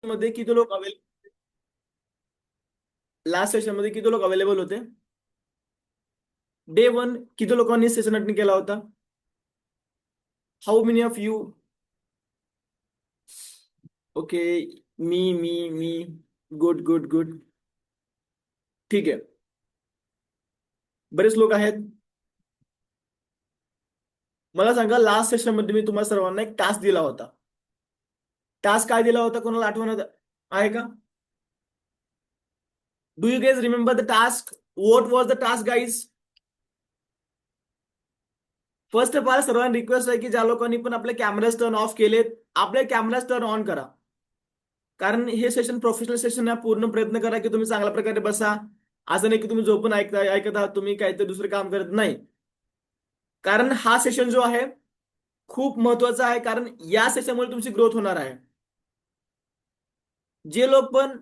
मध्ये किती लोक लास्ट सेशन मध्ये किती लोक अवेलेबल होते? डे वन किती लोकांनी सेशन अटेंड केला होता? How many of you? Okay. Me. Good good good. ठीक आहे. बरेच लोक आहेत. मला सांगा, लास्ट सेशन मध्ये मी तुम्हाला सर्वांना एक टास्क दिला होता. टास्क काय दिला होता? कोणाला आठवण आहे का? Do you guess remember the task? What was the task guys? First of all सर्वांना रिक्वेस्ट आहे की ज्या लोकांनी पण आपले कॅमेराज टर्न ऑफ केलेत, आपले कॅमेराज टर्न ऑन करा. कारण हे सेशन प्रोफेशनल सेशन आहे. पूर्ण प्रयत्न करा की तुम्ही चांगल्या प्रकारे बसा. असं नाही की तुम्ही झोपून ऐकत आहात, तुम्ही काहीतरी दुसरं काम करत नाही. कारण हा सेशन जो आहे खूप महत्वाचा आहे. कारण या सेशनमुळे तुमची ग्रोथ होणार आहे. जे लोक पण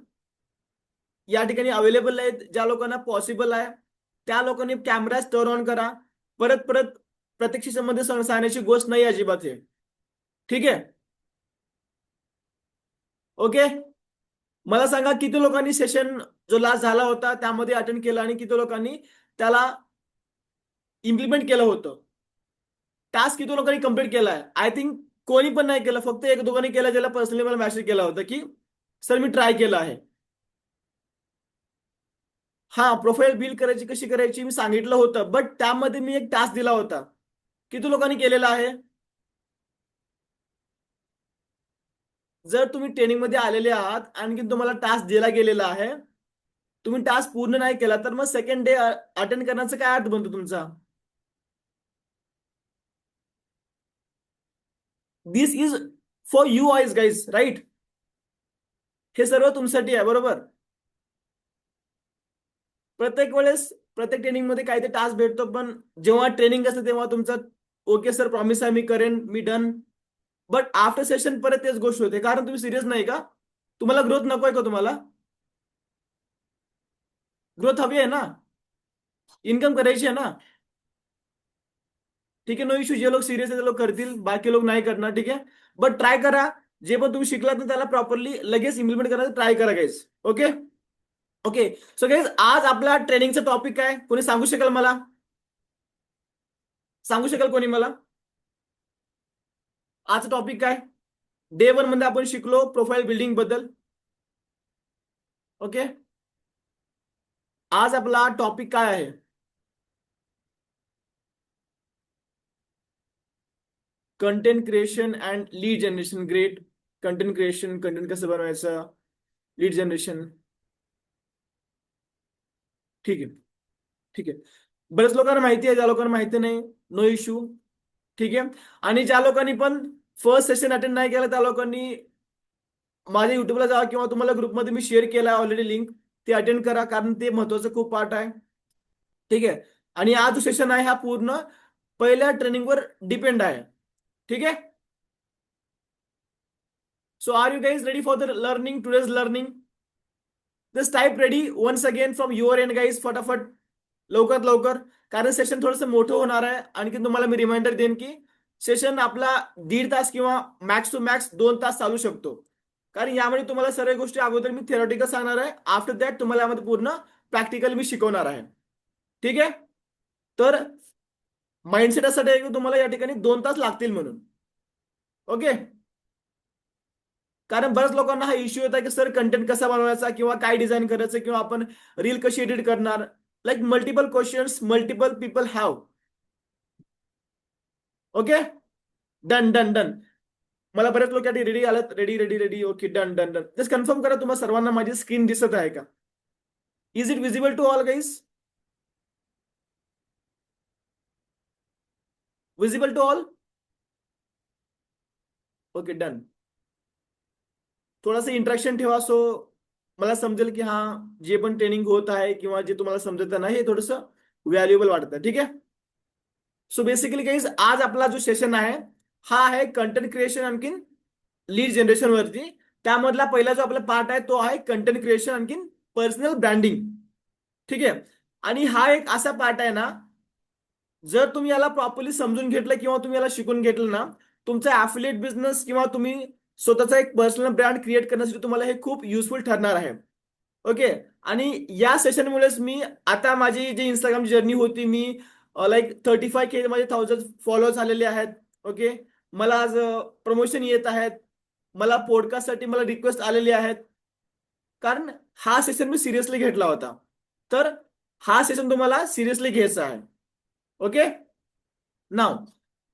या ठिकाणी अवेलेबल आहेत, ज्या लोकांना पॉसिबल आहे, त्या लोकांनी कॅमेरा टर्न ऑन करा. परत परत प्रत्येक सेशनमध्ये सांगण्याची गोष्ट नाही अजिबात हे. ठीक आहे? ओके. मला सांगा, किती लोकांनी सेशन जो लास्ट झाला होता त्यामध्ये अटेंड केलं आणि किती लोकांनी त्याला इम्प्लिमेंट केलं होतं? टास्क किती लोकांनी कम्प्लीट केलाय? आय थिंक कोणी पण नाही केलं, फक्त एक दोघांनी केलं, ज्याला पर्सनली मला मेसेज केला होता की सर मी ट्राय केलं आहे. हा, प्रोफाईल बिल्ड करायची कशी करायची मी सांगितलं होतं, बट त्यामध्ये मी एक टास्क दिला होता. किती लोकांनी केलेला आहे? जर तुम्ही ट्रेनिंग मध्ये आलेले आहात आणखी तुम्हाला टास्क दिला गेलेला आहे, तुम्ही टास्क पूर्ण नाही केला, तर मग सेकंड डे अटेंड करण्याचा काय अर्थ बनतो तुमचा? This is for you eyes guys, right? हे सर्व तुमच्यासाठी आहे, बरोबर? प्रत्येक वेळेस प्रत्येक ट्रेनिंग मध्ये काही ते टास्क भेटतो, पण जेव्हा ट्रेनिंग असते तेव्हा तुमचं ओके सर, प्रॉमिस आहे, मी करेन, मी डन. बट आफ्टर सेशन परत तेच गोष्ट होते. कारण तुम्ही सिरियस नाही का? तुम्हाला ग्रोथ नको आहे का? तुम्हाला ग्रोथ हवी आहे ना? इन्कम करायची आहे ना? ठीक आहे, नो इश्यू. जे लोक सिरियस आहे ते लोक करतील, बाकी लोक नाही करणार. ठीक आहे, बट ट्राय करा. जे पण तुम्ही शिकलात ना त्याला प्रॉपरली लगेच इम्प्लिमेंट करायचं ट्राय करा guys. Okay. Okay. So guys, आज आपला ट्रेनिंगचा टॉपिक काय कोणी सांगू शकेल मला? सांगू शकेल कोणी मला? आजचा टॉपिक काय? डे वन मध्ये आपण शिकलो प्रोफाईल बिल्डिंग बद्दल. ओके. आज आपला टॉपिक काय आहे? Content creation and lead generation. Great. Content creation, content कसं बनवायचं, लीड जनरेशन. ठीक आहे. ठीक आहे. बरेच लोकांना माहिती आहे, ज्या लोकांना माहिती नाही, नो इश्यू. ठीक आहे. आणि ज्या लोकांनी पण फर्स्ट सेशन अटेंड नाही केलं त्या लोकांनी माझ्या युट्यूबला जा किंवा तुम्हाला ग्रुपमध्ये मी शेअर केला ऑलरेडी लिंक, ते अटेंड करा. कारण ते महत्वाचं खूप पार्ट आहे. ठीक आहे. आणि हा जो सेशन आहे हा पूर्ण पहिल्या ट्रेनिंगवर डिपेंड आहे. ठीक आहे. So are you guys ready for the learning, today's learning? Just type ready once again from your end guys, फटाफट, लवकर लवकर. कारण सेशन थोडंसं मोठं होणार आहे. आणखी तुम्हाला मी रिमाइंडर देईन की सेशन आपला 1.5 तास किंवा मॅक्स टू मॅक्स 2 तास चालू शकतो. कारण यामध्ये तुम्हाला सर्व गोष्टी अगोदर मी थेरॉटिकल सांगणार आहे, आफ्टर दॅट तुम्हाला यामध्ये पूर्ण प्रॅक्टिकल मी शिकवणार आहे. ठीक आहे. तर माइंडसेट असाठी आहे की तुम्हाला या ठिकाणी 2 तास लागतील म्हणून. ओके. कारण बऱ्याच लोकांना हा इश्यू येत आहे की सर कंटेंट कसा बनवायचा किंवा काय डिझाईन करायचं किंवा आपण रील कशी एडिट करणार. Like multiple questions multiple people have. Okay. Done done done. मला बरेच लोक रेडी आलेत. Ready ready ready. Okay. Done done done. Just confirm करा तुम्हाला सर्वांना माझी स्क्रीन दिसत आहे का? Is it visible to all guys? Visible to all? Okay. Done. थोडंसं इंटरॅक्शन ठेवा, सो मला समजेल की हा जे पण ट्रेनिंग होत आहे किंवा जे तुम्हाला समजत नाही हे थोडंसं व्हॅल्युएबल वाटतं. ठीक आहे. सो बेसिकली गाईज, आज आपला जो सेशन आहे हा आहे कंटेंट क्रिएशन आणखीन लीड जनरेशन वरती. त्यामधला पहिला जो आपला पार्ट आहे तो आहे कंटेंट क्रिएशन आणखीन पर्सनल ब्रँडिंग. ठीक आहे. आणि हा एक असा पार्ट आहे ना, जर तुम्ही याला प्रॉपरली समजून घेतलं किंवा तुम्ही याला शिकून घेतलं ना, तुमचा ऍफिलिएट बिझनेस किंवा तुम्ही स्वतःचा एक पर्सनल ब्रँड क्रिएट करण्यासाठी तुम्हाला हे खूप युजफुल ठरणार आहे. ओके. आणि या सेशनमुळेच मी आता माझी जी इंस्टाग्राम जर्नी होती, मी लाईक 35K माझे 1000 फॉलोअर्स आलेले आहेत. ओके. मला आज प्रमोशन येत आहेत. मला पॉडकास्टसाठी मला रिक्वेस्ट आलेली आहेत. कारण हा सेशन मी सिरियसली घेतला होता. तर हा सेशन तुम्हाला सिरियसली घ्यायचा आहे. ओके. नाव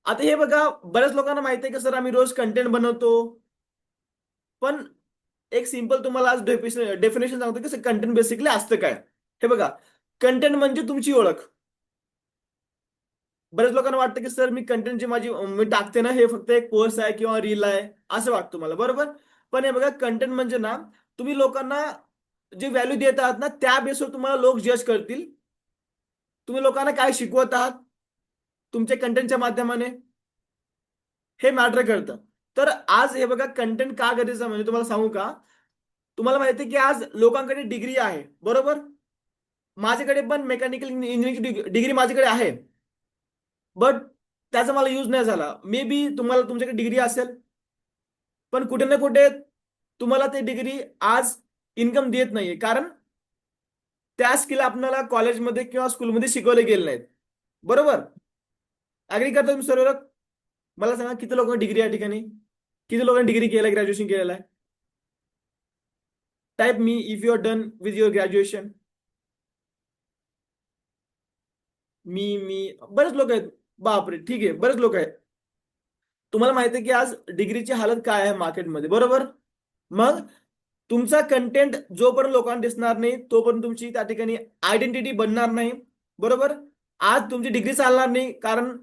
आता हे बघा, बऱ्याच लोकांना माहिती आहे की सर आम्ही रोज कंटेंट बनवतो. पण एक सिंपल तुम्हाला आज डेफिनेशन सांगतो की कंटेंट बेसिकली असतं काय. हे बघा, कंटेंट म्हणजे तुमची ओळख. बऱ्याच लोकांना वाटतं की सर मी कंटेंट जी माझी मी टाकते ना, हे फक्त एक पोस्ट आहे किंवा रील आहे असं वाटतं मला, बरोबर. पण हे बघा, कंटेंट म्हणजे ना, तुम्ही लोकांना जे व्हॅल्यू देत आहात ना, त्या बेसवर तुम्हाला लोक जज करतील. तुम्ही लोकांना काय शिकवत आहात तुमच्या कंटेंटच्या माध्यमाने, हे मॅटर करतं. तर आज हे बघा, कंटेंट का गरजेचं आहे म्हणजे तुम्हाला सांगू का. तुम्हाला माहिती आहे की आज लोकांकडे डिग्री आहे, बरोबर. माझ्याकडे पण मेकॅनिकल इंजिनिअरिंगची डिग्री माझ्याकडे आहे. बट त्याचा मला यूज नाही झाला. मे बी तुम्हाला तुमच्याकडे डिग्री असेल, पण कुठे ना कुठे तुम्हाला ते डिग्री आज इन्कम देत नाहीये. कारण त्या स्किल आपल्याला कॉलेजमध्ये किंवा स्कूलमध्ये शिकवले गेले नाहीत, बरोबर. अग्री करता तुम्ही सर्व लोक? मला सांगा, किती लोकांना डिग्री या ठिकाणी, किती लोकांनी डिग्री केलं, ग्रॅज्युएशन केलेलं आहे? Type me if you are done with your graduation. मी बरेच लोक आहेत. बापरे, ठीक आहे, बरेच लोक आहेत. तुम्हाला माहिती आहे की आज डिग्रीची हालत काय आहे मार्केटमध्ये, बरोबर. मग तुमचा कंटेंट जोपर्यंत लोकांना दिसणार नाही तोपर्यंत तुमची त्या ठिकाणी आयडेंटिटी बनणार नाही, बरोबर. आज तुमची डिग्री चालणार नाही, कारण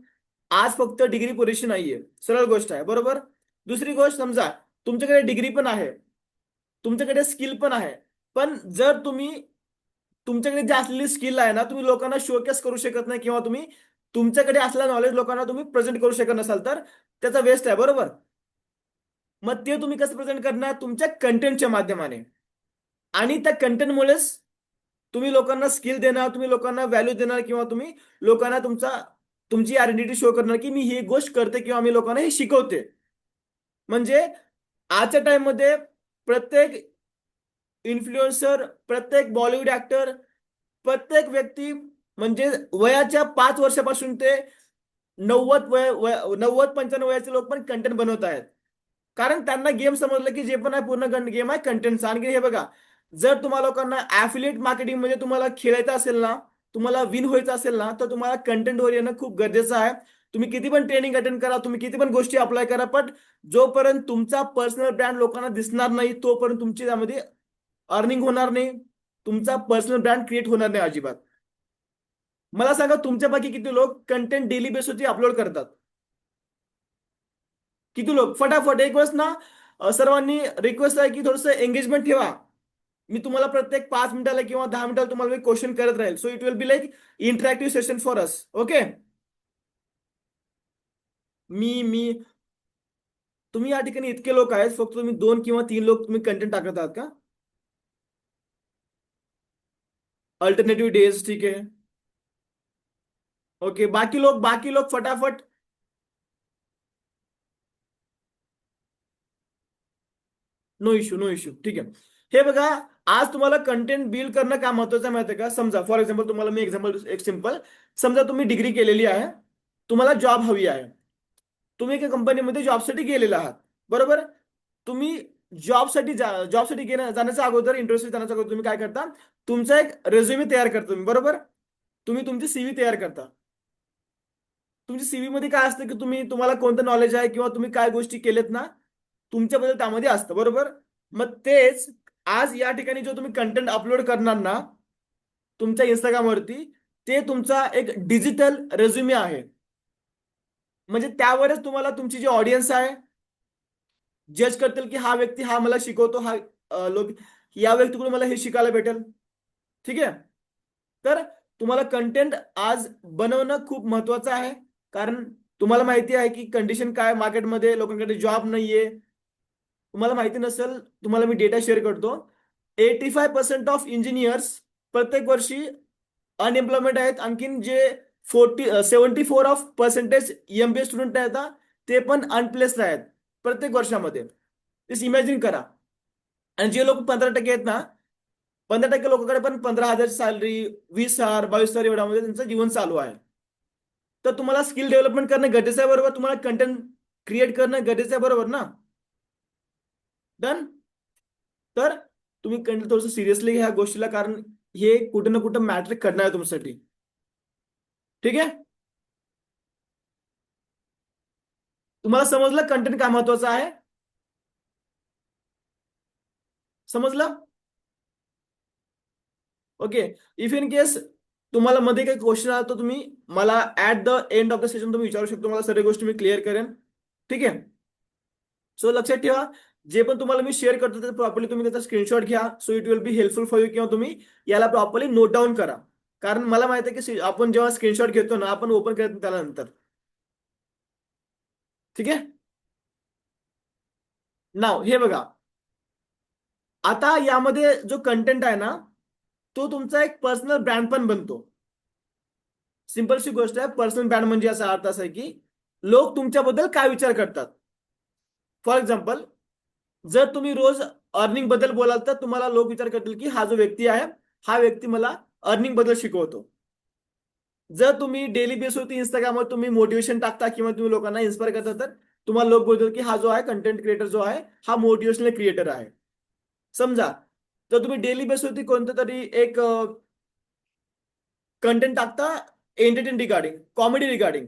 आज फक्त डिग्री पुरेशी नाहीये, सरळ गोष्ट आहे, बरोबर. दुसरी गोष्ट, समजा तुमच्याकडे डिग्री पण आहे, तुमच्याकडे स्किल पण आहे, पण जर तुम्ही तुमच्याकडे जे असलेली स्किल आहे ना, तुम्ही लोकांना शोकेस करू शकत नाही किंवा तुम्ही तुमच्याकडे असलेलं नॉलेज लोकांना तुम्ही प्रेझेंट करू शकत नसाल, तर त्याचा वेस्ट आहे, बरोबर. मग ते तुम्ही कसं प्रेझेंट करणार? तुमच्या कंटेंटच्या माध्यमाने. आणि त्या कंटेंटमुळेच तुम्ही लोकांना स्किल देणार, तुम्ही लोकांना व्हॅल्यू देणार किंवा तुम्ही लोकांना तुमची आयडेंटिटी शो करणार की मी ही गोष्ट करते किंवा मी लोकांना हे शिकवते. म्हणजे आजच्या टाइम मध्ये प्रत्येक इन्फ्लुएन्सर, प्रत्येक बॉलिवूड ऍक्टर, प्रत्येक व्यक्ती म्हणजे वयाच्या 5 वर्षापासून ते 90 95 वयाचे लोक पण कंटेंट बनवत आहेत. कारण त्यांना गेम समजलं की जे पण आहे पूर्ण गेम आहे कंटेंटचा. आणखी हे बघा, जर तुम्हाला लोकांना ऍफिलिएट मार्केटिंग म्हणजे तुम्हाला खेळायचं असेल ना, तुम्हाला विन व्हायचं असेल ना, तर तुम्हाला कंटेंटवर येणं खूप गरजेचं आहे. तुम्ही किती पण ट्रेनिंग अटेंड करा, तुम्ही किती पण गोष्टी अप्लाय करा, पण जोपर्यंत तुमचा पर्सनल ब्रँड लोकांना दिसणार नाही तोपर्यंत तुमची त्यामध्ये अर्निंग होणार नाही, तुमचा पर्सनल ब्रँड क्रिएट होणार नाही अजिबात. मला सांगा, तुमच्यापैकी किती लोक कंटेंट डेली बेसवरती अपलोड करतात? किती लोक? फटाफट एक वेळेस ना, सर्वांनी रिक्वेस्ट आहे की थोडंसं एंगेजमेंट ठेवा. मी तुम्हाला प्रत्येक 5 मिनिटाला किंवा 10 मिनिटाला तुम्हाला मी क्वेश्चन करत राहील. So it will be like interactive session for us. Okay. मी तुम्ही या ठिकाणी इतके लोक आहेत, फक्त तुम्ही 2 किंवा 3 लोक तुम्ही कंटेंट टाकत आहात का? अल्टरनेटिव्ह डेज, ठीक आहे. ओके. बाकी लोक फटाफट. नो इश्यू, नो इश्यू, ठीक आहे. हे बघा, आज तुम्हाला कंटेंट बिल्ड करणं का महत्वाचं आहे माहिती आहे का. समजा फॉर एक्झाम्पल, तुम्हाला मी एक्झाम्पल एक सिंपल, समजा तुम्ही डिग्री केलेली आहे, तुम्हाला जॉब हवी आहे, तुम्ही एका कंपनीमध्ये जॉबसाठी गेलेला आहात, बरोबर. तुम्ही जॉबसाठी जाण्याच्या अगोदर, इंटरव्ह्यू जाण्याच्या अगोदर तुम्ही काय करता? तुमचा एक रेझ्युमे तयार करता तुम्ही, बरोबर. तुम्ही तुमची सीव्ही तयार करता. तुमच्या सीव्ही मध्ये काय असतं की तुम्हाला कोणतं नॉलेज आहे किंवा तुम्ही काय गोष्टी केलेत ना, तुमच्याबद्दल त्यामध्ये असतं, बरोबर. मग तेच आज या ठिकाणी जो तुम्ही कंटेंट अपलोड करणार ना तुमच्या इंस्टाग्रामवरती, ते तुमचा एक डिजिटल रेझ्युमे आहे. म्हणजे त्यावरच तुम्हाला तुमची जी ऑडियन्स आहे जज करतील की हा व्यक्ती हा मला शिकवतो, हा लोक या व्यक्तीकडून मला हे शिकायला भेटेल. ठीक आहे. तर तुम्हाला कंटेंट आज बनवणं खूप महत्वाचं आहे. कारण तुम्हाला माहिती आहे की कंडिशन काय मार्केटमध्ये, लोकांकडे जॉब नाहीये. तुम्हाला माहिती नसेल, तुम्हाला मी डेटा शेअर करतो. 85% ऑफ इंजिनियर्स प्रत्येक वर्षी अनएम्प्लॉयमेंट आहेत. आणखीन जे 74% ऑफ पर्सेंटेज MBA स्टुडंट आहेत ना, ते पण अनप्लेस्ड आहेत प्रत्येक वर्षामध्ये. तेच इमॅजिन करा. आणि जे लोक 15% आहेत ना, 15% लोकांकडे पण 15,000 सॅलरी, 20,000, 22,000 एवढ्यामध्ये त्यांचं जीवन चालू आहे. तर तुम्हाला स्किल डेव्हलपमेंट करणं गरजेचं आहे, बरोबर. तुम्हाला कंटेंट क्रिएट करणं गरजेचं आहे, बरोबर ना. डन. तर तुम्ही कंटेंट थोडंसं सिरियसली घ्या गोष्टीला, कारण हे कुठं ना कुठं मॅटर करणार आहे तुमच्यासाठी. ठीक आहे. तुम्हाला समजलं कंटेंट काय महत्वाचं आहे? समजलं? ओके. इफ इन केस तुम्हाला मध्ये काही क्वेश्चन आला तर तुम्ही मला at the end of the session तुम्ही विचारू शकतो. मला सर्व गोष्टी मी क्लिअर करेन. ठीक आहे. सो लक्षात ठेवा, जे पण तुम्हाला मी शेअर करतो ते प्रॉपरली तुम्ही त्याचा स्क्रीनशॉट घ्या. So it will be helpful for you, किंवा तुम्ही याला प्रॉपरली नोट डाऊन करा. कारण मला माहिती आहे की आपण जेव्हा स्क्रीनशॉट घेतो ना, आपण ओपन करत नाही त्यानंतर. ठीक आहे. नाव हे बघा, आता यामध्ये जो कंटेंट आहे ना, तो तुमचा एक पर्सनल ब्रँड पण बनतो. सिंपलशी गोष्ट आहे. पर्सनल ब्रँड म्हणजे असा अर्थ असा आहे की लोक तुमच्याबद्दल काय विचार करतात. फॉर एक्झाम्पल, जर तुम्ही रोज अर्निंग बद्दल बोलाल तर तुम्हाला लोक विचार करतील की हा जो व्यक्ती आहे, हा व्यक्ती मला अर्निंग बद्दल शिकवतो. जर तुम्ही डेली बेसवरती इंस्टाग्रामवर तुम्ही मोटिवेशन टाकता किंवा तुम्ही लोकांना इन्स्पायर करता, तर तुम्हाला लोक बोलतात की हा जो आहे कंटेंट क्रिएटर जो आहे, हा मोटिवेशनल क्रिएटर आहे. समजा, तर तुम्ही डेली बेसवरती कोणतं तरी एक कंटेंट टाकता एंटरटेन रिगार्डिंग, कॉमेडी रिगार्डिंग,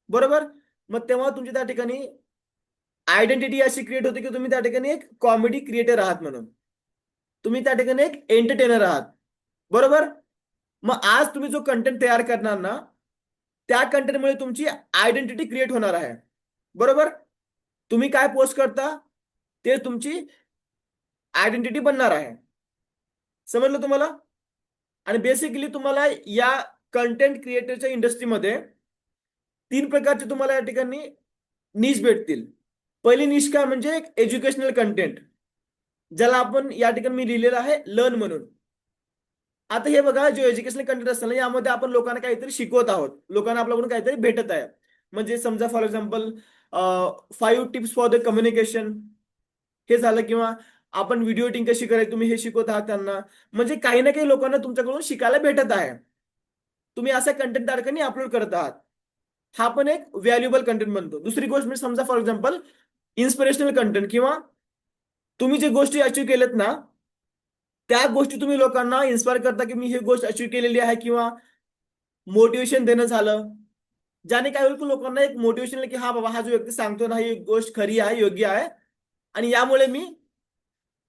बरोबर. मग तेव्हा तुमची त्या ठिकाणी आयडेंटिटी अशी क्रिएट होते की तुम्ही त्या ठिकाणी एक कॉमेडी क्रिएटर आहात म्हणून. तुम्ही त्या ठिकाणी एक एंटरटेनर आहात, बरोबर. मग आज तुम्ही जो कंटेंट तयार करणार ना, त्या कंटेंटमुळे तुमची आयडेंटिटी क्रिएट होणार आहे, बरोबर. तुम्ही काय पोस्ट करता ते तुमची आयडेंटिटी बनणार आहे. समजलं तुम्हाला? आणि बेसिकली तुम्हाला या कंटेंट क्रिएटरच्या इंडस्ट्रीमध्ये 3 प्रकारचे तुम्हाला या ठिकाणी निश भेटतील. पहिली निश काय म्हणजे एक एज्युकेशनल कंटेंट, ज्याला आपण या ठिकाणी मी लिहिलेलं आहे लर्न म्हणून. आता हे बघा, जो एज्युकेशनल कंटेंट असतं ना, यामध्ये आपण लोकांना काहीतरी शिकवत आहोत, लोकांना आपल्याकडून काहीतरी भेटत आहे. म्हणजे समजा for example 5 tips for the communication हे झालं, किंवा आपण व्हिडिओ एडिटिंग कशी करायची तुम्ही हे शिकवत आहात त्यांना. म्हणजे काही ना काही लोकांना तुमच्याकडून शिकायला भेटत आहे. तुम्ही असा कंटेंट त्या ठिकाणी अपलोड करत आहात. हा पण एक व्हॅल्युएबल कंटेंट बनतो. दुसरी गोष्ट म्हणजे समजा फॉर एक्झाम्पल इन्स्पिरेशनल कंटेंट, किंवा तुम्ही जे गोष्टी अचीव्ह केल्यात ना, त्या गोष्टी तुम्ही लोकांना इन्स्पायर करता की मी ही गोष्ट अचीव्ह केलेली आहे, किंवा मोटिवेशन देणं झालं. ज्याने काय होईल की लोकांना एक मोटिवेशन की हा बाबा, हा जो व्यक्ती सांगतो ना, ही गोष्ट खरी आहे, योग्य आहे, आणि यामुळे मी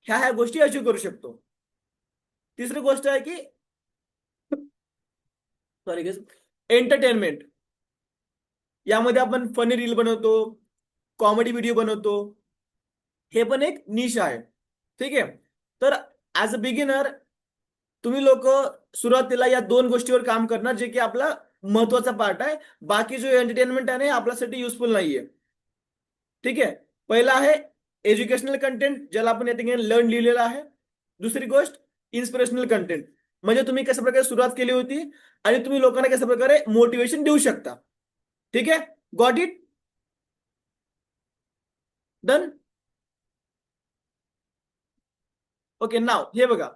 ह्या ह्या गोष्टी अचीव्ह करू शकतो. तिसरी गोष्ट आहे की सॉरी, एंटरटेनमेंट. यामध्ये आपण फनी रील बनवतो, कॉमेडी व्हिडिओ बनवतो. हे पण एक निश आहे. ठीक आहे. तर ऍज अ बिगिनर तुम्ही लोक सुरुवातीला या 2 गोष्टीवर काम करणार, जे की आपला महत्वाचा पार्ट आहे. बाकी जो एंटरटेनमेंट आहे ना, हे आपल्यासाठी युजफुल नाहीये. ठीक आहे. पहिला आहे एज्युकेशनल कंटेंट, ज्याला आपण या ठिकाणी लर्न लिहिलेलं आहे. दुसरी गोष्ट इन्स्पिरेशनल कंटेंट, म्हणजे तुम्ही कशा प्रकारे सुरुवात केली होती आणि तुम्ही लोकांना कशा प्रकारे मोटिवेशन देऊ शकता. ठीक आहे. Got it? डन. ओके. नाव हे बघा,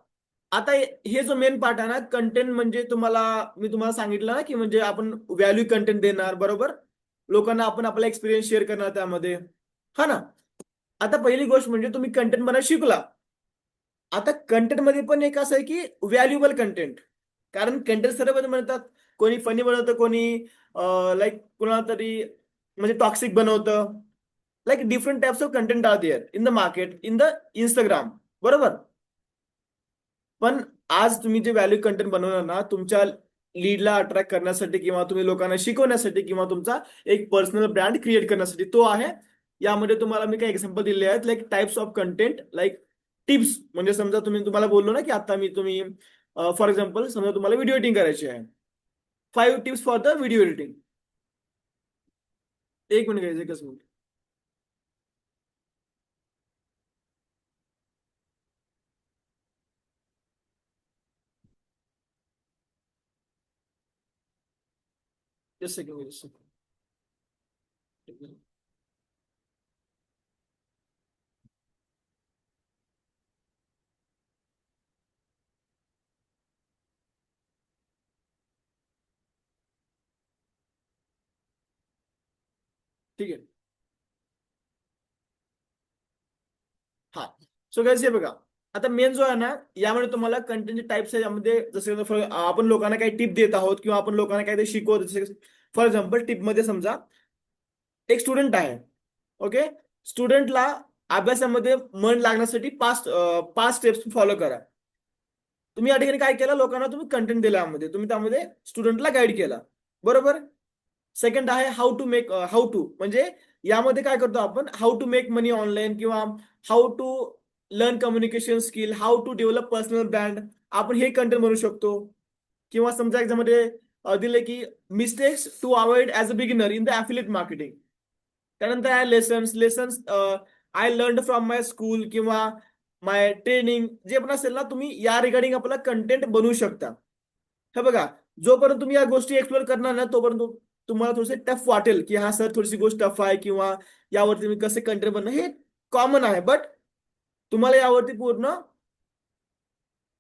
आता हे जो मेन पार्ट आहे ना, कंटेंट म्हणजे तुम्हाला मी तुम्हाला सांगितलं ना की म्हणजे आपण व्हॅल्यू कंटेंट देणार, बरोबर. लोकांना आपण आपला एक्सपिरियन्स शेअर करणार त्यामध्ये. हा ना. आता पहिली गोष्ट म्हणजे तुम्ही कंटेंट बनायला शिकला. आता कंटेंट मध्ये पण एक असं आहे की व्हॅल्युएबल कंटेंट. कारण कंटेंट सर्व बनवतात. कोणी फनी बनवतं, कोणी लाईक कोणाला तरी म्हणजे टॉक्सिक बनवतं. Like different types of content are there in the market, in the Instagram, बरोबर. पण आज तुम्ही जे व्हॅल्यू कंटेंट बनवणार ना, तुमच्या लीडला अट्रॅक्ट करण्यासाठी, किंवा तुम्ही लोकांना शिकवण्यासाठी, किंवा तुमचा एक पर्सनल ब्रँड क्रिएट करण्यासाठी, तो आहे. यामध्ये तुम्हाला मी काही एक्झाम्पल दिले आहेत, like types of content, like tips. म्हणजे समजा तुम्हाला बोललो ना की आता मी तुम्ही फॉर एक्झाम्पल समजा तुम्हाला व्हिडिओ एडिटिंग करायची आहे. 5 tips for the video editing. एक मिनिट घ्यायचं, एकच minute. Just second, just second. ठीक आहे. हा. सो गाईज हे बघा, आता मेन जो आहे ना, यामध्ये तुम्हाला कंटेंटचे टाइप्स आहे. यामध्ये जसं आपण लोकांना काही टिप देत आहोत किंवा आपण लोकांना काहीतरी शिकवत. फॉर एक्झाम्पल, टिप मध्ये समजा एक स्टुडंट आहे. ओके. स्टुडंटला अभ्यासामध्ये मन लागण्यासाठी पाच पाच स्टेप्स फॉलो करा. तुम्ही या ठिकाणी काय केलं, लोकांना तुम्ही कंटेंट दिला, यामध्ये तुम्ही त्यामध्ये स्टुडंटला गाईड केला. बरोबर. सेकंड आहे how to make, how to म्हणजे यामध्ये काय करतो आपण, how to make money online किंवा how to learn communication skill, how to develop personal brand, आपण हे कंटेंट बनवू शकतो. किंवा समजा एक्झाम मध्ये दिले की mistakes to avoid as a beginner in the affiliate marketing. त्यानंतर आहे lessons. Lessons I learn from my school किंवा माय ट्रेनिंग, जे पण असेल ना, तुम्ही या रिगार्डिंग आपला कंटेंट बनवू शकता. हे बघा, जोपर्यंत तुम्ही या गोष्टी एक्सप्लोर करणार ना, तोपर्यंत तुम्हाला थोडेसे टफ वाटेल की हा सर थोडीशी गोष्ट टफ आहे किंवा यावरती तुम्ही कसे कंटेंट बनणं हे कॉमन आहे. बट तुम्हाला यावरती पूर्ण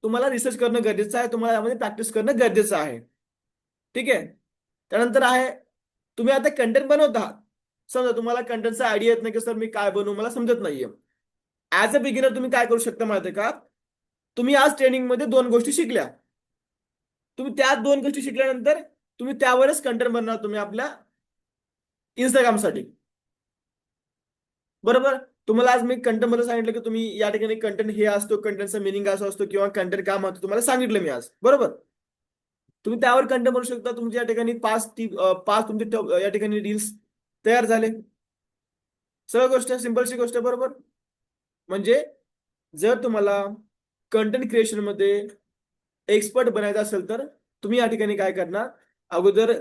तुम्हाला रिसर्च करणं गरजेचं आहे. तुम्हाला यामध्ये प्रॅक्टिस करणं गरजेचं आहे. ठीक आहे. त्यानंतर आहे, तुम्ही आता कंटेंट बनवत आहात. समजा तुम्हाला कंटेंटचा आयडिया येत नाही की सर मी काय बनवू, मला समजत नाहीये. ऍज अ बिगिनर तुम्ही काय करू शकता माहिती आहे का, तुम्ही आज ट्रेनिंग मध्ये दोन गोष्टी शिकल्या. तुम्ही त्या दोन गोष्टी शिकल्यानंतर तुम्ही त्यावरच कंटेंट बनणार तुम्ही आपल्या इंस्टाग्रामसाठी. बरोबर. तुम्हाला आज मी कंटेंट मध्ये सांगितलं की तुम्ही या ठिकाणी कंटेंट हे असतो, कंटेंटचा मिनिंग असा असतो किंवा कंटेंट काय म्हणतो तुम्हाला सांगितलं मी आज. बरोबर. तुम्ही त्यावर कंटेंट बनवू शकता. तुमच्या या ठिकाणी पाच तुमचे या ठिकाणी रील्स तयार झाले. सगळं गोष्ट सिंपलची गोष्ट आहे. बरोबर. म्हणजे जर तुम्हाला कंटेंट क्रिएशन मध्ये एक्सपर्ट बनायचं असेल तर तुम्ही या ठिकाणी काय करणार, अगोदर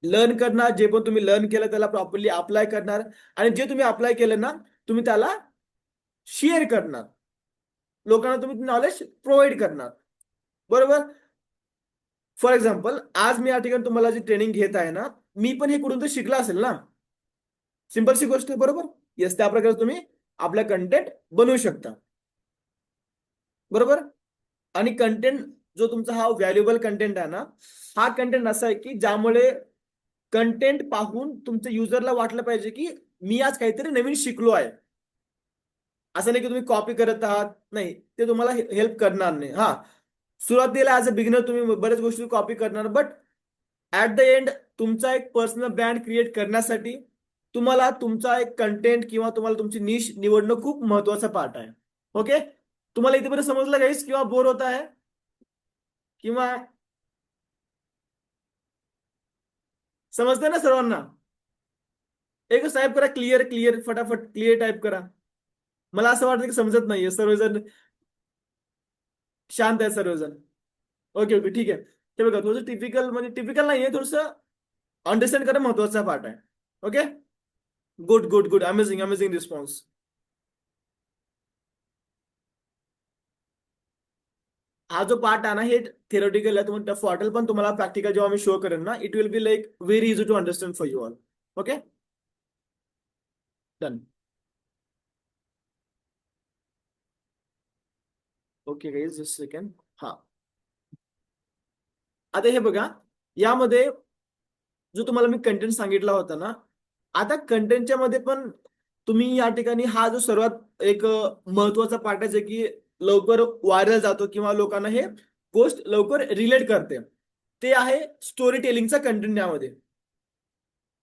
लर्न करणार. जे पण तुम्ही लर्न केलं त्याला प्रॉपरली अप्लाय करणार. आणि जे तुम्ही अप्लाय केलं ना, तुम्ही त्याला शेअर करणार. लोकांना तुम्ही नॉलेज प्रोव्हाइड करणार. बरोबर. फॉर एक्झाम्पल, आज मी या ठिकाणी तुम्हाला जी ट्रेनिंग घेत आहे ना, मी पण हे कुठून तर शिकला असेल ना. सिंपलची गोष्ट आहे. बरोबर. येस, त्या प्रकारे तुम्ही आपला कंटेंट बनवू शकता. बरोबर. आणि कंटेंट जो तुमचा हा व्हॅल्युएबल कंटेंट आहे ना, हा कंटेंट असा आहे की ज्यामुळे कंटेंट पाहून तुमच्या युजरला वाटलं पाहिजे की मी आज काहीतरी नवीन शिकलो आहे. असं नाही की तुम्ही कॉपी करत आहात, नाही, ते तुम्हाला हेल्प करणार नाही. हा, सुरुवातीला ऍज अ बिगिनर तुम्ही बऱ्याच गोष्टी कॉपी करणार, बट ऍट द एंड तुमचा एक पर्सनल ब्रँड क्रिएट करण्यासाठी तुम्हाला तुमचा एक कंटेंट किंवा तुम्हाला तुमची निश निवडणं खूप महत्वाचा पार्ट आहे. ओके. तुम्हाला इथेपर्यंत समजलं गाईस किंवा बोर होत आहे किंवा समजतंय ना सर्वांना? एकच टाईप करा, क्लिअर क्लिअर, फटाफट क्लिअर टाईप करा. मला असं वाटतं की समजत नाहीये सर्वजण, शांत आहे सर्वजण. ओके ओके ठीक आहे. हे बघा, थोडंसं टिपिकल म्हणजे टिपिकल नाहीये, थोडंसं अंडरस्टँड करणं महत्वाचा पार्ट आहे. Okay. Good good good, amazing amazing response. हा जो पार्ट आहे ना, हे थिअरॉटिकल आहे, तुम्हाला टफ वाटेल, पण तुम्हाला प्रॅक्टिकल जेव्हा मी शो करेन ना, it will be like very easy to understand for you all. Okay. Done. Okay guys, just second. हा. आता हे बघा, यामध्ये जो तुम्हाला मी कंटेंट सांगितला होता ना, आता कंटेंटच्या मध्ये पण तुम्ही या ठिकाणी हा जो सर्वात एक महत्वाचा पार्ट आहे, जे की लवकर व्हायरल जातो किंवा लोकांना हे गोष्ट लवकर रिलेट करते, ते आहे स्टोरी टेलिंगचा कंटेंट यामध्ये.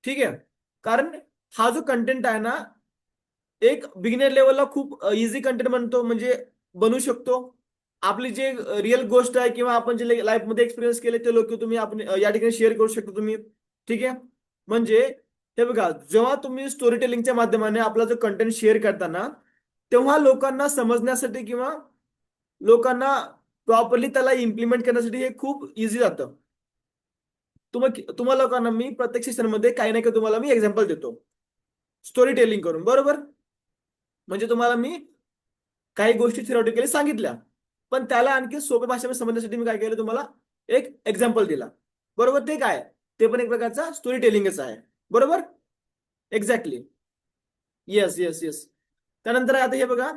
ठीक आहे. कारण हा जो कंटेंट आहे ना, एक बिगिनर लेवलला खूप इझी कंटेंट बनतो, म्हणजे बनवू शकतो. आपली जे रिअल गोष्ट आहे किंवा आपण जे लाईफ मध्ये एक्सपिरियन्स केले ते लोक तुम्ही आपण या ठिकाणी शेअर करू शकता तुम्ही. ठीक आहे. म्हणजे हे बघा, जेव्हा तुम्ही स्टोरी टेलिंगच्या माध्यमाने आपला जो कंटेंट शेअर करताना, तेव्हा लोकांना समजण्यासाठी किंवा लोकांना प्रॉपरली त्याला इम्प्लिमेंट करण्यासाठी हे खूप इझी जातं. तुम्हाला लोकांना मी प्रत्येक सेशन मध्ये काही ना काही तुम्हाला मी एक्झाम्पल देतो स्टोरी टेलिंग करून. बरोबर. म्हणजे तुम्हाला मी काही गोष्टी थिओरिटिकली सांगितल्या, पण त्याला आणखी सोप्या भाषेमध्ये समजण्यासाठी मी काय केलं, तुम्हाला एक एक्झाम्पल दिला. बरोबर. ते काय, ते पण एक प्रकारचा स्टोरी टेलिंगच आहे. बरोबर. एक्झॅक्टली. Yes yes yes. त्यानंतर आता हे बघा,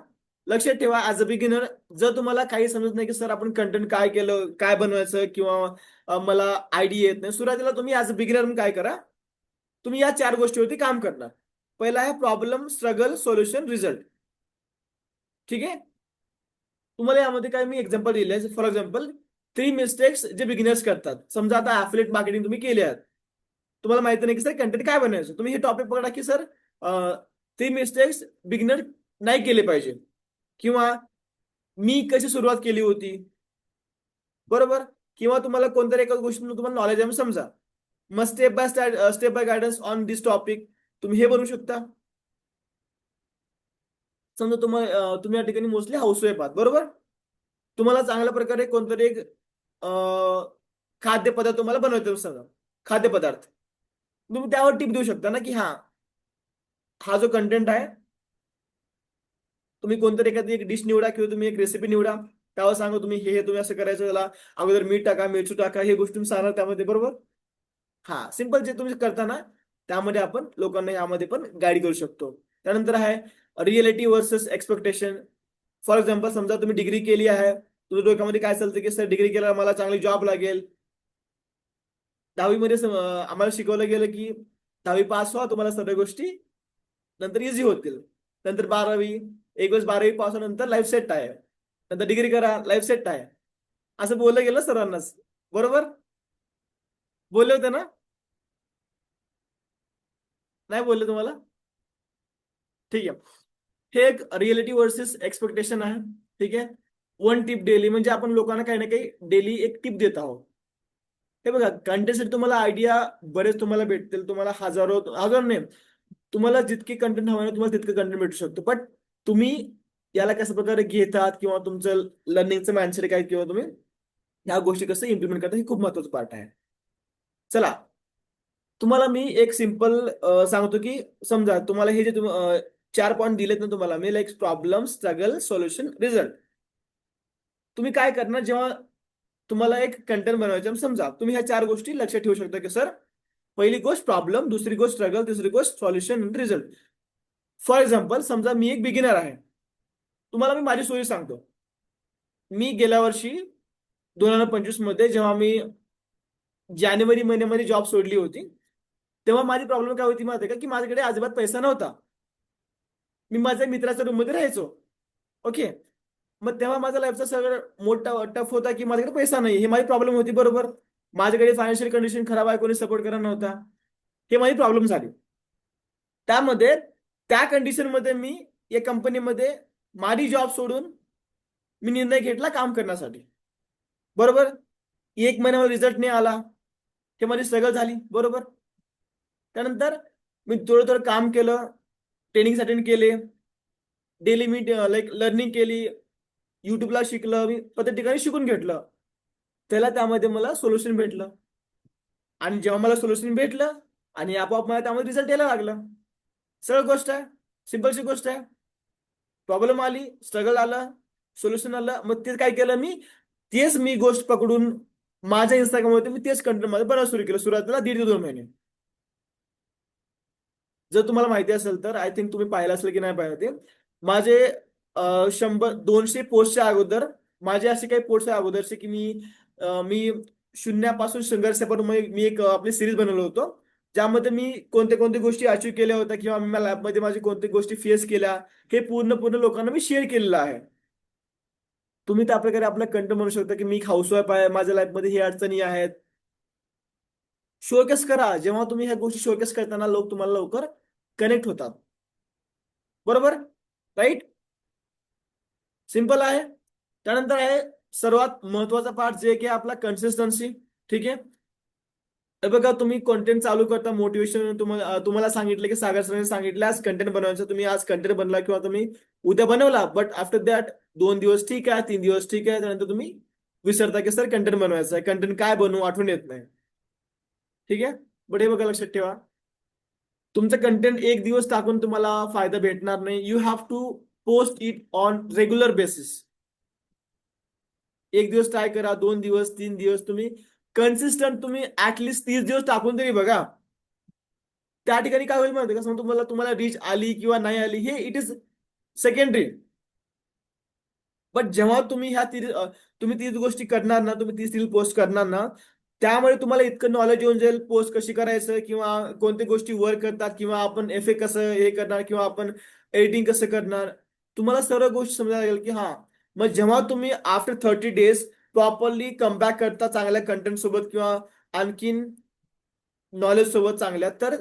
लक्षात ठेवा, ऍज अ बिगिनर जर तुम्हाला काही समजत नाही की सर आपण कंटेंट काय केलं, काय बनवायचं, किंवा मला आयडिया येत नाही, सुरुवातीला तुम्ही ऍज अ बिगिनर काय करा, तुम्ही या चार गोष्टीवरती काम करणार. पहिला आहे प्रॉब्लेम, स्ट्रगल, सोल्युशन, रिझल्ट. ठीक आहे. तुम्हाला यामध्ये काय मी एक्झाम्पल दिले. फॉर एक्झाम्पल 3 मिस्टेक्स जे बिगिनर्स करतात. समजा आता ऍफिलिएट मार्केटिंग तुम्ही केले आहेत, तुम्हाला माहिती नाही की सर कंटेंट काय बनायचं. तुम्ही हे टॉपिक पकडा की सर 3 मिस्टेक्स बिगिनर नाही केले पाहिजे, किंवा मी कशी सुरुवात केली होती, बरोबर. किंवा तुम्हाला कोणत्या एका गोष्टीतून तुम्हाला नॉलेज आहे समजा, मग step by guidance on this topic, तुम्ही हे बनवू शकता. समजा तुम्ही या ठिकाणी मोस्टली हाऊसवाईफ आहात, बरोबर. तुम्हाला चांगल्या प्रकारे कोणतरी एक खाद्यपदार्थ तुम्हाला बनवायचं समजा, खाद्यपदार्थ, तुम्ही त्यावर टिप देऊ शकता ना की हा जो कंटेंट आहे, तुम्ही कोणतरी एखादी एक डिश निवडा किंवा तुम्ही एक रेसिपी निवडा, त्यावर सांगा तुम्ही हे तुम्ही असं करायचं, त्याला अगोदर मीठ टाका, मिरची टाका, हे गोष्टी तुम्ही सांगणार त्यामध्ये, बरोबर. हा सिंपल जे तुम्ही करताना त्यामध्ये आपण लोकांना यामध्ये पण गाईड करू शकतो. त्यानंतर आहे reality versus expectation. For example समजा तुम्ही डिग्री केली आहे, तुझ्या डोक्यामध्ये काय चालतं की सर डिग्री केल्यावर मला चांगली जॉब लागेल. 10वी मध्ये आम्हाला शिकवलं गेलं की 10वी पास व्हा, तुम्हाला सर्व गोष्टी नंतर इझी होतील. नंतर 12वी, एक वेळेस 12वी पास नंतर लाईफ सेट आहे, नंतर डिग्री करा, लाईफ सेट आहे, असं बोललं गेलं सर्वांनाच, बरोबर. बोलले होते ना, नाही बोलले तुम्हाला? ठीक आहे. हे एक रिअलिटी वर्सेस एक्सपेक्टेशन आहे. ठीक आहे. 1 टिप डेली, म्हणजे आपण लोकांना काही ना काही डेली एक टिप देत आहोत. हे बघा, कंटेंटसाठी तुम्हाला आयडिया बरेच तुम्हाला भेटतील, तुम्हाला हजारो हजार नाही, तुम्हाला जितके कंटेंट हवे ना तुम्हाला तितकं कंटेंट भेटू शकतो. बट तुम्ही याला कशा प्रकारे घेतात किंवा तुमचं लर्निंगचं माइंडसेट काय, किंवा तुम्ही ह्या गोष्टी कसं इम्प्लिमेंट करता, हे खूप महत्वाचं पार्ट आहे. चला, तुम्हाला मी एक सिंपल सांगतो की समजा तुम्हाला हे जे 4 पॉईंट दिलेत ना तुम्हाला मी, like problem, struggle, solution, result. तुम्ही काय करणार जेव्हा तुम्हाला एक कंटेंट बनवायचं समजा, तुम्ही ह्या 4 गोष्टी लक्षात ठेवू शकता की सर पहिली गोष्ट प्रॉब्लेम, दुसरी गोष्ट स्ट्रगल, तिसरी गोष्ट सॉल्युशन, रिझल्ट. फॉर एक्झाम्पल समजा मी एक बिगिनर आहे, तुम्हाला मी माझी स्टोरी सांगतो. मी गेल्या वर्षी 2025 मध्ये जेव्हा मी जानेवारी महिन्यामध्ये जॉब सोडली होती, तेव्हा माझी प्रॉब्लेम काय होती माहिती आहे का, की माझ्याकडे अजिबात पैसा नव्हता. मी माझ्या मित्राच्या रूम मध्ये राहायचो. ओके. मग तेव्हा माझा लाईफचा सगळं मोठा टफ होता की माझ्याकडे पैसा नाही, हे माझी प्रॉब्लेम होती, बरोबर. माझ्याकडे फायनान्शियल कंडिशन खराब आहे, कोणी सपोर्ट करणार नव्हता, हे माझी प्रॉब्लेम झाली. त्यामध्ये त्या कंडिशन मध्ये मी या कंपनीमध्ये माझी जॉब सोडून मी निर्णय घेतला काम करण्यासाठी, बरोबर. 1 महिन्यावर रिझल्ट नाही आला, हे माझी स्ट्रगल झाली, बरोबर. त्यानंतर मी थोडं थोडं काम केलं, ट्रेनिंग अटेंड केले, डेली मी लाईक लर्निंग केली, युट्यूबला शिकलं मी, प्रत्येक ठिकाणी शिकून घेतलं. त्याला त्यामध्ये मला सोल्युशन भेटलं, आणि जेव्हा मला सोल्युशन भेटलं आणि आपोआप मला त्यामध्ये रिझल्ट यायला लागला. सरळ गोष्ट आहे, सिंपलची गोष्ट आहे. प्रॉब्लेम आली, स्ट्रगल आलं, सोल्युशन आलं, मग ते काय केलं मी, तेच मी गोष्ट पकडून माझ्या इंस्टाग्रामवरती मी तेच कंटेंट मध्ये बनवायला सुरू केलं. सुरुवातीला 1.5 ते 2 महिने. जर तुम्हाला माहिती असेल तर आय थिंक तुम्ही पाहिलं असेल की नाही पाहिलं ते, माझे 100-200 पोस्टच्या अगोदर माझे असे काही पोस्ट आहे अगोदरचे की मी शून्यापासून संघर्षापर्यंत मी एक आपली सिरीज बनवलं होतं, ज्यामध्ये मी कोणत्या कोणत्या गोष्टी अचीव्ह केल्या होत्या किंवा मी लॅबमध्ये माझी कोणत्या गोष्टी फेस केल्या, हे पूर्ण पूर्ण लोकांना मी शेअर केलेलं आहे. तुम्ही त्या प्रकारे आपला कंटेंट म्हणू शकता की मी हाऊसवाईफ आहे, माझ्या लाईफमध्ये हे अडचणी आहेत. शोकेस करा. जेव्हा तुम्ही ह्या गोष्टी शोकेस करताना लोक तुम्हाला लवकर कनेक्ट होतात, बरोबर, राईट. सिंपल आहे. त्यानंतर आहे सर्वात महत्वाचा पार्ट जे की आपला कन्सिस्टन्सी. ठीक आहे. हे बघा, तुम्ही कंटेंट चालू करता, मोटिवेशन तुम्हाला सांगितलं की सागर सरांनी सांगितलं आज कंटेंट बनवायचं, तुम्ही आज कंटेंट बनला किंवा तुम्ही उद्या बनवला, बट आफ्टर दॅट 2 दिवस ठीक आहे, 3 दिवस ठीक आहे, त्यानंतर तुम्ही विसरता की सर कंटेंट बनवायचं आहे, कंटेंट काय बनवू आठवण येत नाही. ठीक आहे. बट हे बघा, लक्षात ठेवा, तुमचं कंटेंट एक दिवस टाकून तुम्हाला फायदा भेटणार नाही. You have to post it on regular basis. एक दिवस ट्राय करा, 2 दिवस, 3 दिवस, तुम्ही कन्सिस्टंट तुम्ही ऍटलिस्ट 30 दिवस टाकून तरी बघा. त्या ठिकाणी काय होईल माहिती का, समजा तुम्हाला तुम्हाला रीच आली किंवा नाही आली, हे इट इज सेकंडरी. बट जेव्हा तुम्ही तुम्ही 30 गोष्टी करणार ना, तुम्ही 30 रील पोस्ट करणार ना, त्यामुळे तुम्हाला इतकं नॉलेज येऊन जाईल पोस्ट कशी करायचं किंवा कोणत्या गोष्टी वर्क करतात किंवा आपण इफेक्ट कसं हे करणार किंवा आपण एडिटिंग कसं करणार. तुम्हाला सर्व गोष्टी समजायला लागेल की हा. मग जेव्हा तुम्ही आफ्टर 30 days प्रॉपरली कमबॅक करता चांगल्या कंटेंट सोबत किंवा आणखीन नॉलेज सोबत चांगल्या, तर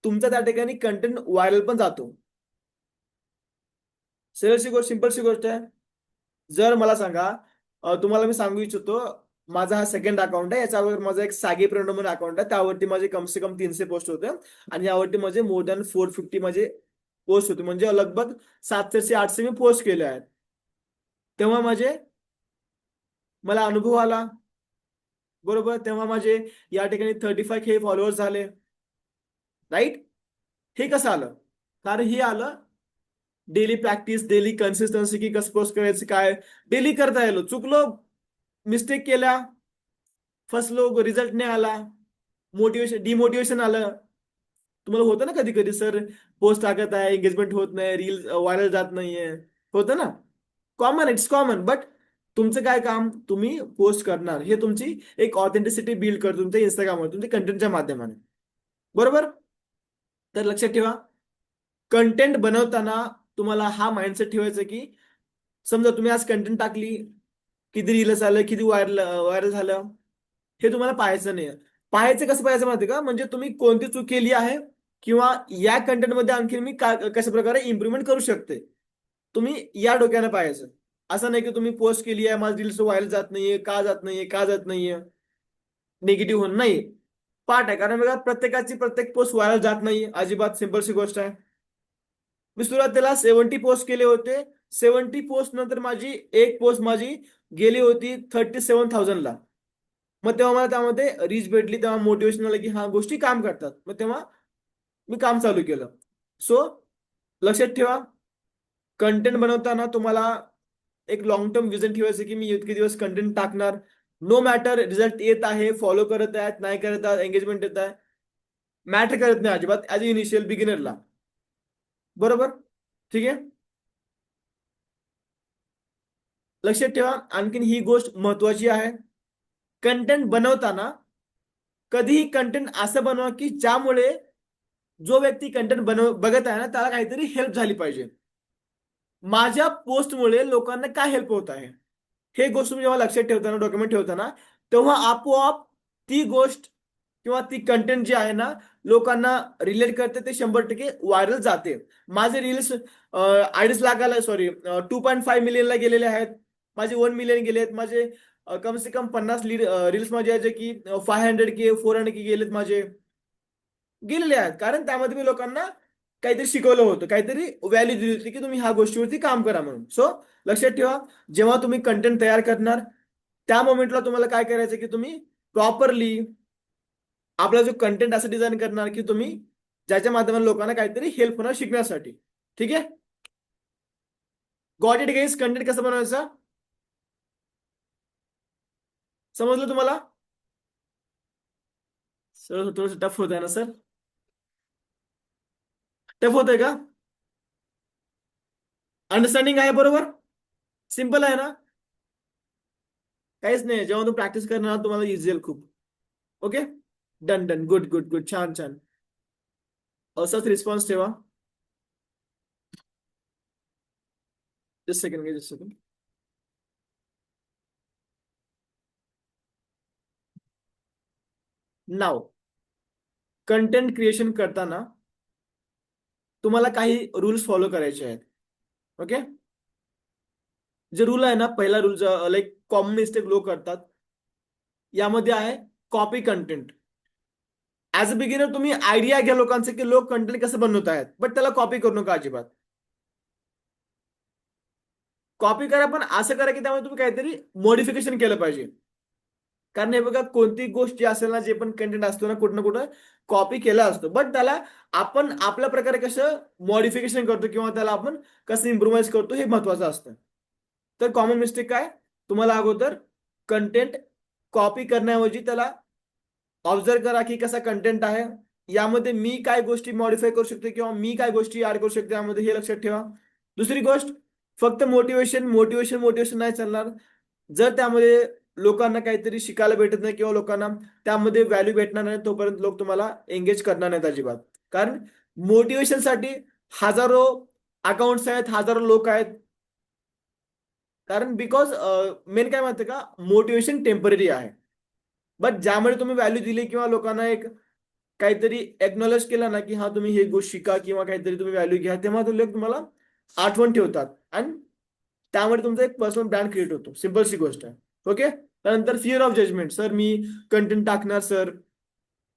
तुमचा त्या ठिकाणी कंटेंट व्हायरल पण जातो. सरळशी गोष्ट, सिंपलशी गोष्ट आहे. जर मला सांगा, तुम्हाला मी सांगू इच्छितो, माझा हा सेकंड अकाउंट आहे. याच्या अगोदर माझा एक सागी प्रणव म्हणून अकाउंट आहे, त्यावरती माझे कम से कम 300 पोस्ट होते आणि यावरती माझे मोर दॅन 450 माझे पोस्ट होते, म्हणजे लगभग 700 800 मी पोस्ट केले आहेत. तेव्हा मला अनुभव आला. बरोबर, तेव्हा माझे या ठिकाणी 35K फॉलोअर्स झाले. राईट. हे कसं आलं? कारण हे आलं डेली प्रॅक्टिस, डेली कन्सिस्टन्सी, की कसं पोस्ट करायचं, काय डेली करता येलो. चुकलो, मिस्टेक केल्या, फसलो, रिझल्ट नाही आला, डिमोटिवेशन आलं. तुम्हाला होतं ना कधी कधी, सर पोस्ट टाकत आहे, एंगेजमेंट होत नाही, रील व्हायरल जात नाहीये, होतं ना. Common, it's common. बट तुमचं काय काम, तुम्ही पोस्ट करणार, हे तुमची एक ऑथेंटिसिटी बिल्ड करतो तुमच्या इंस्टाग्रामवर, तुमच्या कंटेंटच्या माध्यमाने. बरोबर. तर लक्षात ठेवा, कंटेंट बनवताना तुम्हाला हा माइंडसेट ठेवायचा की समजा तुम्ही आज कंटेंट टाकली, किती रील्स आलं, किती व्हायरल व्हायरल झालं, हे तुम्हाला पाहायचं नाही. पाहायचं कसं पाहायचं माहिती का, म्हणजे तुम्ही कोणती चूक केली आहे किंवा या कंटेंटमध्ये आणखी मी कशा प्रकारे इम्प्रुव्हमेंट करू शकते, तुम्ही या डोक्यानं पाहायचं. असं नाही की तुम्ही पोस्ट केली आहे, माझी रील्स व्हायरल जात नाहीये, का जात नाहीये, का जात नाहीये, निगेटिव्ह होणं नाही. पार्ट आहे, कारण बघा प्रत्येकाची प्रत्येक पोस्ट व्हायरल जात नाही अजिबात. सिंपलशी गोष्ट आहे. मी सुरुवातीला 70 पोस्ट केले होते. 70 पोस्ट नंतर माझी एक पोस्ट माझी गेली होती 37,000ला. मग तेव्हा मला त्यामध्ये रीच भेटली, तेव्हा मोटिवेशन आलं की हा गोष्टी काम करतात. मग तेव्हा मी काम चालू केलं. सो लक्षात ठेवा, कंटेंट बनवताना तुम्हाला एक लॉंग टर्म विजन ठेवायचं की मी इतके दिवस कंटेंट टाकणार. नो मॅटर रिझल्ट येत आहे, फॉलो करत आहेत, नाही करत आहेत, एंगेजमेंट येत आहे, मॅटर करत नाही अजिबात ऍज इनिशियल बिगिनरला. बरोबर. ठीक आहे. लक्षात ठेवा, आणखीन ही गोष्ट महत्वाची आहे. कंटेंट बनवताना कधीही कंटेंट असं बनवा की ज्यामुळे जो व्यक्ती कंटेंट बघत आहे ना, त्याला काहीतरी हेल्प झाली पाहिजे. माझ्या पोस्टमुळे लोकांना काय हेल्प होत आहे, हे गोष्ट तुम्ही जेव्हा लक्षात ठेवताना, डॉक्युमेंट ठेवताना, तेव्हा आपोआप ती गोष्ट किंवा ती कंटेंट जी आहे ना, लोकांना रिलेट करते, ते 100% व्हायरल जाते. माझे रील्स 2.5 लाखाला, सॉरी 2.5 मिलियनला गेलेले आहेत. माझे 1 मिलियन गेले आहेत. माझे कम से कम 50 रील्स माझे आहेत जे की 500K 400K गेलेत माझे, गेलेले आहेत. कारण त्यामध्ये मी लोकांना काहीतरी शिकवलं होतं, काहीतरी व्हॅल्यू दिली होती की तुम्ही ह्या गोष्टीवरती काम करा म्हणून. सो लक्षात ठेवा, जेव्हा तुम्ही कंटेंट तयार करणार, त्या मोमेंटला तुम्हाला काय करायचं की तुम्ही प्रॉपरली आपला जो कंटेंट असं डिझाईन करणार की तुम्ही ज्याच्या माध्यमातून लोकांना काहीतरी हेल्प होणार शिकण्यासाठी. ठीक आहे. Got it guys. कंटेंट कसं बनवायचं समजलं तुम्हाला? सर थोडंसं टफ होत आहे ना सर? टफ होत आहे का? अंडरस्टँडिंग आहे बरोबर? सिंपल आहे ना? काहीच नाही, जेव्हा तुम्ही प्रॅक्टिस करणार तुम्हाला इझी येईल खूप. Okay. Done done, good good good, छान छान. असाच रिस्पॉन्स ठेवा. Just second, just second. Now content creation करताना तुम्हाला काही रूल्स फॉलो करायचे आहेत. ओके. जे रूल आहे ना, पहिला रूल लाईक कॉमन मिस्टेक लोक करतात, यामध्ये आहे copy content. As a beginner तुम्ही आयडिया घ्या लोकांचे की लोक कंटेंट कसं बनवत आहेत, बट त्याला कॉपी करू नका अजिबात. कॉपी करा, पण असं करा की त्यामुळे तुम्ही काहीतरी मॉडिफिकेशन केलं पाहिजे. कारण हे बघा, कोणती गोष्ट जी असेल ना, जे पण कंटेंट असतो ना, कुठं ना कुठं कॉपी केला असतो, बट त्याला आपण आपल्या प्रकारे कसं मॉडिफिकेशन करतो किंवा त्याला आपण कसं इम्प्रुव्हाइज करतो, हे महत्वाचं असतं. तर कॉमन मिस्टेक काय, तुम्हाला अगोदर कंटेंट कॉपी करण्याऐवजी त्याला ऑब्झर्व करा की कसा कंटेंट आहे, यामध्ये मी काय गोष्टी मॉडिफाय करू शकते किंवा मी काय गोष्टी ऍड करू शकते यामध्ये, हे लक्षात ठेवा. दुसरी गोष्ट, फक्त मोटिवेशन मोटिवेशन मोटिवेशन नाही चालणार. जर त्यामध्ये लोकांना काहीतरी शिकायला भेटत नाही किंवा लोकांना त्यामध्ये व्हॅल्यू भेटणार नाही तोपर्यंत लोक तुम्हाला एंगेज करणार नाहीत अजिबात. कारण मोटिवेशनसाठी हजारो अकाउंट्स आहेत, हजारो लोक आहेत. कारण बिकॉज मेन काय माहिती का, मोटिवेशन टेम्पररी आहे. बट ज्यामुळे तुम्ही व्हॅल्यू दिली किंवा लोकांना एक काहीतरी एक्नॉलेज केलं ना, की हा तुम्ही हे गोष्ट शिका किंवा काहीतरी तुम्ही व्हॅल्यू घ्या, तेव्हा ते लोक तुम्हाला आठवण ठेवतात आणि त्यामुळे तुमचा एक पर्सनल ब्रँड क्रिएट होतो. सिम्पलशी गोष्ट आहे. ओके. त्यानंतर फिअर ऑफ जजमेंट. सर मी कंटेंट टाकणार सर,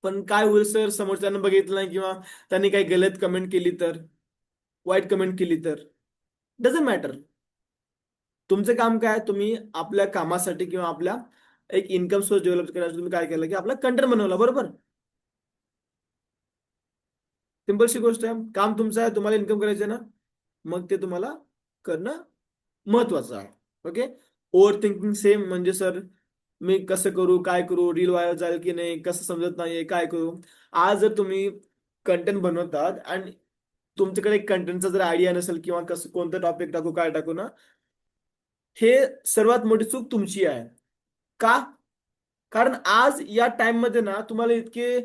पण काय होईल सर, समोरच्यानं बघितलं नाही किंवा त्यांनी काही गलत कमेंट केली तर, वाईट कमेंट केली तर, डझंट मॅटर. तुमचं काम काय, तुम्ही आपल्या कामासाठी किंवा आपल्या एक इन्कम सोर्स डेव्हलप करण्यासाठी तुम्ही काय केलं, की आपला कंटेंट बनवला. बरोबर. सिंपलशी गोष्ट आहे. काम तुमचं आहे, तुम्हाला इन्कम करायचं आहे ना, मग ते तुम्हाला करणं महत्वाचं आहे. ओके. ओव्हर थिंकिंग सेम, म्हणजे सर मी कसं करू, काय करू, रील व्हायरल जाईल की नाही, कसं समजत नाहीये, काय करू. आज जर तुम्ही कंटेंट बनवतात आणि तुमच्याकडे कंटेंटचा जर आयडिया नसेल किंवा कसं कोणतं टॉपिक टाकू, काय टाकू ना, हे सर्वात मोठी चूक तुमची आहे. का? कारण आज या टाइम मध्ये ना तुम्हाला इतके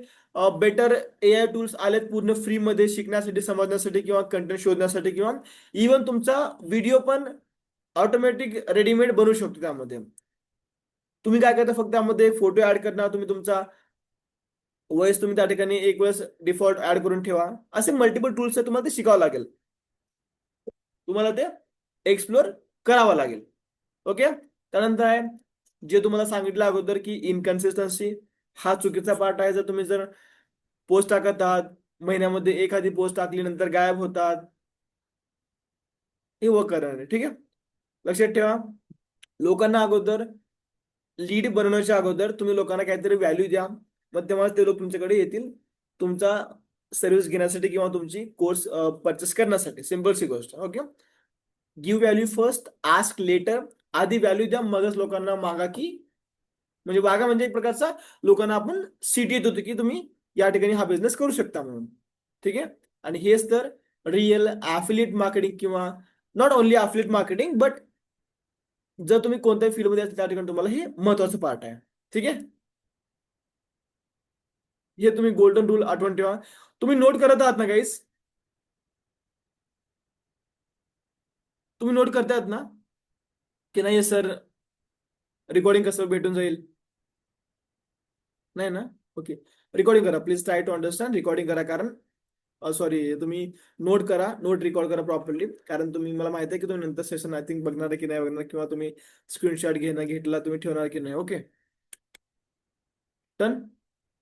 बेटर एआय टूल्स आलेत पूर्ण फ्री मध्ये शिकण्यासाठी, समजण्यासाठी किंवा कंटेंट शोधण्यासाठी, किंवा इव्हन तुमचा व्हिडिओ पण ऑटोमॅटिक रेडीमेड बनवू शकतो त्यामध्ये. तुम्ही काय करता, फक्त त्यामध्ये एक फोटो ऍड करणार, तुम्ही तुमचा वॉइस तुम्ही त्या ठिकाणी एक वेळेस डिफॉल्ट ऍड करून ठेवा. असे मल्टिपल टूल्स आहे, तुम्हाला ते शिकावं लागेल, तुम्हाला ते एक्सप्लोर करावं लागेल. ओके. त्यानंतर आहे जे तुम्हाला सांगितलं अगोदर, की इनकन्सिस्टन्सी हा चुकीचा पार्ट आहे. जर तुम्ही जर पोस्ट टाकत आहात, महिन्यामध्ये एखादी पोस्ट टाकली नंतर गायब होतात, हे वर्क करणार नाही. ठीक आहे. लक्षात ठेवा, लोकांना अगोदर लीड बनवण्याच्या अगोदर तुम्ही लोकांना काहीतरी व्हॅल्यू द्या, मग तेव्हा ते लोक तुमच्याकडे येतील तुमचा सर्व्हिस घेण्यासाठी किंवा तुमची कोर्स परचेस करण्यासाठी. सिम्पलची गोष्ट. Okay. Give value first, ask later. आधी व्हॅल्यू द्या, मगच लोकांना मागा, की म्हणजे वागा म्हणजे एक प्रकारचा लोकांना आपण सीट येत होतो, की तुम्ही या ठिकाणी हा बिझनेस करू शकता म्हणून. ठीक आहे. आणि हेच तर रिअल ऍफिलिएट मार्केटिंग, किंवा नॉट ओनली ऍफिलिएट मार्केटिंग, बट जर तुम्ही कोणत्याही फील्डमध्ये असाल त्या ठिकाणी तुम्हाला हे महत्वाचं पार्ट आहे. ठीक आहे. हे तुम्ही गोल्डन रूल आठवण ठेवा. तुम्ही नोट करत आहात ना गाईस, तुम्ही नोट करतायत ना, की नाही सर रेकॉर्डिंग कसं भेटून जाईल, नाही ना. ओके. रेकॉर्डिंग करा please, try to understand. Recording करा, कारण सॉरी, तुम्ही नोट करा, नोट रेकॉर्ड करा प्रॉपरली. कारण तुम्ही, मला माहिती आहे की तुम्ही नंतर सेशन आय थिंक बघणार आहे की नाही बघणार, किंवा तुम्ही स्क्रीनशॉट घेतला तुम्ही ठेवणार की नाही. ओके. डन.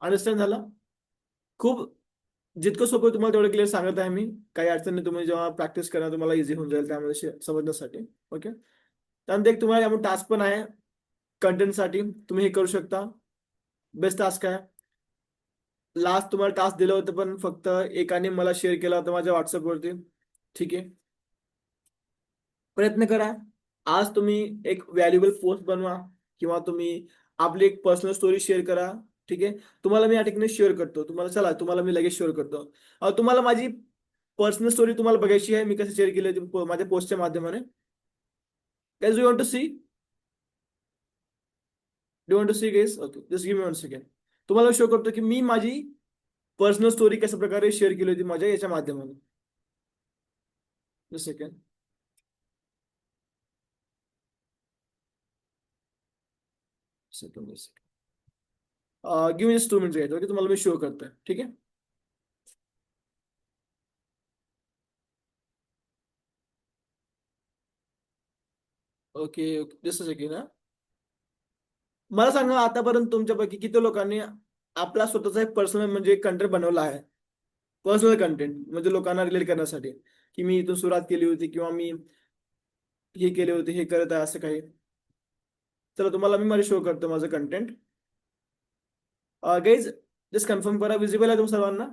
अंडरस्टँड झालं. खूप जितकं सोपं तुम्हाला तेवढं क्लिअर सांगत आहे मी. काही अडचण नाही, तुम्ही जेव्हा प्रॅक्टिस करणार तुम्हाला इझी होऊन जाईल त्यामध्ये समजण्यासाठी. ओके. त्यानंतर एक तुम्हाला यामध्ये टास्क पण आहे कंटेंटसाठी, तुम्ही हे करू शकता. बेस्ट टास्क आहे. लास्ट तुम्हाला टास्क दिलं होतं, पण फक्त एकाने मला शेअर केला होता माझ्या व्हॉट्सअपवरती. ठीक आहे. प्रयत्न करा. आज तुम्ही एक व्हॅल्युएबल पोस्ट बनवा, किंवा तुम्ही आपली एक पर्सनल स्टोरी शेअर करा. ठीक आहे. तुम्हाला मी या ठिकाणी शेअर करतो, तुम्हाला चला तुम्हाला मी लगेच शेअर करतो. तुम्हाला माझी पर्सनल स्टोरी तुम्हाला बघायची आहे, मी कसं शेअर केली होती माझ्या पोस्टच्या माध्यमाने. Guys, do you want to see? Do you want to see, guys? Okay, just give me 1 second. तुम्हाला शो करतो की मी माझी पर्सनल स्टोरी कशा प्रकारे शेअर केली होती माझ्या याच्या माध्यमाने. Second. Second. Give me 2 minutes घ्यायचं. ओके. तुम्हाला मी शो करतोय. ठीक आहे. ओके. ओके. Just second. मला सांगा, आतापर्यंत तुमच्यापैकी किती लोकांनी आपला स्वतःचा एक पर्सनल म्हणजे कंटेंट बनवला आहे. पर्सनल कंटेंट म्हणजे लोकांना रिलेट करण्यासाठी, की मी इथून सुरुवात केली होती किंवा मी हे केले होते, हे करत आहे, असं काही. चला तुम्हाला मी माझे शो करतो माझं कंटेंट. गाईज जस्ट कन्फर्म करा, विजिबल आहे तुम सर्वांना?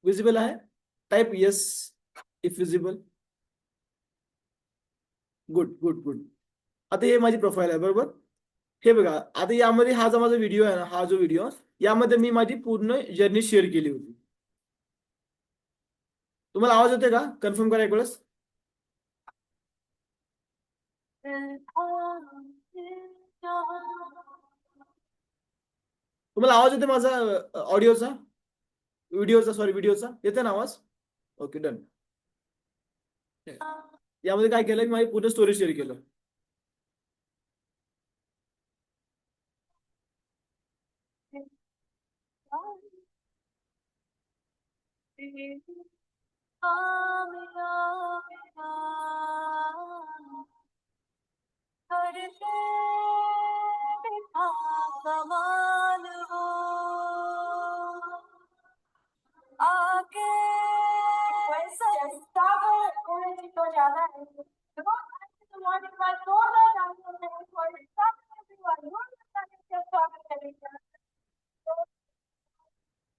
विजिबल आहे? Type yes if visible. Good good good. आता हे माझी प्रोफाईल आहे, बरोबर. हे बघा, आता यामध्ये हा जो माझा व्हिडिओ आहे ना, हा जो व्हिडिओ, यामध्ये मी माझी पूर्ण जर्नी शेअर केली होती. तुम्हाला आवाज येतोय का? कन्फर्म करा एक वेळेस. तुम्हाला आवाज येते माझा ऑडिओचा, व्हिडिओचा, सॉरी व्हिडिओचा येते ना आवाज? Okay done. यामध्ये काय केलं, मी माझी पूर्ण स्टोरी शेअर केलं.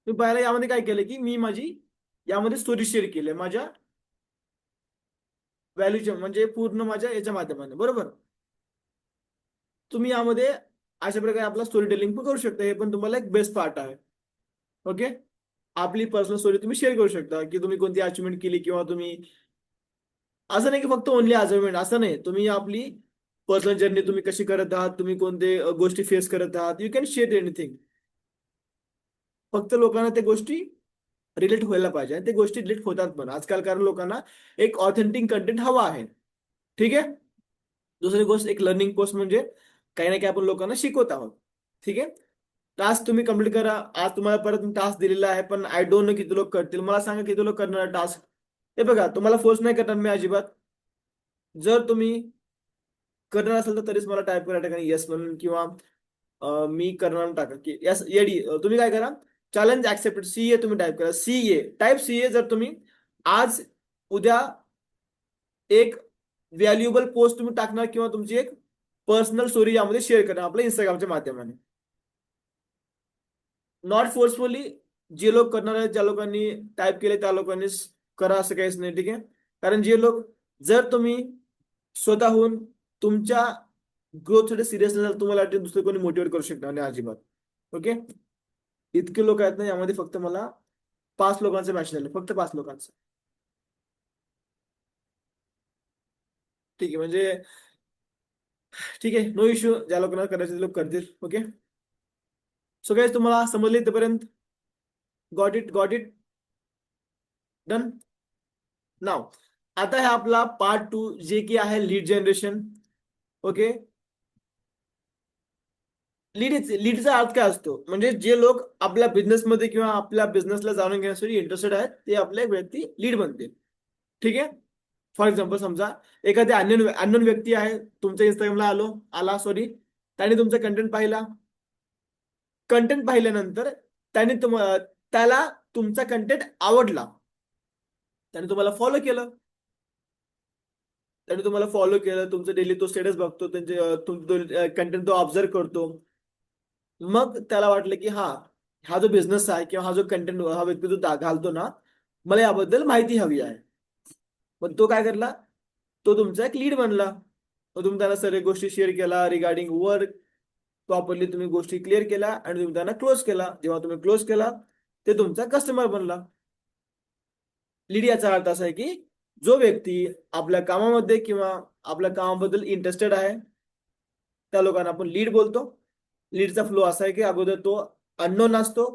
मी पहिला यामध्ये काय केलं की मी माझी यामध्ये स्टोरी शेअर केली माझ्या व्हॅल्यूच्या, म्हणजे पूर्ण माझ्या याच्या माध्यमाने, बरोबर. तुम्ही यामध्ये अशा प्रकारे आपला स्टोरी टेलिंग पण करू शकता, हे पण तुम्हाला एक बेस्ट पार्ट आहे. ओके. आपली पर्सनल स्टोरी तुम्ही शेअर करू शकता की तुम्ही कोणती अचिव्हमेंट केली, किंवा तुम्ही असं नाही की फक्त ओनली अचिव्हमेंट, असं नाही, तुम्ही आपली पर्सनल जर्नी तुम्ही कशी करत आहात, तुम्ही कोणते गोष्टी फेस करत आहात, यू कॅन शेअर एनिथिंग. फक्त लोकांना त्या गोष्टी रिलेट व्हायला पाहिजे, आणि ते गोष्टी रिलेट होतात पण आजकाल, कारण लोकांना एक ऑथेंटिक कंटेंट हवा आहे. ठीक आहे. दुसरी गोष्ट, एक लर्निंग पोस्ट म्हणजे काही ना काही आपण लोकांना शिकवत आहोत. ठीक आहे. टास्क तुम्ही कम्प्लीट करा. आज तुम्हाला परत टास्क दिलेला आहे, पण आय डोंट नो किती लोक करतील. मला सांगा किती लोक करणार टास्क. हे बघा, तुम्हाला फोर्स नाही करणार मी अजिबात. जर तुम्ही करणार असेल तर तरीच मला टाईप करा ठिकाणी येस म्हणून, किंवा मी करणार टाका की यस येडी. तुम्ही काय करा, चॅलेंज ऍक्सेप्टेड सीए तुम्ही टाईप करा. CA type CA. जर तुम्ही आज उद्या एक व्हॅल्युएबल पोस्ट तुम्ही टाकणार, किंवा तुमची एक पर्सनल स्टोरी यामध्ये शेअर करणार आपल्या इंस्टाग्रामच्या माध्यमाने. Not forcefully. जे लोक करणार आहेत, ज्या लोकांनी टाईप केले त्या लोकांनीच करा, असं काहीच नाही. ठीक आहे. कारण जे लोक, जर तुम्ही स्वतःहून तुमच्या ग्रोथसाठी सिरियस नसाल, तुम्हाला वाटते दुसरं कोणी मोटिवेट करू शकणार नाही अजिबात. ओके. इतके लोक आहेत ना यामध्ये, फक्त मला 5 लोकांचं मॅसेज आले, फक्त 5 लोकांचं. ठीक आहे, म्हणजे ठीक आहे, नो इश्यू. ज्या लोकांना करायचे ते लोक करतील. ओके. सो गाईज, तुम्हाला समजले इथपर्यंत? Got it, got it, done. Now आता है आपला पार्ट 2, जे की आहे लीड जनरेशन. ओके. लीडचा अर्थ काय असतो, म्हणजे जे लोक आपल्या बिझनेसमध्ये किंवा आपल्या बिझनेसला जाणून घेण्यासाठी इंटरेस्टेड आहेत, ते आपले व्यक्ती लीड बनते. ठीक आहे. फॉर एक्झाम्पल, समजा एखादी अननोन व्यक्ती आहे, तुमच्या इंस्टाग्रामला आला, सॉरी, त्याने तुमचा कंटेंट पाहिला. कंटेंट पाहिल्यानंतर त्याने त्याला तुमचा कंटेंट आवडला. त्याने तुम्हाला फॉलो केलं. तुमचं डेली तो स्टेटस बघतो, त्यांचे कंटेंट तो ऑब्झर्व करतो. मग त्याला वाटलं की हा जो बिझनेस आहे, किंवा हा जो कंटेंट हा व्यक्ती जो घालतो ना, मला याबद्दल माहिती हवी आहे. मग तो काय करला, तो तुमचा एक लीड बनला. मग तुम्ही त्यांना सर्व गोष्टी शेअर केला रिगार्डिंग वर्क. प्रॉपरली तुम्ही गोष्टी क्लिअर केला, आणि तुम्ही त्यांना क्लोज केला. जेव्हा तुम्ही क्लोज केला, ते तुमचा कस्टमर बनला. लीड याचा अर्थ असा आहे की जो व्यक्ती आपल्या कामामध्ये किंवा आपल्या कामाबद्दल इंटरेस्टेड आहे, त्या लोकांना आपण लीड बोलतो. लीडचा फ्लो असा आहे की अगोदर तो अननोन असतो,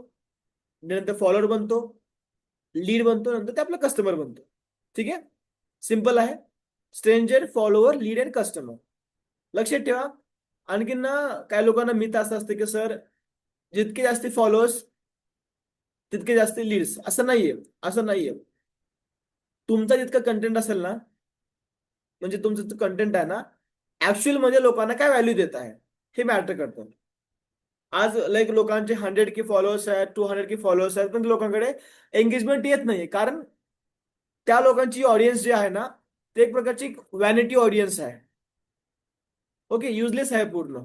नंतर फॉलोअर बनतो, लीड बनतो, नंतर ते आपला कस्टमर बनतो. ठीक आहे. सिंपल आहे. Stranger, follower, lead and customer. लक्षात ठेवा. आणखीन ना काही लोकांना मिथ असं असते की सर, जितके जास्त फॉलोअर्स तितके जास्त लीड्स. असं नाहीये. तुमचा जितका कंटेंट असेल ना, म्हणजे तुमचं कंटेंट आहे ना, ऍक्च्युअल मध्ये लोकांना काय व्हॅल्यू देत आहे, हे मॅटर करतं. आज लाईक लोकांचे 100K फॉलोअर्स आहेत, 200K फॉलोअर्स आहेत, पण लोकांकडे एंगेजमेंट येत नाही, कारण त्या लोकांची ऑडियन्स जी आहे ना, ते एक प्रकारची व्हॅनिटी ऑडियन्स आहे. ओके. युजलेस आहे पूर्ण.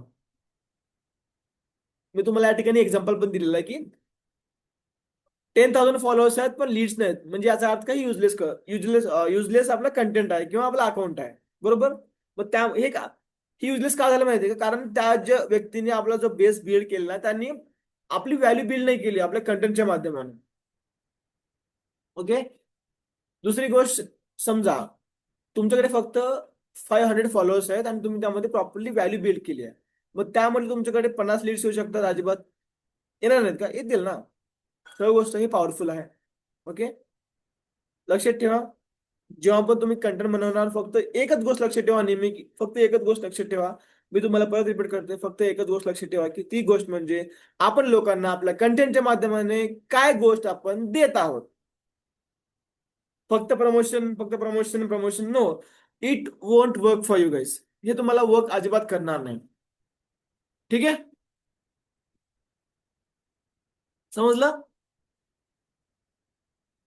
मी तुम्हाला या ठिकाणी एक्झाम्पल पण दिलेलं आहे की 10,000 फॉलोअर्स आहेत पण लीड्स नाहीत, म्हणजे याचा अर्थ काही युजलेस युजलेस युजलेस आपला कंटेंट आहे, किंवा आपला अकाउंट आहे. बरोबर. मग हे का ही युजलेस का झालं माहितीये का, कारण त्या ज्या व्यक्तीने आपला जो बेस बिल्ड केला, त्यांनी आपली व्हॅल्यू बिल्ड नाही केली आपल्या कंटेंटच्या माध्यमाने. ओके. दुसरी गोष्ट, समजा तुमच्याकडे फक्त 500 फॉलोअर्स आहेत आणि तुम्ही त्यामध्ये प्रॉपरली व्हॅल्यू बिल्ड केली आहे, मग त्यामध्ये तुमच्याकडे 50 लीड्स येऊ शकतात, अजिबात येणार नाहीत का? येतील ना. सर्व गोष्ट ही पॉवरफुल आहे. ओके, लक्षात ठेवा. जेव्हा पण तुम्ही कंटेंट बनवणार, फक्त एकच गोष्ट लक्षात ठेवा नेहमी, फक्त एकच गोष्ट लक्षात ठेवा. मी तुम्हाला परत रिपीट करते, फक्त एकच गोष्ट लक्षात ठेवा, की ती गोष्ट म्हणजे आपण लोकांना आपल्या कंटेंटच्या माध्यमाने काय गोष्ट आपण देत आहोत. फक्त प्रमोशन, फक्त promotion, promotion, no. It won't work for you guys. हे तुम्हाला वर्क अजिबात करणार नाही. ठीक आहे, समजलं?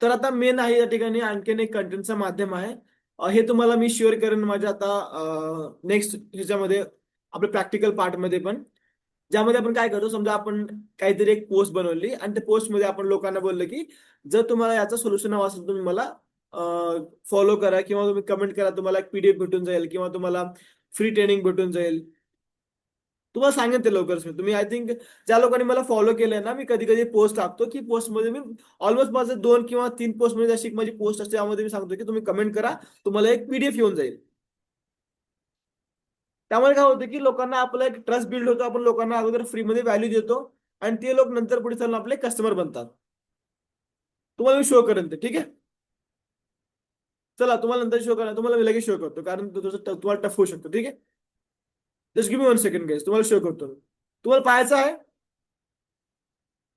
तर आता मेन आहे या ठिकाणी आणखीन एक कंटेंटचं माध्यम आहे. हे तुम्हाला मी शेअर करेन माझ्या आता नेक्स्ट ह्याच्यामध्ये, आपल्या प्रॅक्टिकल पार्टमध्ये पण, ज्यामध्ये आपण काय करतो, समजा आपण काहीतरी एक पोस्ट बनवली आणि त्या पोस्टमध्ये आपण लोकांना बोललं की जर तुम्हाला याचं सोल्युशन हवं असेल तुम्ही मला फॉलो करा किंवा तुम्ही कमेंट करा, तुम्हाला एक पीडीएफ भेटून जाईल किंवा तुम्हाला फ्री ट्रेनिंग भेटून जाईल. तुम्हाला सांगेन ते लवकरच मी. तुम्ही आय थिंक ज्या लोकांनी मला फॉलो केलंय ना, मी कधी कधी पोस्ट टाकतो की पोस्टमध्ये मी ऑलमोस्ट माझं 2 किंवा 3 पोस्ट मध्ये अशी एक माझी पोस्ट असते, त्यामध्ये मी सांगतो की तुम्ही कमेंट करा, तुम्हाला एक पीडीएफ येऊन जाईल. त्यामुळे काय होतं की लोकांना आपला एक ट्रस्ट बिल्ड होतो, आपण लोकांना अगोदर फ्रीमध्ये व्हॅल्यू देतो आणि ते लोक नंतर पुढे चालून आपले कस्टमर बनतात. तुम्हाला मी शो करेन ते, ठीक आहे. चला, तुम्हाला नंतर शो करा, तुम्हाला मी लगेच शो करतो, कारण तुम्हाला टफ होऊ शकतो. ठीक आहे, just give me 1 second guys, तुम्हाला शो करतो. तुम्हाला पाहायचं आहे?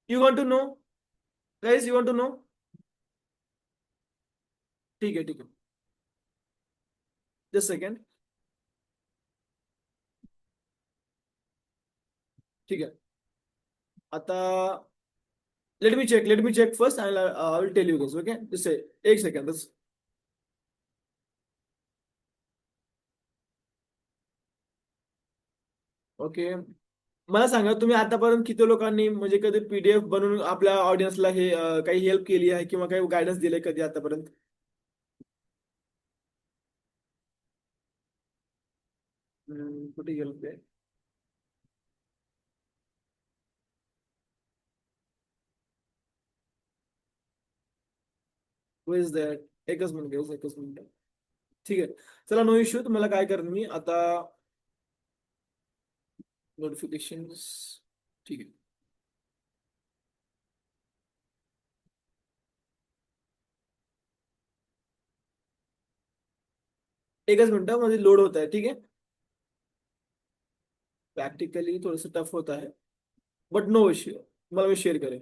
You want to know guys, you want to know? ठीक आहे, ठीक आहे, जस्ट सेकंड. ठीक आहे, आता let me check first, I will tell you guys. Okay, just 1 second. Okay, मला सांगा तुम्ही आतापर्यंत किती लोकांनी म्हणजे कधी पीडीएफ बनवून आपल्या ऑडियन्सला हे काही हेल्प केली आहे किंवा काही गायडन्स दिले कधी आतापर्यंत? कुठे गेलो ते? Is that? एकच मिनिट घेऊ, एकच मिनिट. ठीक आहे, चला, नो इश्यू. तुम्हाला काय करेन मी आता, नोटिफिकेशन. ठीक आहे, एकच मिनिट मध्ये लोड होत आहे. ठीक आहे, प्रॅक्टिकली थोडस टफ होत आहे, बट नो इश्यू, मला मी शेअर करेन.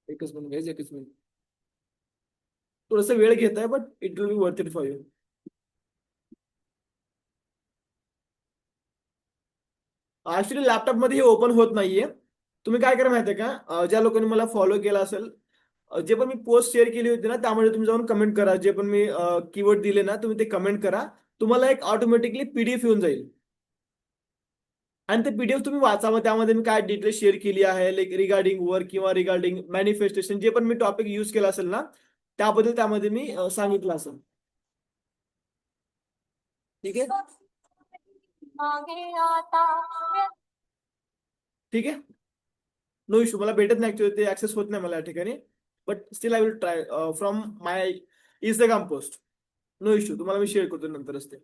एकच मिनिट घ्यायचं, एकच मिनिट. थोडस वेळ घेत आहे, but it will B worth it for you. Actually laptop मध्ये हे ओपन होत नाहीये. तुम्ही काय करा माहितीये का, ज्या लोकांनी मला फॉलो केला असेल, जे पण मी पोस्ट शेअर केली होती ना, त्यामध्ये तुम्ही जाऊन कमेंट करा. जे पण मी कीवर्ड दिले ना, तुम्ही ते कमेंट करा. तुम्हाला एक ऑटोमॅटिकली पीडीएफ येऊन जाईल आणि ते पीडीएफ तुम्ही वाचावं. त्यामध्ये मी काय डिटेल शेअर केली आहे, लाईक रिगार्डिंग वर्क किंवा रिगार्डिंग मॅनिफेस्टेशन, जे पण मी टॉपिक यूज केला असेल ना, त्याबद्दल त्यामध्ये मी सांगितलं असेल. ठीक आहे, ठीक आहे, नो इश्यू. मला भेटत नाही ऍक्च्युली, ते ऍक्सेस होत नाही मला या ठिकाणी, but still I will try from my Instagram post. No issue, तुम्हाला मी शेअर करतो नंतरच ते.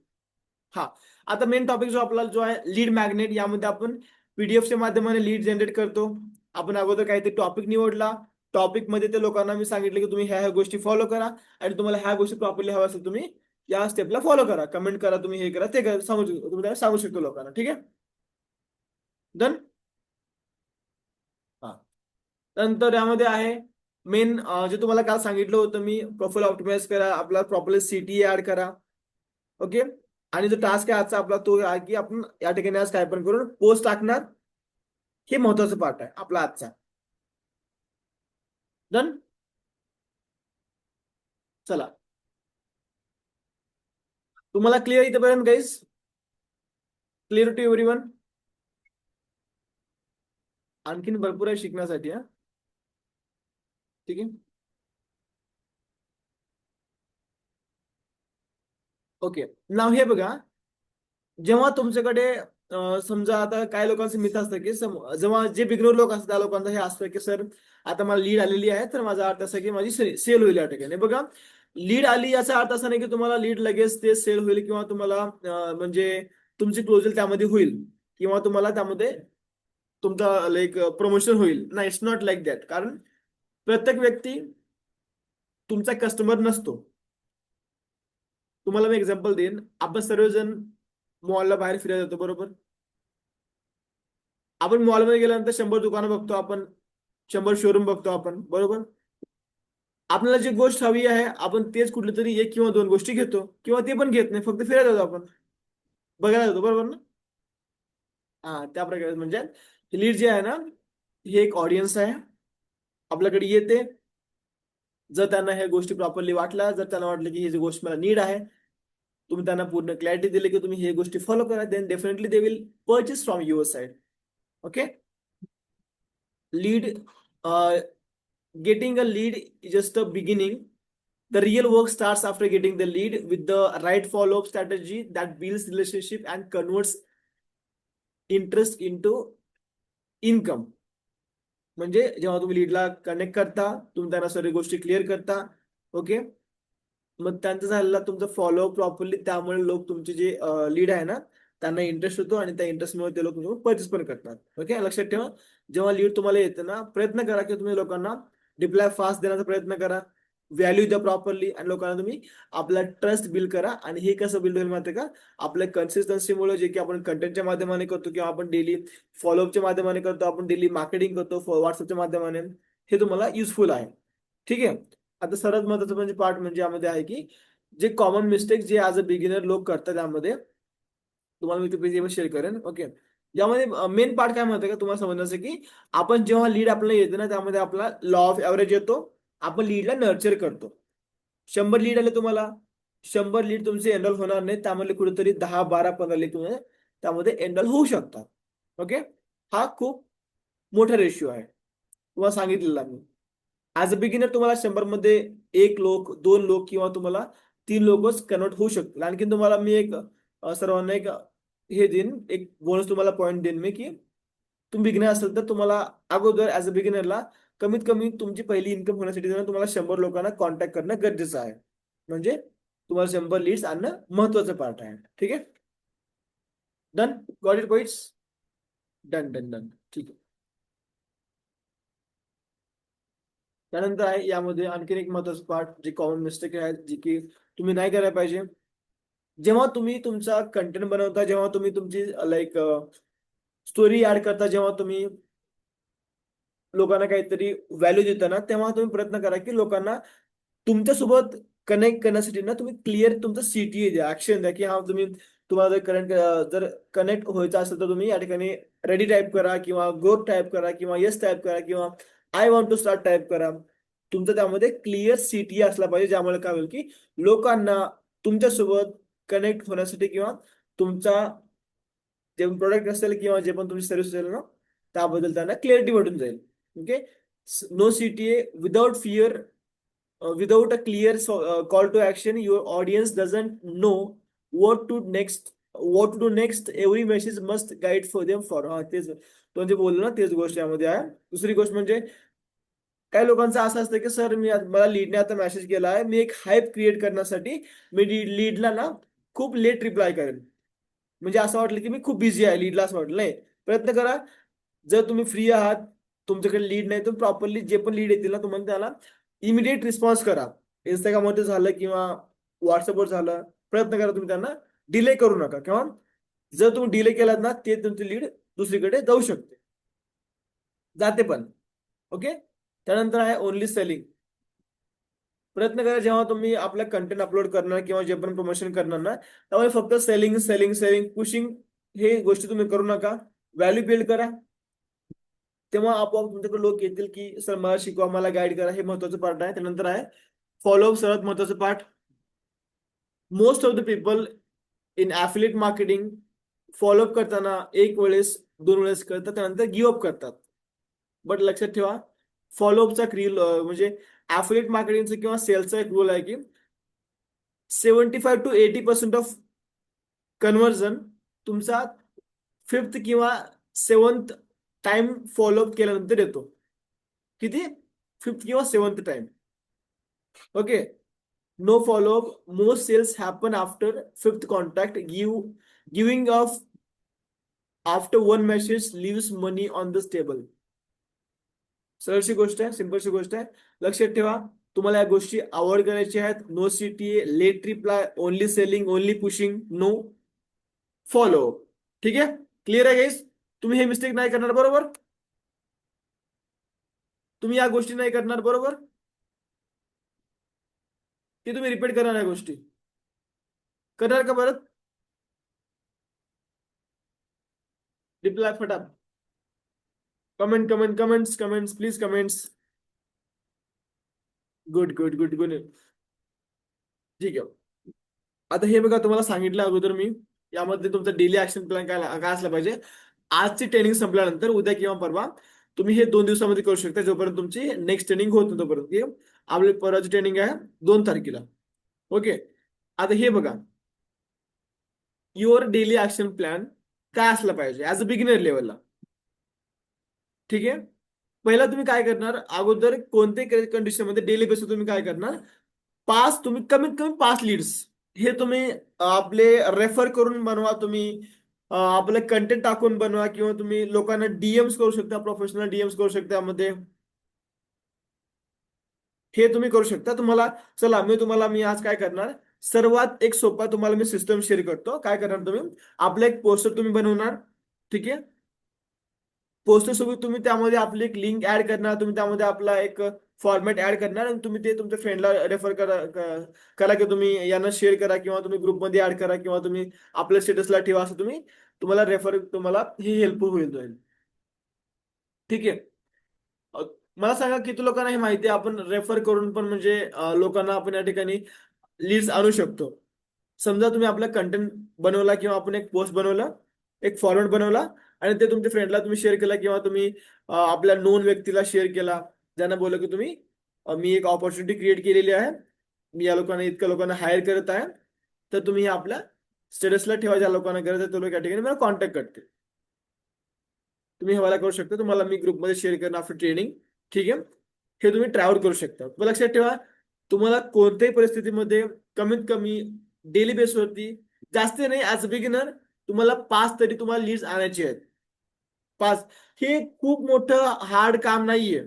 हा, आता मेन टॉपिक जो आपला जो आहे लीड मॅग्नेट, यामध्ये आपण पीडीएफच्या माध्यमाने लीड जनरेट करतो. आपण अगोदर काहीतरी टॉपिक निवडला, टॉपिक मध्ये ते लोकांना मी सांगितलं की तुम्ही ह्या ह्या गोष्टी फॉलो करा आणि तुम्हाला ह्या गोष्टी प्रॉपरली हव्या असेल तुम्ही या स्टेपला फॉलो करा, कमेंट करा, तुम्ही हे करा ते करा, तुम्ही त्यांना सांगू शकतो लोकांना. ठीक आहे, डन. हा, नंतर यामध्ये आहे मेन, जे तुम्हाला काल सांगितलं होतं मी, प्रोफाइल ऑप्टिमाइज करा, आपला प्रॉपरली सीटी ऍड करा. ओके, आणि जो टास्क आहे आजचा आपला, तो आहे की आपण या ठिकाणी आज काय पण करून पोस्ट टाकणार. हे महत्वाचं पार्ट आहे आपला आजचा. डन. चला, तुम्हाला क्लिअर इथेपर्यंत गाईस? Clear to everyone? आणखीन भरपूर आहे शिकण्यासाठी. हा, ठीक आहे. ओके. नाव हे बघा, जेव्हा तुमच्याकडे समजा आता काय लोकांचं मिथ असतं की जेव्हा जे बिग्नर लोक असतात त्या लोकांचं हे असतं की सर आता मला लीड आलेली आहे तर माझा अर्थ असा की माझी सेल होईल या ठिकाणी. बघा, लीड आली याचा अर्थ असा नाही की तुम्हाला लीड लगेच ते सेल होईल किंवा तुम्हाला म्हणजे तुमची क्लोजल त्यामध्ये होईल किंवा तुम्हाला त्यामध्ये तुमचा लाईक प्रमोशन होईल. नाही, इट्स नॉट लाईक दॅट. कारण प्रत्येक व्यक्ती तुमचा कस्टमर नसतो. तुम्हाला मी एक्झाम्पल देईन. आपण सर्वजण मॉलला बाहेर फिरायला जातो, बरोबर? आपण मॉलमध्ये गेल्यानंतर 100 दुकानं बघतो आपण, 100 शोरूम बघतो आपण, बरोबर? आपल्याला जी गोष्ट हवी आहे आपण तेच कुठली तरी एक किंवा दोन गोष्टी घेतो किंवा ते पण घेत नाही, फक्त फिरायला जातो आपण, बघायला जातो, बरोबर ना? हा, त्या प्रकारे म्हणजे लीड जे आहे ना, हे एक ऑडियन्स आहे, आपल्याकडे येते. जर त्यांना ह्या गोष्टी प्रॉपरली वाटल्या, जर त्यांना वाटलं की ही जी गोष्ट मला नीड आहे, तुम्ही त्यांना पूर्ण क्लॅरिटी दिली की तुम्ही हे गोष्टी फॉलो करा, then definitely they will purchase from your side. Okay. Lead, getting a lead is just the beginning. The real work starts after getting the lead with the right follow-up strategy that builds relationship and converts interest into income. म्हणजे जेव्हा तुम्ही लीडला connect करता, तुम्ही त्यांना सर्व गोष्टी clear करता, okay, मग त्यांचं झालेला तुमचा फॉलोअप प्रॉपरली, त्यामुळे लोक तुमचे जे लीड आहे ना त्यांना इंटरेस्ट होतो आणि त्या इंटरेस्टमुळे ते लोक परचेस पण करतात. ओके, लक्षात ठेवा. जेव्हा लीड तुम्हाला येते ना, प्रयत्न करा की तुम्ही लोकांना रिप्लाय फास्ट देण्याचा प्रयत्न करा, व्हॅल्यू द्या प्रॉपरली आणि लोकांना तुम्ही आपला ट्रस्ट बिल्ड करा. आणि हे कसं बिल्ड होईल माहिती का? आपल्या कन्सिस्टन्सीमुळे, जे की आपण कंटेंटच्या माध्यमाने करतो किंवा आपण डेली फॉलोअपच्या माध्यमाने करतो, आपण डेली मार्केटिंग करतो व्हॉट्सअपच्या माध्यमाने, हे तुम्हाला युजफुल आहे. ठीक आहे. आता सर्वात महत्वाचं म्हणजे पार्ट म्हणजे यामध्ये आहे की जे कॉमन मिस्टेक जे ॲज अ बिगिनर लोक करतात, त्यामध्ये तुम्हाला मी ते शेअर करेन. ओके. यामध्ये मेन पार्ट काय म्हणतं का तुम्हाला समजण्याचं की आपण जेव्हा लीड आपल्याला येते ना, त्यामध्ये आपला लॉ ऑफ ॲव्हरेज येतो. आपण लीडला नर्चर करतो. 100 लीड आले तुम्हाला, 100 लीड तुमचे एनरोल होणार नाही, त्यामध्ये कुठेतरी 10, 12, 15 लीड तुम्ही त्यामध्ये एनरोल होऊ शकतात. ओके. हा खूप मोठा रेशिओ आहे, तुम्हाला सांगितलेला मी. ॲज अ बिगिनर तुम्हाला 100 मध्ये 1 लोक, 2 लोक किंवा तुम्हाला 3 लोकच कन्वर्ट होऊ शकतील. आणखी तुम्हाला मी एक सर्वांना एक हे देईन, एक बोनस तुम्हाला पॉईंट देईन मी की तुम्ही बिगिनर असेल तर तुम्हाला अगोदर ॲज अ बिगिनरला कमीत कमी तुमची पहिली इन्कम होण्यासाठी तुम्हाला 100 लोकांना कॉन्टॅक्ट करणं गरजेचं आहे. म्हणजे तुम्हाला 100 लीड्स आणणं महत्वाचं पार्ट आहे. ठीक आहे. Done. Got it points. Done done done. ठीक आहे. त्यानंतर आहे यामध्ये आणखीन एक महत्वाचं पार्ट, जे कॉमन मिस्टेक आहे जी की तुम्ही नाही करायला पाहिजे. जेव्हा तुम्ही तुमचा कंटेंट बनवता, जेव्हा तुम्ही तुमची लाईक स्टोरी ऍड करता, जेव्हा तुम्ही लोकांना काहीतरी व्हॅल्यू देता ना, तेव्हा तुम्ही प्रयत्न करा की लोकांना तुमच्यासोबत कनेक्ट करण्यासाठी ना तुम्ही क्लिअर तुमचं सीटीए द्या, ऍक्शन द्या की हा तुम्ही तुम्हाला जर कनेक्ट व्हायचं असेल तर तुम्ही या ठिकाणी रेडी टाईप करा किंवा गो टाईप करा किंवा येस टाईप करा किंवा I want to start type करा. तुमचं त्यामध्ये क्लिअर सीटीए असला पाहिजे, ज्यामुळे काय होईल की लोकांना तुमच्यासोबत कनेक्ट होण्यासाठी किंवा तुमचा जे प्रोडक्ट असेल किंवा जे पण तुमची सर्व्हिस असेल ना, त्याबद्दल त्यांना क्लिअरिटी भेटून जाईल. Okay. No CTA without fear, without a clear call to action, your audience doesn't know what to next, what to do next. Every message must guide for them for, हा तेच तो जे बोललो ना, तेच गोष्ट यामध्ये आहे. दुसरी गोष्ट म्हणजे काही लोकांचं असं असतं की सर मला लीडने आता मेसेज केला आहे, मी एक हाईप क्रिएट करण्यासाठी मी लीडला ना खूप लेट रिप्लाय करेन, म्हणजे असं वाटलं की मी खूप बिझी आहे, लीडला असं वाटलं नाही. प्रयत्न करा, जर तुम्ही फ्री आहात, तुमच्याकडे लीड नाही, तर प्रॉपरली जे पण लीड येतील ना तुम्हाला त्याला इमिडिएट रिस्पॉन्स करा. इंस्टाग्राममध्ये झालं किंवा व्हॉट्सअपवर झालं, प्रयत्न करा तुम्ही त्यांना डिले करू नका, किंवा जर तुम्ही डिले केलात ना, ते तुमची लीड दुसरीकडे जाऊ शकते, जाते पण. ओके. त्यानंतर आहे ओनली सेलिंग. प्रयत्न करा जेव्हा तुम्ही आपला कंटेंट अपलोड करणार किंवा जे पण प्रमोशन करणार ना, त्यामुळे फक्त सेलिंग सेलिंग सेलिंग पुशिंग हे गोष्टी तुम्ही करू नका. व्हॅल्यू बिल्ड करा, तेव्हा आपोआप तुमच्याकडे लोक येतील की सर मला शिकवा, मला गाईड करा. हे महत्वाचं पार्ट आहे. त्यानंतर आहे फॉलोअप, सर्वात महत्वाचं part. Most of the people in affiliate marketing follow up करताना एक वेळेस, दोन वेळेस करतात, त्यानंतर गिव्ह अप करतात. बट लक्षात ठेवा, फॉलोअपचा म्हणजे ऍफिलिएट मार्केटिंगचा किंवा सेल्सचा एक रूल आहे की 75% to 80% ऑफ कन्व्हर्जन तुमचा फिफ्थ किंवा सेवन्थ टाइम फॉलोअप केल्यानंतर येतो. किती? फिफ्थ किंवा seventh time. Okay. No follow up, most sales happen after fifth contact, giving off after one message leaves money on the table. सरळशी गोष्ट आहे, सिंपलशी गोष्ट आहे. लक्षात ठेवा, तुम्हाला या गोष्टी अवॉइड करायची आहेत. No CTA, late reply, only selling, only pushing, no follow. ठीक आहे, क्लिअर आहे गाईस? तुम्ही हे मिस्टेक नाही करणार, बरोबर? तुम्ही या गोष्टी नाही करणार, बरोबर? की तुम्ही रिपीट करणार या गोष्टी? करणार का परत? रिप्लाय फटाफ. Comment comment comments comments please comments. Good good good good. ठीक आहे. आता हे बघा, तुम्हाला सांगितलं अगोदर मी, यामध्ये तुमचा डेली ऍक्शन प्लॅन काय काय असला पाहिजे. आजची ट्रेनिंग संपल्यानंतर उद्या किंवा परवा तुम्ही हे 2 दिवसामध्ये करू शकता, जोपर्यंत तुमची नेक्स्ट ट्रेनिंग होत नाही तोपर्यंत. की आपली परवाची ट्रेनिंग आहे 2 तारखेला. ओके. आता हे बघा, युअर डेली ऍक्शन प्लॅन काय असला पाहिजे ऍज अ बिगिनर लेवलला. ठीक आहे. पहिला तुम्ही काय करणार, अगोदर कोणत्याही कंडिशनमध्ये डेली बेसिस तुम्ही काय करणार, तुम्ही कमीत कमी 5 लीड्स हे तुम्ही आपले रेफर करून बनवा. तुम्ही आपले कंटेंट टाकून बनवा, किंवा तुम्ही लोकांना डीएम्स करू शकता, प्रोफेशनल डीएम्स करू शकता यामध्ये. हे तुम्ही करू शकता. तुम्हाला, चला मी आज काय करणार, सर्वात एक सोपा तुम्हाला मी सिस्टम शेअर करतो. काय करणार तुम्ही, आपलं एक पोस्टर तुम्ही बनवणार. ठीक आहे. पोस्टर सोबत तुम्ही त्यामध्ये आपली एक लिंक ऍड करणार, तुम्ही त्यामध्ये आपला एक फॉर्मॅट ऍड करणार, आणि तुम्ही ते तुमच्या फ्रेंडला रेफर करा की तुम्ही यांना शेअर करा, किंवा तुम्ही ग्रुपमध्ये ऍड करा, किंवा तुम्ही आपल्या स्टेटसला ठेवा. असं तुम्हाला रेफर, तुम्हाला हे हेल्पफुल होईल. ठीक आहे. अ, मला सांगा, किती लोकांना हे माहिती आहे आपण रेफर करून पण म्हणजे लोकांना आपण या ठिकाणी लीड्स आणू शकतो. समजा तुम्ही आपला कंटेंट बनवला, किंवा आपण एक पोस्ट बनवला, एक फॉर्मॅट बनवला, आणि ते तुमच्या फ्रेंडला तुम्ही शेअर केला, किंवा तुम्ही आपल्या नोन व्यक्तीला शेअर केला, ज्यांना बोललं की तुम्ही मी एक ऑपॉर्च्युनिटी क्रिएट केलेली आहे, मी या लोकांना इतक्या लोकांना हायर करत आहे, तर तुम्ही हे आपल्या स्टेटसला ठेवा. ज्या लोकांना गरज आहे ते लोक या ठिकाणी मला कॉन्टॅक्ट करते. तुम्ही हवाला करू शकता, तुम्हाला मी ग्रुपमध्ये शेअर करणार आफ्टर ट्रेनिंग. ठीक आहे. हे तुम्ही ट्राय करू शकता. पण लक्षात ठेवा, तुम्हाला कोणत्याही परिस्थितीमध्ये कमीत कमी डेली बेसवरती, जास्त नाही, ऍज अ बिगिनर तुम्हाला 5 तरी तुम्हाला लीड्स आणायचे आहेत. 5. हे खूप मोठं हार्ड काम नाहीये,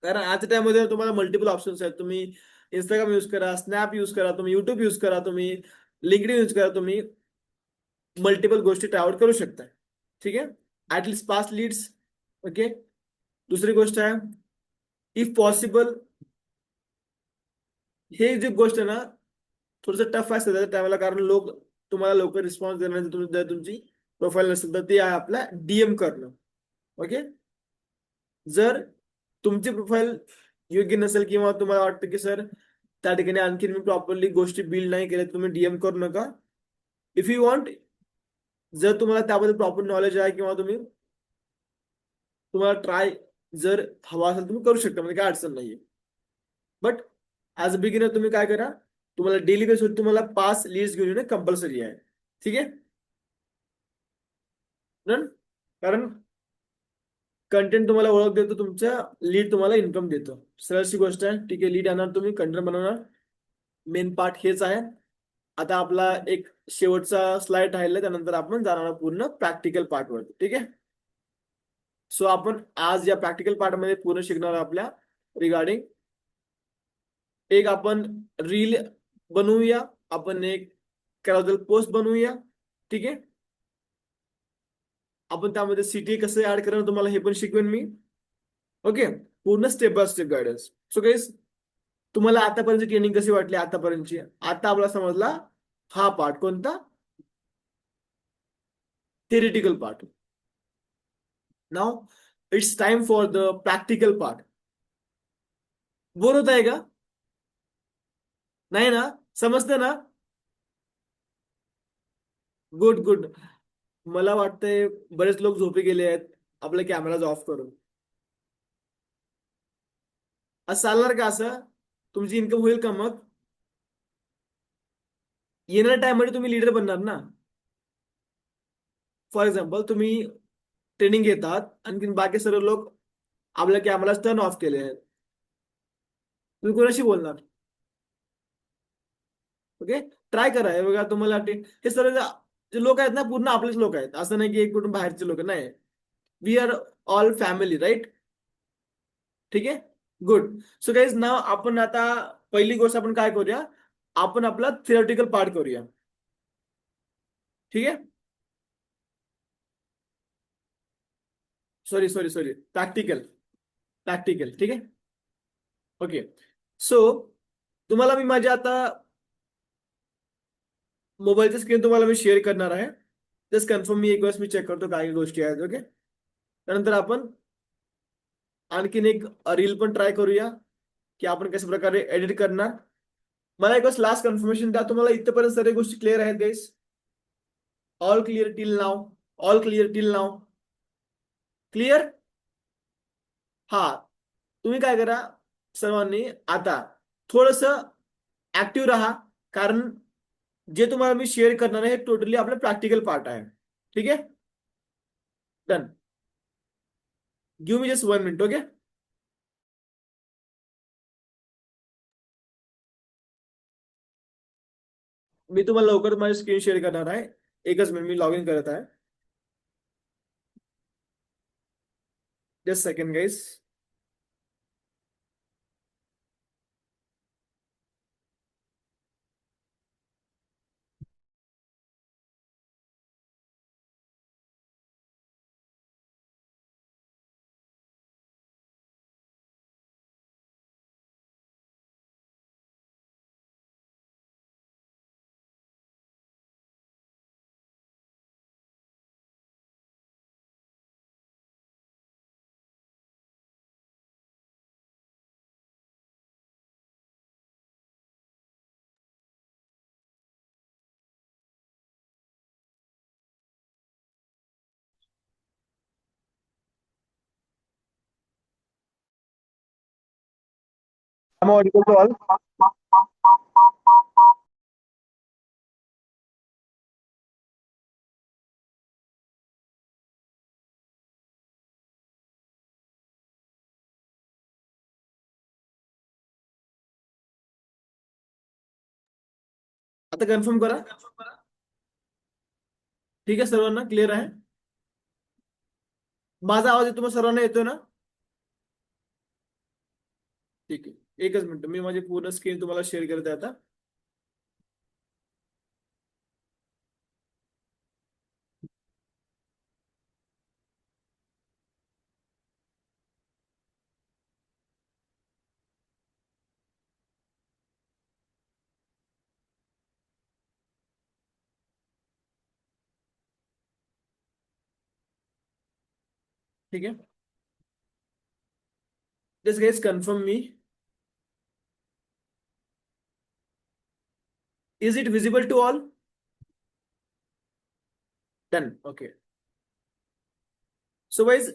कारण आजच्या टाइममध्ये तुम्हाला मल्टिपल ऑप्शन्स आहेत. तुम्ही इंस्टाग्राम यूज करा, स्नॅप यूज करा, तुम्ही युट्यूब यूज करा, तुम्ही लिंक्डइन यूज करा, तुम्ही मल्टिपल गोष्टी ट्रॅव्हल करू शकता. ठीक आहे. At least 5 leads. ओके. दुसरी गोष्ट आहे, इफ पॉसिबल, हे जी गोष्ट आहे ना, थोडंसं टफ आहे सध्या टायमाला, कारण लोक तुम्हाला लवकर रिस्पॉन्स देणार नाही. जर तुमची प्रोफाईल नसेल तर, ते आहे आपला डीएम करणं. ओके. जर तुमची प्रोफाईल योग्य नसेल, किंवा तुम्हाला वाटतं की सर त्या ठिकाणी आणखी मी प्रॉपरली गोष्टी बिल्ड नाही केल्या, तुम्ही डीएम करू नका. इफ यू वॉन्ट, जर तुम्हाला त्याबद्दल प्रॉपर नॉलेज आहे, किंवा तुम्हाला ट्राय जर हवा असेल, तुम्ही करू शकता, म्हणजे काय अडचण नाहीये. बट ऍज अ बिगिनर तुम्ही काय करा, तुम्हाला डेली बेसवर तुम्हाला 5 लीड्स घेऊन येणं कंपल्सरी आहे. ठीक आहे. Done? कारण कंटेंट तुम्हाला ओळख देतो, तुमच्या लीड तुम्हाला इन्कम देतो. सरळशी गोष्ट आहे. ठीक आहे. लीड आणणार, तुम्ही कंटेंट बनवणार, मेन पार्ट हेच आहे. आता आपला एक शेवटचा स्लाइड राहिला, त्यानंतर आपण जाणार पूर्ण प्रॅक्टिकल पार्टवरती. ठीक आहे. सो आपण आज या प्रॅक्टिकल पार्टमध्ये पूर्ण शिकणार आपल्या रिगार्डिंग, एक आपण रील बनवूया, आपण एक कॅरोसेल पोस्ट बनवूया. ठीक आहे. आपण त्यामध्ये सीटी कसं ऍड करणार तुम्हाला हे पण शिकवेन मी. ओके. पूर्ण step by step guidance. So guys, तुम्हाला आतापर्यंत ट्रेनिंग कशी वाटली आतापर्यंतची? आता आपला समजला हा पार्ट कोणता, theoretical part. Now it's time for the practical part. Bore होत आहे का? नाही ना? समजतं ना? Good good. मला वाटतंय बरेच लोक झोपे गेले आहेत, आपले कॅमेराज ऑफ करून. असं चालणार का? असं तुमची इन्कम होईल का मग? येणाऱ्या टाइममध्ये तुम्ही लीडर बनणार ना. फॉर एक्झाम्पल तुम्ही ट्रेनिंग घेतात आणखी बाकी सर्व लोक आपल्या कॅमेरा टर्न ऑफ केले आहेत, तुम्ही कोणाशी बोलणार? ओके. ट्राय करा. हे बघा तुम्हाला हे सर्व जे लोक आहेत ना पूर्ण आपलेच लोक आहेत, असं नाही की एक कुठून बाहेरचे लोक नाही. We are all family, right? ठीक आहे. गुड. सो गाईज नाव आपण आता पहिली गोष्ट आपण काय करूया, आपण आपला थिओरिटिकल पार्ट करूया. ठीक आहे. Sorry sorry sorry, practical. Practical, ठीक आहे. ओके. सो तुम्हाला मी माझ्या आता मोबाईलची स्क्रीन तुम्हाला मी शेअर करणार आहे. जस्ट कन्फर्म मी एक वेळेस मी चेक करतो काय गोष्टी आहेत. ओके. त्यानंतर आपण आणखीन एक रील पण ट्राय करूया की आपण कशा प्रकारे एडिट करणार. मला एक वेळेस लास्ट कन्फर्मेशन द्या, तुम्हाला इथपर्यंत सर्व गोष्टी क्लिअर आहेत guys? All clear till now? All clear till now? Clear? हा. तुम्ही काय करा सर्वांनी, आता थोडस ऍक्टिव्ह राहा, कारण जे तुम्हाला मी शेअर करणार आहे हे टोटली आपलं प्रॅक्टिकल पार्ट आहे. ठीक आहे. Done. Give me just 1 minute. Okay. मी तुम्हाला लवकर माझी स्क्रीन शेअर करणार आहे. एकच मिनिट, मी लॉग इन करत आहे. Just second guys. I'm audible to all. आता कन्फर्म करा. ठीक आहे, सर्वांना क्लिअर आहे? माझा आवाज तुम्हाला सर्वांना येतोय ना? ठीक आहे. एकच मिनिट, मी माझी पूर्ण स्क्रीन तुम्हाला शेअर करत आहे आता. ठीक आहे. Just guys confirm me. Is it visible to all? Done. Okay. So guys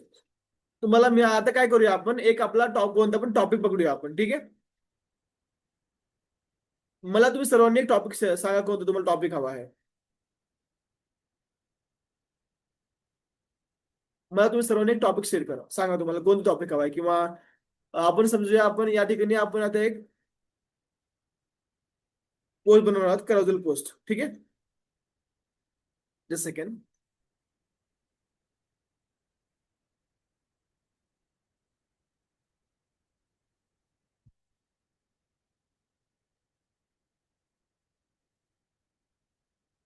तुम्हाला मी आता काय करूया, आपण एक आपला कोणता पण टॉपिक पकडूया आपण. ठीक आहे. मला तुम्ही सर्वांनी एक टॉपिक सांगा, कोणता तुम्हाला टॉपिक हवा आहे. मला तुम्ही सर्वांनी एक टॉपिक शेअर करा, सांगा तुम्हाला कोणतं टॉपिक हवा आहे. किंवा आपण समजूया आपण या ठिकाणी आपण आता एक पोस्ट बनवणार आहोत, कराओजल पोस्ट. ठीक आहे. Just second.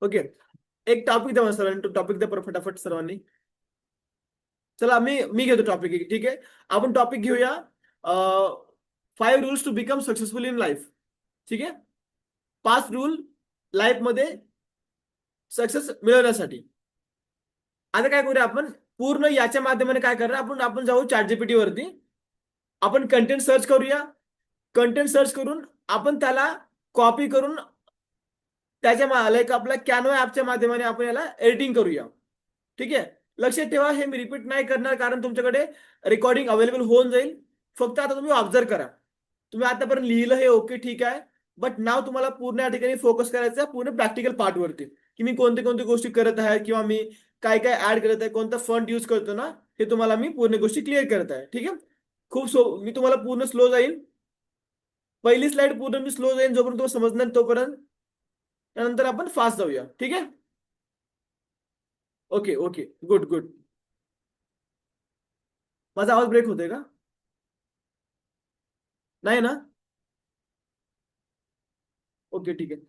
ओके. एक टॉपिक द्या मला सर्वांनी, तो टॉपिक द्या फटाफट सर्वांनी. चला मी घेतो टॉपिक. ठीक आहे. आपण टॉपिक घेऊया 5 rules to become successful in life. ठीक आहे. 5 रूल लाईफ मध्ये सक्सेस मिळवण्यासाठी. आता काय करूया आपण, पूर्ण याच्या माध्यमाने काय करणार आपण, आपण जाऊ ChatGPT वरती, आपण कंटेंट सर्च करूया. कंटेंट सर्च करून आपण त्याला कॉपी करून त्याच्या लाईक आपल्या कॅनवा ऍपच्या माध्यमाने आपण याला एडिटिंग करूया. ठीक आहे. लक्षात ठेवा, हे मी रिपीट नाही करणार, कारण तुमच्याकडे रेकॉर्डिंग अवेलेबल होऊन जाईल. फक्त आता तुम्ही ऑब्झर्व करा. तुम्ही आतापर्यंत लिहिलं हे ओके, ठीक आहे. बट नाव तुम्हाला पूर्ण या ठिकाणी फोकस करायचं आहे पूर्ण प्रॅक्टिकल पार्टवरती, की मी कोणते कोणते गोष्टी करत आहे किंवा मी काय काय ऍड करत आहे, कोणता फंड यूज करतो ना, हे तुम्हाला मी पूर्ण गोष्टी क्लिअर करत आहे. ठीक आहे. मी तुम्हाला पूर्ण स्लो जाईल. पहिली स्लाइड पूर्ण मी स्लो जाईन जोपर्यंत तुम्हाला समजणार नाही तोपर्यंत. त्यानंतर आपण फास्ट जाऊया. ठीक आहे. Okay okay, good good. माझा आवाज ब्रेक होतोय का? नाही ना? ओके ठीक आहे.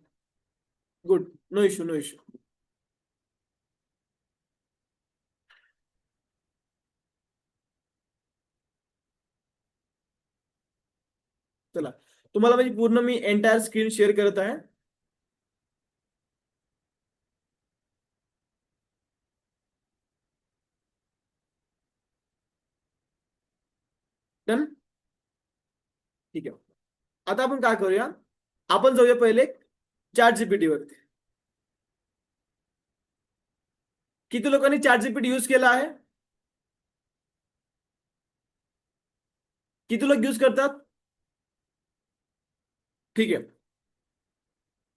Good. No issue no issue. चला, तुम्हाला म्हणजे पूर्ण मी एंटायर स्क्रीन शेअर करत आहे. डन. ठीक आहे. आता आपण काय करूया, आपण जाऊया पहिले चॅट जीपीटी वरती. किती लोकांनी चॅट जीपीटी युज केला आहे? किती लोक युज करतात? ठीक आहे.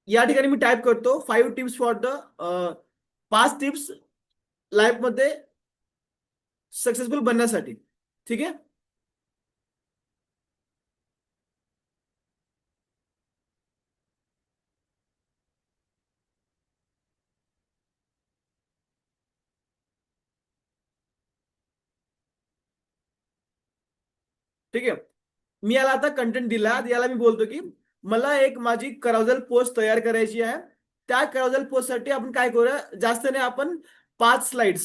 या ठिकाणी मी टाईप करतो 5 tips for the 5 tips life मध्ये सक्सेसफुल बनण्यासाठी. ठीक आहे. ठीक आहे. मी याला आता कंटेंट दिला, याला मी बोलतो की मला एक माझी करावजल पोस्ट तयार करायची आहे. त्या करावजल पोस्ट साठी आपण काय करूया, जास्त नाही आपण 5 स्लाइड्स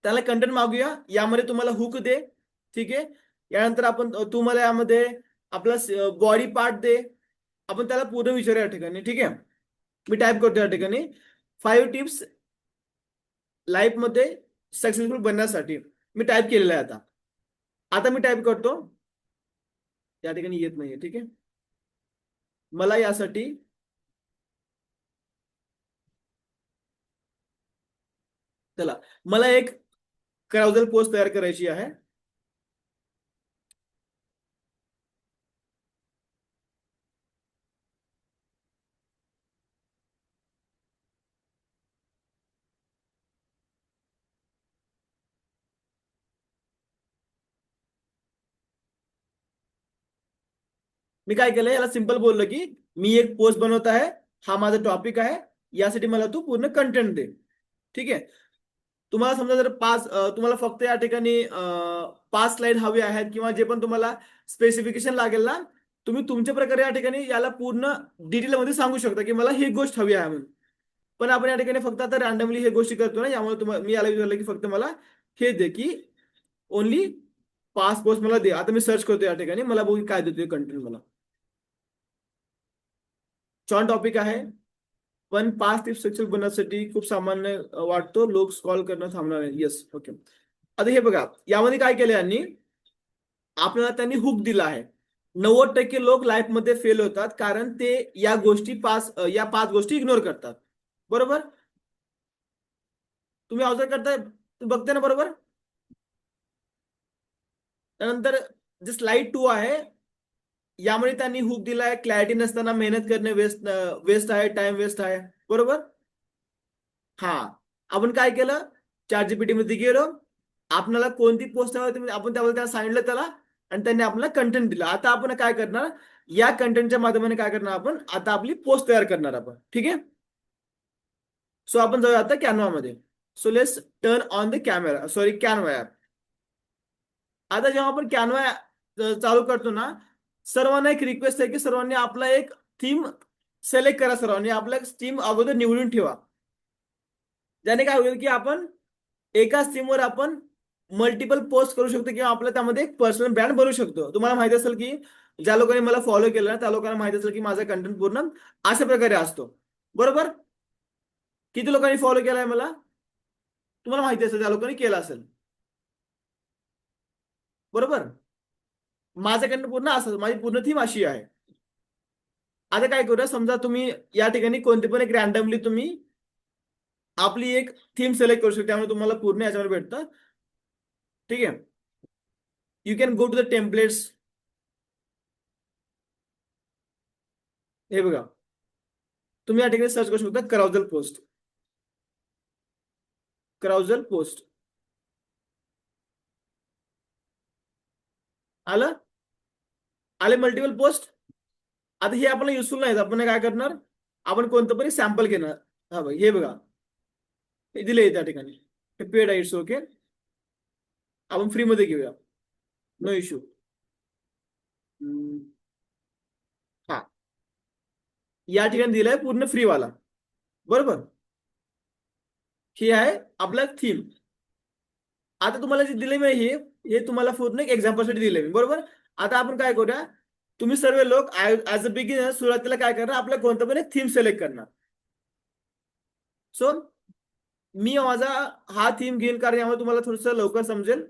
त्याला कंटेंट मागूया. यामध्ये तुम्हाला हुक दे. ठीक आहे. यानंतर आपण तुम्हाला यामध्ये आपला बॉडी पार्ट दे. आपण त्याला पूर्ण विचारूया या ठिकाणी. ठीक आहे. मी टाईप करतो या ठिकाणी 5 टिप्स लाईफ मध्ये सक्सेसफुल बनण्यासाठी. मी टाईप केलेलं आहे आता. आता मी टाईप करतो. या ठिकाणी येत नाहीये. ठीक आहे. मला यासाठी चला, मला एक करावजल पोस्ट तयार करायची आहे. मी काय केलंय, याला सिंपल बोललो की मी एक पोस्ट बनवत आहे, हा माझा टॉपिक आहे, यासाठी मला तू पूर्ण कंटेंट दे. ठीक आहे. तुम्हाला समजा जर तुम्हाला फक्त या ठिकाणी 5 स्लाइड हवे आहेत किंवा जे पण तुम्हाला स्पेसिफिकेशन लागेल ना, तुम्ही तुमच्या प्रकारे या ठिकाणी याला पूर्ण डिटेल मध्ये सांगू शकता की मला ही गोष्ट हवी आहे म्हणून. पण आपण या ठिकाणी फक्त आता रॅन्डमली हे गोष्टी करतो ना, यामुळे तुम्हाला मी याला विचारलं की फक्त मला हे दे की ओनली 5 पोस्ट मला दे. आता मी सर्च करतो या ठिकाणी, मला बघू काय देतोय कंटेंट मला. छान टॉपिक आहे. पण 5 टिप्स सक्सेस बनण्यासाठी खूप सामान्य वाटतो, लोक स्क्रॉल करणं थांबणार नाही. Yes, okay. आता हे बघा, यामध्ये काय केलं यांनी, आपल्याला त्यांनी हुक दिला आहे. 90% लोक लाईफ मध्ये फेल होतात कारण ते या 5 गोष्टी इग्नोर करतात. बरोबर? तुम्ही ऑब्झर्व करताय, बघताय ना? बरोबर. त्यानंतर जे स्लाइड 2 आहे, यामध्ये त्यांनी हुक दिलाय, क्लॅरिटी नसताना मेहनत करणे वेस्ट वेस्ट आहे, टाइम वेस्ट आहे. बरोबर. हा. आपण काय केलं, चॅट जीपीटी मध्ये गेलो, आपल्याला कोणती पोस्ट हवी होती आपण त्याबद्दल त्याला सांगितलं त्याला, आणि त्यांनी आपल्याला कंटेंट दिलं. आता आपण काय करणार, या कंटेंटच्या माध्यमाने काय करणार, आपण आता आपली पोस्ट तयार करणार आपण. ठीक आहे. सो आपण जाऊया आता कॅनवा मध्ये. So let's turn on the camera, sorry Canva app. आता जेव्हा आपण कॅनवा चालू करतो ना, सर्वांना एक रिक्वेस्ट आहे की सर्वांनी आपला एक थीम सिलेक्ट करा. सर्वांनी आपला थीम अगोदर निवडून ठेवा. ज्याने काय होईल की आपण एकाच थीमवर आपण मल्टिपल पोस्ट करू शकतो किंवा आपल्या त्यामध्ये एक पर्सनल ब्रँड बनवू शकतो. तुम्हाला माहिती असेल की ज्या लोकांनी मला फॉलो केलं ना, त्या लोकांना माहिती असेल की माझा कंटेंट पूर्ण अशा प्रकारे असतो. बरोबर. किती लोकांनी फॉलो केलाय मला? तुम्हाला माहिती असेल, त्या लोकांनी केलं असेल. बरोबर. माझं कंटेंट पूर्ण असं, माझी पूर्ण थीम अशी आहे. आता काय करूया, समजा तुम्ही या ठिकाणी कोणती पण एक रॅन्डमली तुम्ही आपली एक थीम सिलेक्ट करू शकता, त्यामुळे तुम्हाला पूर्ण याच्यावर भेटतं. ठीक आहे. You can go to the templates. हे बघा, तुम्ही या ठिकाणी सर्च करू शकता कराउजल पोस्ट. कराउजल पोस्ट आलं. आले मल्टिपल पोस्ट. आता हे आपल्याला युजफुल नाही, आपण काय करणार, आपण कोणतं पण सॅम्पल घेणार. हा भाई, हे बघा, हे दिले त्या ठिकाणी, हे पेड आहे, इट्स ओके. आपण फ्री मध्ये घेऊया, नो इश्यू. हा, या ठिकाणी दिलाय पूर्ण फ्री वाला, बरोबर. हे आहे आपला थीम. आता तुम्हाला जे दिले मी हे तुम्हाला पूर्ण एक एक्झाम्पल साठी दिले मी, बरोबर. आता आपण काय करूया, तुम्ही सर्व लोक ऍज अ बिगिनर सुरुवातीला काय करणार, आपला कोणतं पण एक थीम सिलेक्ट करणार. सो मी माझा हा थीम घेईन, कारण यामुळे तुम्हाला थोडस लवकर समजेल,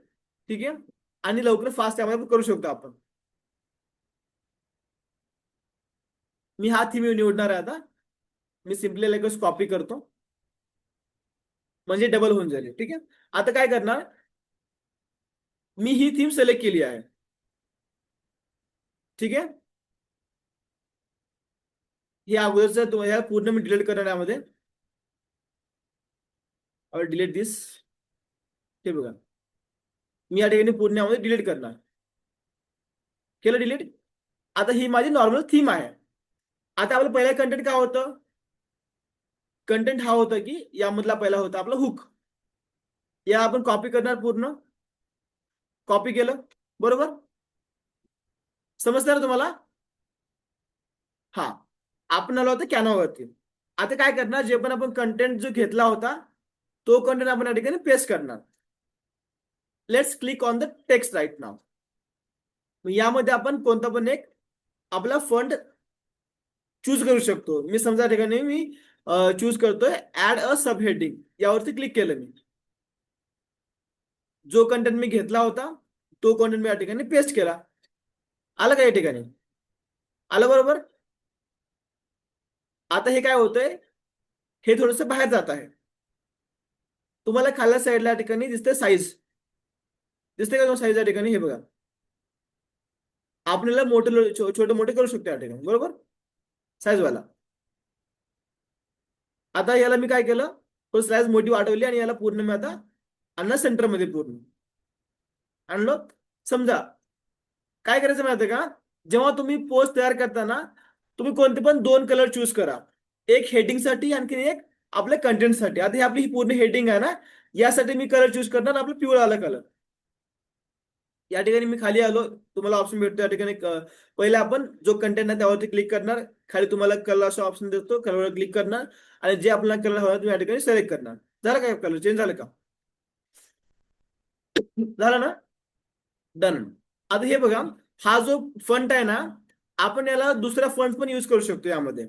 ठीक आहे, आणि लवकर फास्ट यामध्ये करू शकतो आपण. मी हा थीम निवडणार आहे आता. मी सिम्पली लगेच कॉपी करतो, म्हणजे डबल होऊन जाईल, ठीक आहे. आता काय करणार, मी ही थीम सिलेक्ट केली आहे, ठीक आहे. हे अगोदरच तुम्हाला पूर्ण मी डिलीट करणार यामध्ये. डिलीट दिस. हे बघा, मी या ठिकाणी पूर्ण यामध्ये डिलीट करणार. केलं डिलीट. आता ही माझी नॉर्मल थीम आहे. आता आपलं पहिला कंटेंट काय होतं, कंटेंट हा होता की यामधला पहिला होता आपला हुक. या आपण कॉपी करणार, पूर्ण कॉपी केलं, बरोबर. समजतं ना तुम्हाला. हा, आपण आलो होतो कॅनव्हावरती. आता काय करणार, जे पण आपण कंटेंट जो घेतला होता तो कंटेंट आपण या ठिकाणी पेस्ट करणार. Let's click on the text right now. यामध्ये आपण कोणता पण एक आपला फंड चूज करू शकतो. मी समजा या ठिकाणी मी चूज करतोय ऍड अ सब हेडिंग, यावरती क्लिक केलं मी. जो कंटेंट मी घेतला होता तो कंटेंट मी या ठिकाणी पेस्ट केला. आलं का या ठिकाणी, आलं बरोबर. आता हे काय होतंय, हे थोडस बाहेर जात आहे. तुम्हाला खाल्ल्या साईडला या ठिकाणी दिसते साईज, दिसते का साईज या ठिकाणी, हे बघा. आपल्याला मोठे छोटे मोठे करू शकतो या ठिकाणी, बरोबर, साईज वाला. आता याला मी काय केलं, तो साईज मोठी वाढवली आणि याला पूर्ण मी आता आणलं सेंटरमध्ये, पूर्ण आणलं. समजा काय करायचं माहिती का, जेव्हा तुम्ही पोस्ट तयार करताना तुम्ही कोणते पण दोन कलर चूज करा, एक हेडिंग साठी आणखी एक आपल्या कंटेंट साठी. आता ही आपली ही पूर्ण हेडिंग आहे ना, यासाठी मी कलर चूज करणार आपलं पिवळा आला कलर. या ठिकाणी मी खाली आलो, तुम्हाला ऑप्शन भेटतो या ठिकाणी. पहिले आपण जो कंटेंट आहे त्यावरती क्लिक करणार, खाली तुम्हाला कलर असा ऑप्शन देतो, कलरवर क्लिक करणार आणि जे आपल्याला कलर हवा तुम्ही या ठिकाणी सिलेक्ट करणार. झालं का, कलर चेंज झालं का, झालं ना, डन. आता हे बघा, हा जो फंट आहे ना, आपण याला दुसऱ्या फंट पण यूज करू शकतो यामध्ये.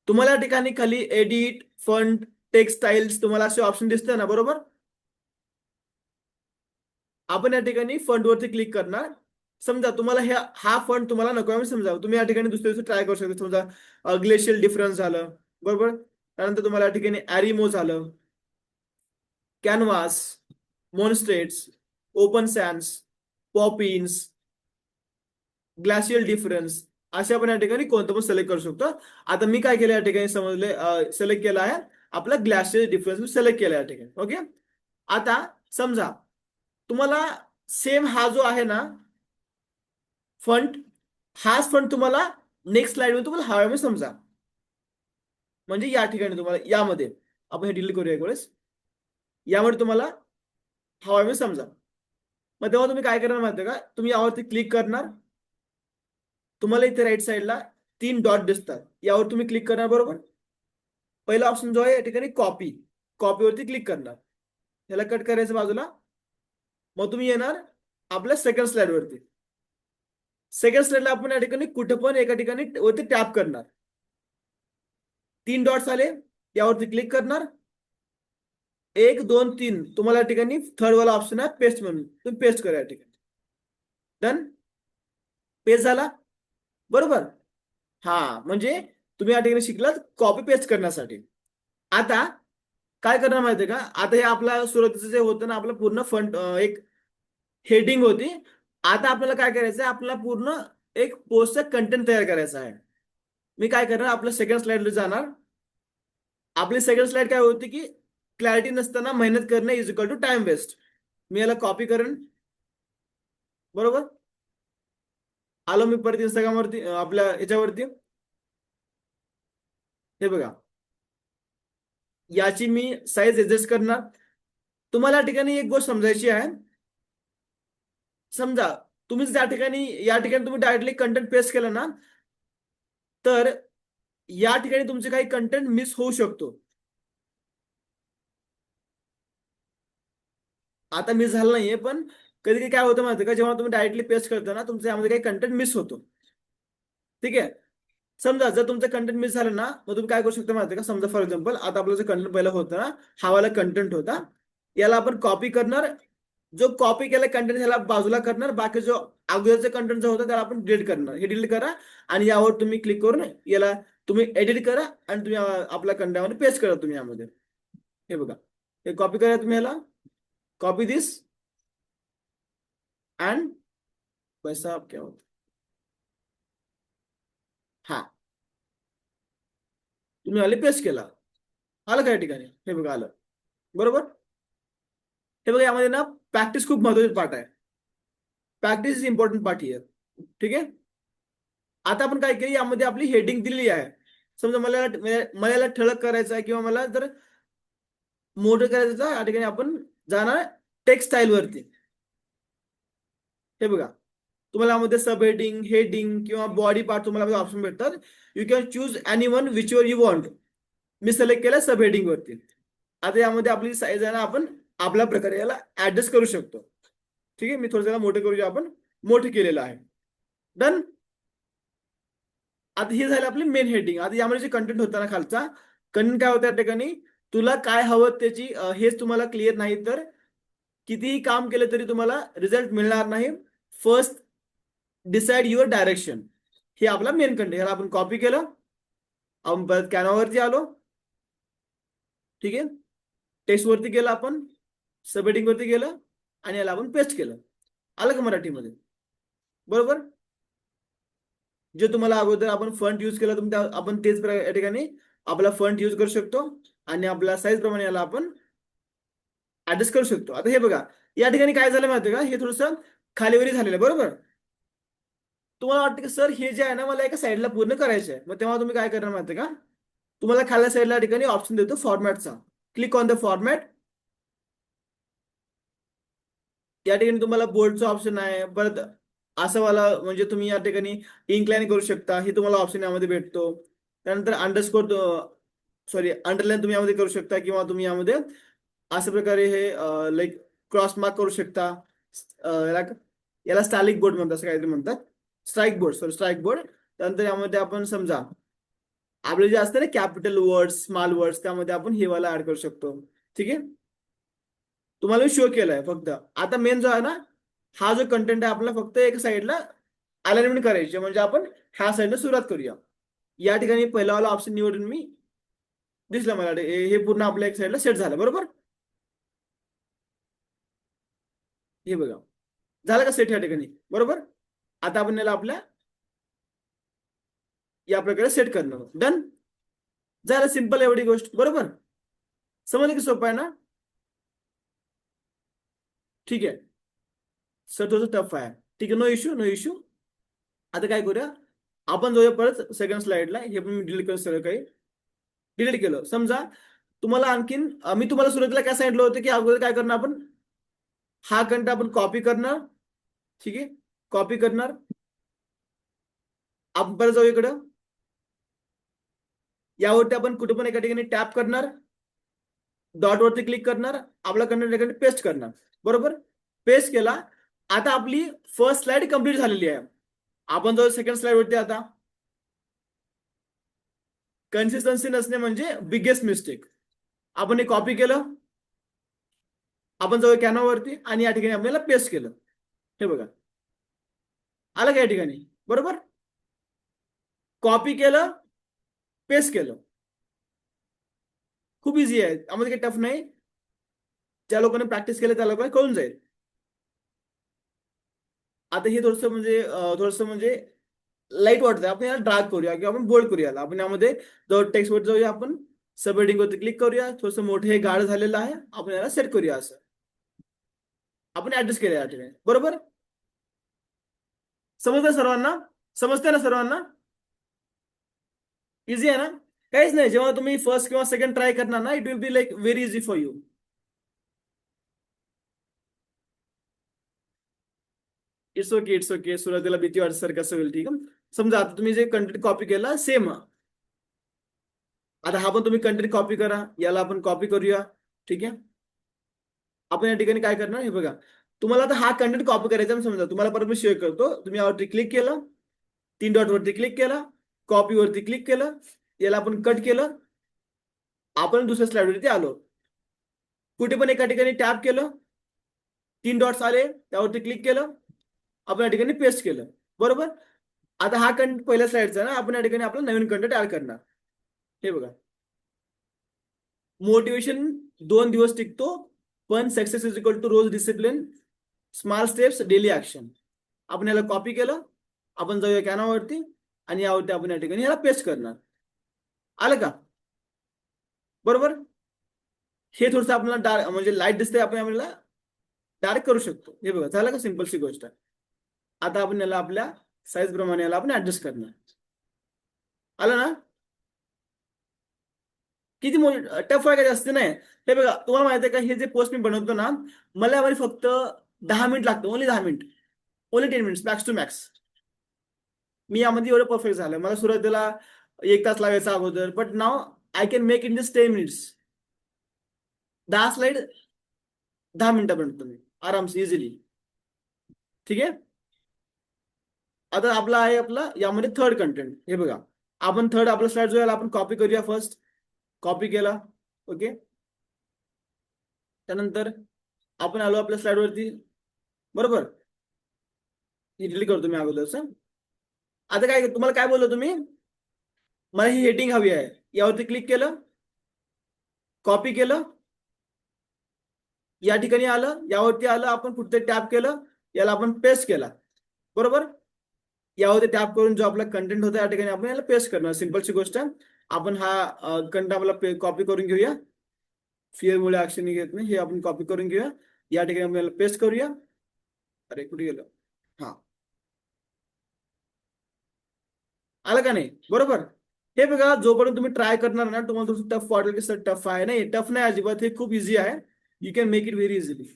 तुम्हाला या ठिकाणी खाली एडिट फंट टेक्स्ट स्टाईल्स तुम्हाला असे ऑप्शन दिसते ना, बरोबर. आपण या ठिकाणी फंड वरती क्लिक करणार. समजा तुम्हाला हा फंड तुम्हाला नको आहे, समजा तुम्ही या ठिकाणी दुसऱ्या ट्राय करू शकता. समजा ग्लेशियल डिफरन्स झालं, बरोबर. त्यानंतर तुम्हाला या ठिकाणी ॲरिमो झालं, canvas, Montserrat, Open Sans, Poppins, Glacial difference, असे आपण या ठिकाणी कोणतं पण सिलेक्ट करू शकतो. आता मी काय केलं या ठिकाणी समजले, सिलेक्ट केलं आहे आपला ग्लाशियल डिफरन्स सिलेक्ट केला या ठिकाणी, ओके. आता समजा तुम्हाला सेम हा जो आहे ना फंट, हाच फंट तुम्हाला नेक्स्ट स्लाइड मध्ये तुम्हाला हवा आहे, समजा. म्हणजे या ठिकाणी तुम्हाला यामध्ये आपण हे डिलीट करूया एक वेळेस. यामध्ये तुम्हाला हवा आहे समजा, मग तेव्हा तुम्ही काय करणार माहिती का, तुम्ही यावरती क्लिक करणार. तुम्हाला इथे राईट साईडला तीन डॉट दिसतात, यावर तुम्ही क्लिक करणार, बरोबर. पहिला ऑप्शन जो आहे या ठिकाणी कॉपी, कॉपीवरती क्लिक करणार. याला कट करायचं बाजूला. मग तुम्ही येणार आपल्या सेकंड स्लाइड वरती. सेकंड स्लाइडला आपण या ठिकाणी कुठे पण एका ठिकाणी वरती टॅप करणार. तीन डॉट्स आले, यावरती क्लिक करणार. एक दोन तीन, तुम्हाला या ठिकाणी थर्ड वाला ऑप्शन आहे पेस्ट म्हणून, तुम्ही पेस्ट करा या ठिकाणी. डन, पेस्ट झाला, बरोबर. हा, म्हणजे तुम्ही या ठिकाणी शिकलात कॉपी पेस्ट करण्यासाठी. आता काय करणार माहितीये का, आता हे आपला सुरुवातीचं जे होतं ना आपलं पूर्ण फंट, एक हेडिंग होती. आता आपल्याला काय करायचं, आपला पूर्ण एक पोस्टचा कंटेंट तयार करायचा आहे. मी काय करणार, आपल्या सेकंड स्लाइडला जाणार. आपली सेकंड स्लाइड काय होती की क्लॅरिटी नसताना मेहनत करणे is equal to time waste. मी याला कॉपी करेन. बरोबर. आलो मी परत इंस्टाग्रामवरती, आपल्या याच्यावरती. हे बघा, याची मी साईज ऍडजस्ट करणार. तुम्हाला या ठिकाणी एक गोष्ट समजायची आहे. समजा तुम्ही या ठिकाणी तुम्ही डायरेक्टली कंटेंट पेस्ट केलं ना, तर या ठिकाणी तुमचे काही कंटेंट मिस होऊ शकतो. आता मिस झालं नाहीये, पण कधी कधी काय होतं माहिती का, जेव्हा तुम्ही डायरेक्टली पेस्ट करता ना, तुमच्या यामध्ये काही कंटेंट मिस होतो. ठीक आहे. समजा जर तुमचं कंटेंट मिस झालं ना, मग तुम्ही काय करू शकता माहिती का, समजा फॉर एक्झाम्पल आता आपलं जे कंटेंट पहिलं होतं ना, हा वाला कंटेंट होता, याला आपण कॉपी करणार. जो कॉपी केला कंटेंट ह्याला बाजूला करणार, बाकी जो अगोदरचा कंटेंट जो होता त्याला आपण डिलीट करणार. हे डिलीट करा आणि यावर तुम्ही क्लिक करून याला तुम्ही एडिट करा आणि तुम्ही आपल्या कंटेंटमध्ये पेस्ट करा तुम्ही यामध्ये. हे बघा, हे कॉपी करा तुम्ही, याला कॉपी दिस अँड पैसा आप क्या होता. हा, तुम्ही आले पेस्ट केला. आलं काय ठिकाणी, हे बघा आलं. बरोबर. हे बघा, यामध्ये ना प्रॅक्टिस खूप महत्वाची पार्ट आहे. Practice is important part here. ठीक आहे. आता आपण काय केली, यामध्ये आपली हेडिंग दिलेली आहे. समजा मला याला ठळक करायचं आहे किंवा मला जर मोठं करायचं आहे, या ठिकाणी आपण जाणार टेक्स्ट स्टाईल वरती. हे बघा, तुम्हाला यामध्ये सब हेडिंग, हेडिंग किंवा बॉडी पार्ट तुम्हाला ऑप्शन भेटतात. You can choose any one which your you want. Me select केलं सब हेडिंग वरती. आता यामध्ये आपली साईज आहे ना, आपण आपल्या प्रकारे याला ऍडजस्ट करू शकतो. ठीक आहे. मी थोडं त्याला मोठं करूया, आपण मोठं केलेलं आहे. डन. आता हे झालं आपली मेन हेडिंग. आता यामध्ये जे कंटेंट होता ना खालचा कंटेंट, काय होतं या ठिकाणी, तुला काय हवं त्याची हेच तुम्हाला क्लिअर नाही तर कितीही काम केलं तरी तुम्हाला रिझल्ट मिळणार नाही. First decide your direction. हे आपला मेन कंटेंट. ह्याला आपण कॉपी केलं, आपण परत कॅनवावरती आलो. ठीक आहे. टेक्स्ट वरती गेलं, आपण सब हेडिंग वरती गेलं आणि याला आपण पेस्ट केलं. आलं का मराठीमध्ये. बरोबर. जे तुम्हाला अगोदर आपण फंट यूज केला, आपण तेच या ठिकाणी आपला फंट यूज करू शकतो आणि आपल्या साईज प्रमाणे याला आपण ऍडजस्ट करू शकतो. आता हे बघा, या ठिकाणी काय झालं माहिती का, हे थोडंसं खालीवरी झालेलं आहे. बरोबर. तुम्हाला वाटतं की सर हे जे आहे ना, मला एका साईडला पूर्ण करायचं आहे, मग तेव्हा तुम्ही काय करणार माहिती का, तुम्हाला खाल्या साईडला ठिकाणी ऑप्शन देतो फॉर्मॅटचा. Click on the format. या ठिकाणी तुम्हाला बोल्डचं ऑप्शन आहे. परत असं वाला म्हणजे तुम्ही या ठिकाणी इन्क्लाइन करू शकता, हे तुम्हाला ऑप्शन यामध्ये भेटतो. त्यानंतर अंडरस्कोर, सॉरी अंडरलाईन तुम्ही यामध्ये करू शकता किंवा तुम्ही यामध्ये अशा प्रकारे हे लाईक क्रॉस मार्क करू शकता. याला याला स्टालिक बोर्ड म्हणतात, असं काहीतरी म्हणतात. Strike board, sorry strike board. त्यानंतर यामध्ये आपण समजा आपले जे असते ना कॅपिटल वर्ड्स, स्मॉल वर्ड्स, त्यामध्ये आपण हे वाला ऍड करू शकतो. ठीक आहे. तुम्हाला मी शो केलाय फक्त. आता मेन जो आहे ना, हा जो कंटेंट आहे आपला फक्त एक साईडला अलाइनमेंट करायची, म्हणजे आपण ह्या साईडला सुरुवात करूया. या ठिकाणी पहिला वाला ऑप्शन निवडून मी दिसला मला, हे पूर्ण आपल्या एक साईडला सेट झालं. बरोबर. हे बघा, झालं का सेट या ठिकाणी. बरोबर. आता आपण याला आपल्या या प्रकारे सेट करणार. डन. झालं, सिंपल एवढी गोष्ट. बरोबर. समजलं की सोपं आहे ना. ठीक आहे. सर थोडं टफ आहे. ठीक आहे, नो इश्यू, नो इश्यू. आता काय करूया, आपण जाऊया परत सेकंड स्लाइडला. हे पण मी डिलीट करू, सगळं काही डिलीट केलं. समजा तुम्हाला आणखीन मी तुम्हाला सुरुवातीला काय सांगितलं होतं की अगोदर काय करणार आपण, हा कंटेंट आपण कॉपी करणार. ठीक आहे. कॉपी करणार. आपण परत जाऊ इकडं. यावरती आपण कुठे पण एका ठिकाणी टॅप करणार, डॉट वरती क्लिक करणार, आपला कंटेंट पेस्ट करणार. बरोबर. पेस्ट केला. आता आपली फर्स्ट स्लाइड कंप्लीट झालेली आहे. आपण जाऊ सेकंड स्लाइड वरती. आता कन्सिस्टन्सी नसणे म्हणजे बिगेस्ट मिस्टेक. आपण हे कॉपी केलं, आपण जाऊ कॅनवावरती आणि या ठिकाणी आपल्याला पेस्ट केलं. हे बघा, आलं का या ठिकाणी. बरोबर. कॉपी केलं, पेस्ट केलं. खूप इझी आहे, यामध्ये काही टफ नाही. ज्या लोकांनी प्रॅक्टिस केलं त्या लोकांना कळून जाईल. आता हे थोडंसं म्हणजे लाईट वाटतंय, आपण याला ड्रॅग करूया किंवा आपण बोल्ड करूया. आपण यामध्ये जवळ टेक्स्ट वर जाऊया, आपण सब हेडिंग वरती क्लिक करूया. थोडंसं मोठं हे गाढ झालेलं आहे, आपण याला सेट करूया. असं आपण ऍडजस्ट केलं या ठिकाणी. बरोबर, समजतं सर्वांना? समजतंय ना सर्वांना? इझी आहे ना? काहीच नाही, जेव्हा तुम्ही फर्स्ट किंवा सेकंड ट्राय करणार ना, it will be like very easy for you. It's okay, it's okay. सुरुवातीला भीती वाटत सर कसं होईल, ठीक आहे. समजा आता तुम्ही जे कंटेंट कॉपी केला सेम, आता हा पण तुम्ही कंटेंट कॉपी करा, याला आपण कॉपी करूया. ठीक आहे. आपण या ठिकाणी काय करणार हे बघा. तुम्हाला आता हा कंटेंट कॉपी करायचा आहे, समजा तुम्हाला परत मी शेअर करतो. तुम्ही यावरती क्लिक केलं, 3 डॉट वरती क्लिक केला, कॉपी वरती क्लिक केलं, याला आपण कट केलं, आपण दुसऱ्या स्लाइड वरती आलो. कुठे पण एका ठिकाणी टॅप केलं, 3 डॉट्स आले, त्यावरती क्लिक केलं, आपण या ठिकाणी पेस्ट केलं. बरोबर, आता हा कंटेंट पहिल्या स्लाइडचा ना, आपण या ठिकाणी आपला नवीन कंटेंट ऍड करणार. हे बघा, मोटिवेशन 2 दिवस टिकतो, पण सक्सेस इज इक्वल टू रोज discipline, small steps, daily action. आपण याला कॉपी केलं, आपण जाऊया कॅनवावरती आणि यावरती आपण या ठिकाणी याला पेस्ट करणार. आलं का? बरोबर, हे थोडंसं आपल्याला डार्क म्हणजे लाईट दिसतंय, आपण याला डार्क करू शकतो. हे बघा, झालं का? सिंपलची गोष्ट आहे. आता आपण याला आपल्या साईज प्रमाणे याला आपण ऍडजस्ट करणार. आलं ना? किती टफ आहे का? जास्त नाही. हे बघा, तुम्हाला माहिती आहे का, हे जे पोस्ट मी बनवतो ना, मला यामध्ये फक्त 10 मिनिट लागतो. Only 10 minute, only 10 minutes max to max. मी यामध्ये एवढं परफेक्ट झालं. मला सुरुवातीला 1 तास लागायचा अगोदर, but now I can make in this 10 minutes. 10 slide 10 मिनिटं बनवतो मी आरामसे, इझिली. ठीक आहे. आता आपला आहे आपला यामध्ये थर्ड कंटेंट. हे बघा, आपण थर्ड आपला स्लाइड जो आहे आपण कॉपी करूया. फर्स्ट कॉपी केला, ओके. त्यानंतर आपण आलो आपल्या स्लाइड वरती. बरोबर, डिलीट करतो मी अगोदरच. आता काय तुम्हाला काय बोललो तुम्ही, मला ही हेडिंग हवी आहे. यावरती क्लिक केलं, कॉपी केलं, या ठिकाणी आलं, यावरती आलं, आपण कुठे टॅप केलं, याला आपण पेस्ट केला. बरोबर, यावरती टॅप करून जो आपला कंटेंट होता या ठिकाणी आपण याला पेस्ट करणार. सिंपलची गोष्ट आहे. आपण हा कंटेंट आपला कॉपी करून घेऊया. फिअरमुळे ऍक्शन घेत नाही, हे आपण कॉपी करून घेऊया. या ठिकाणी आपण याला पेस्ट करूया. अरे कुठे गेलं? हा, आलं का नाही? बरोबर, हे बघा, जोपर्यंत तुम्ही ट्राय करणार ना, तुम्हाला थोडं टफ वाटेल की सर टफ आहे. नाही, टफ नाही अजिबात, हे खूप इझी आहे. You can make it very easily.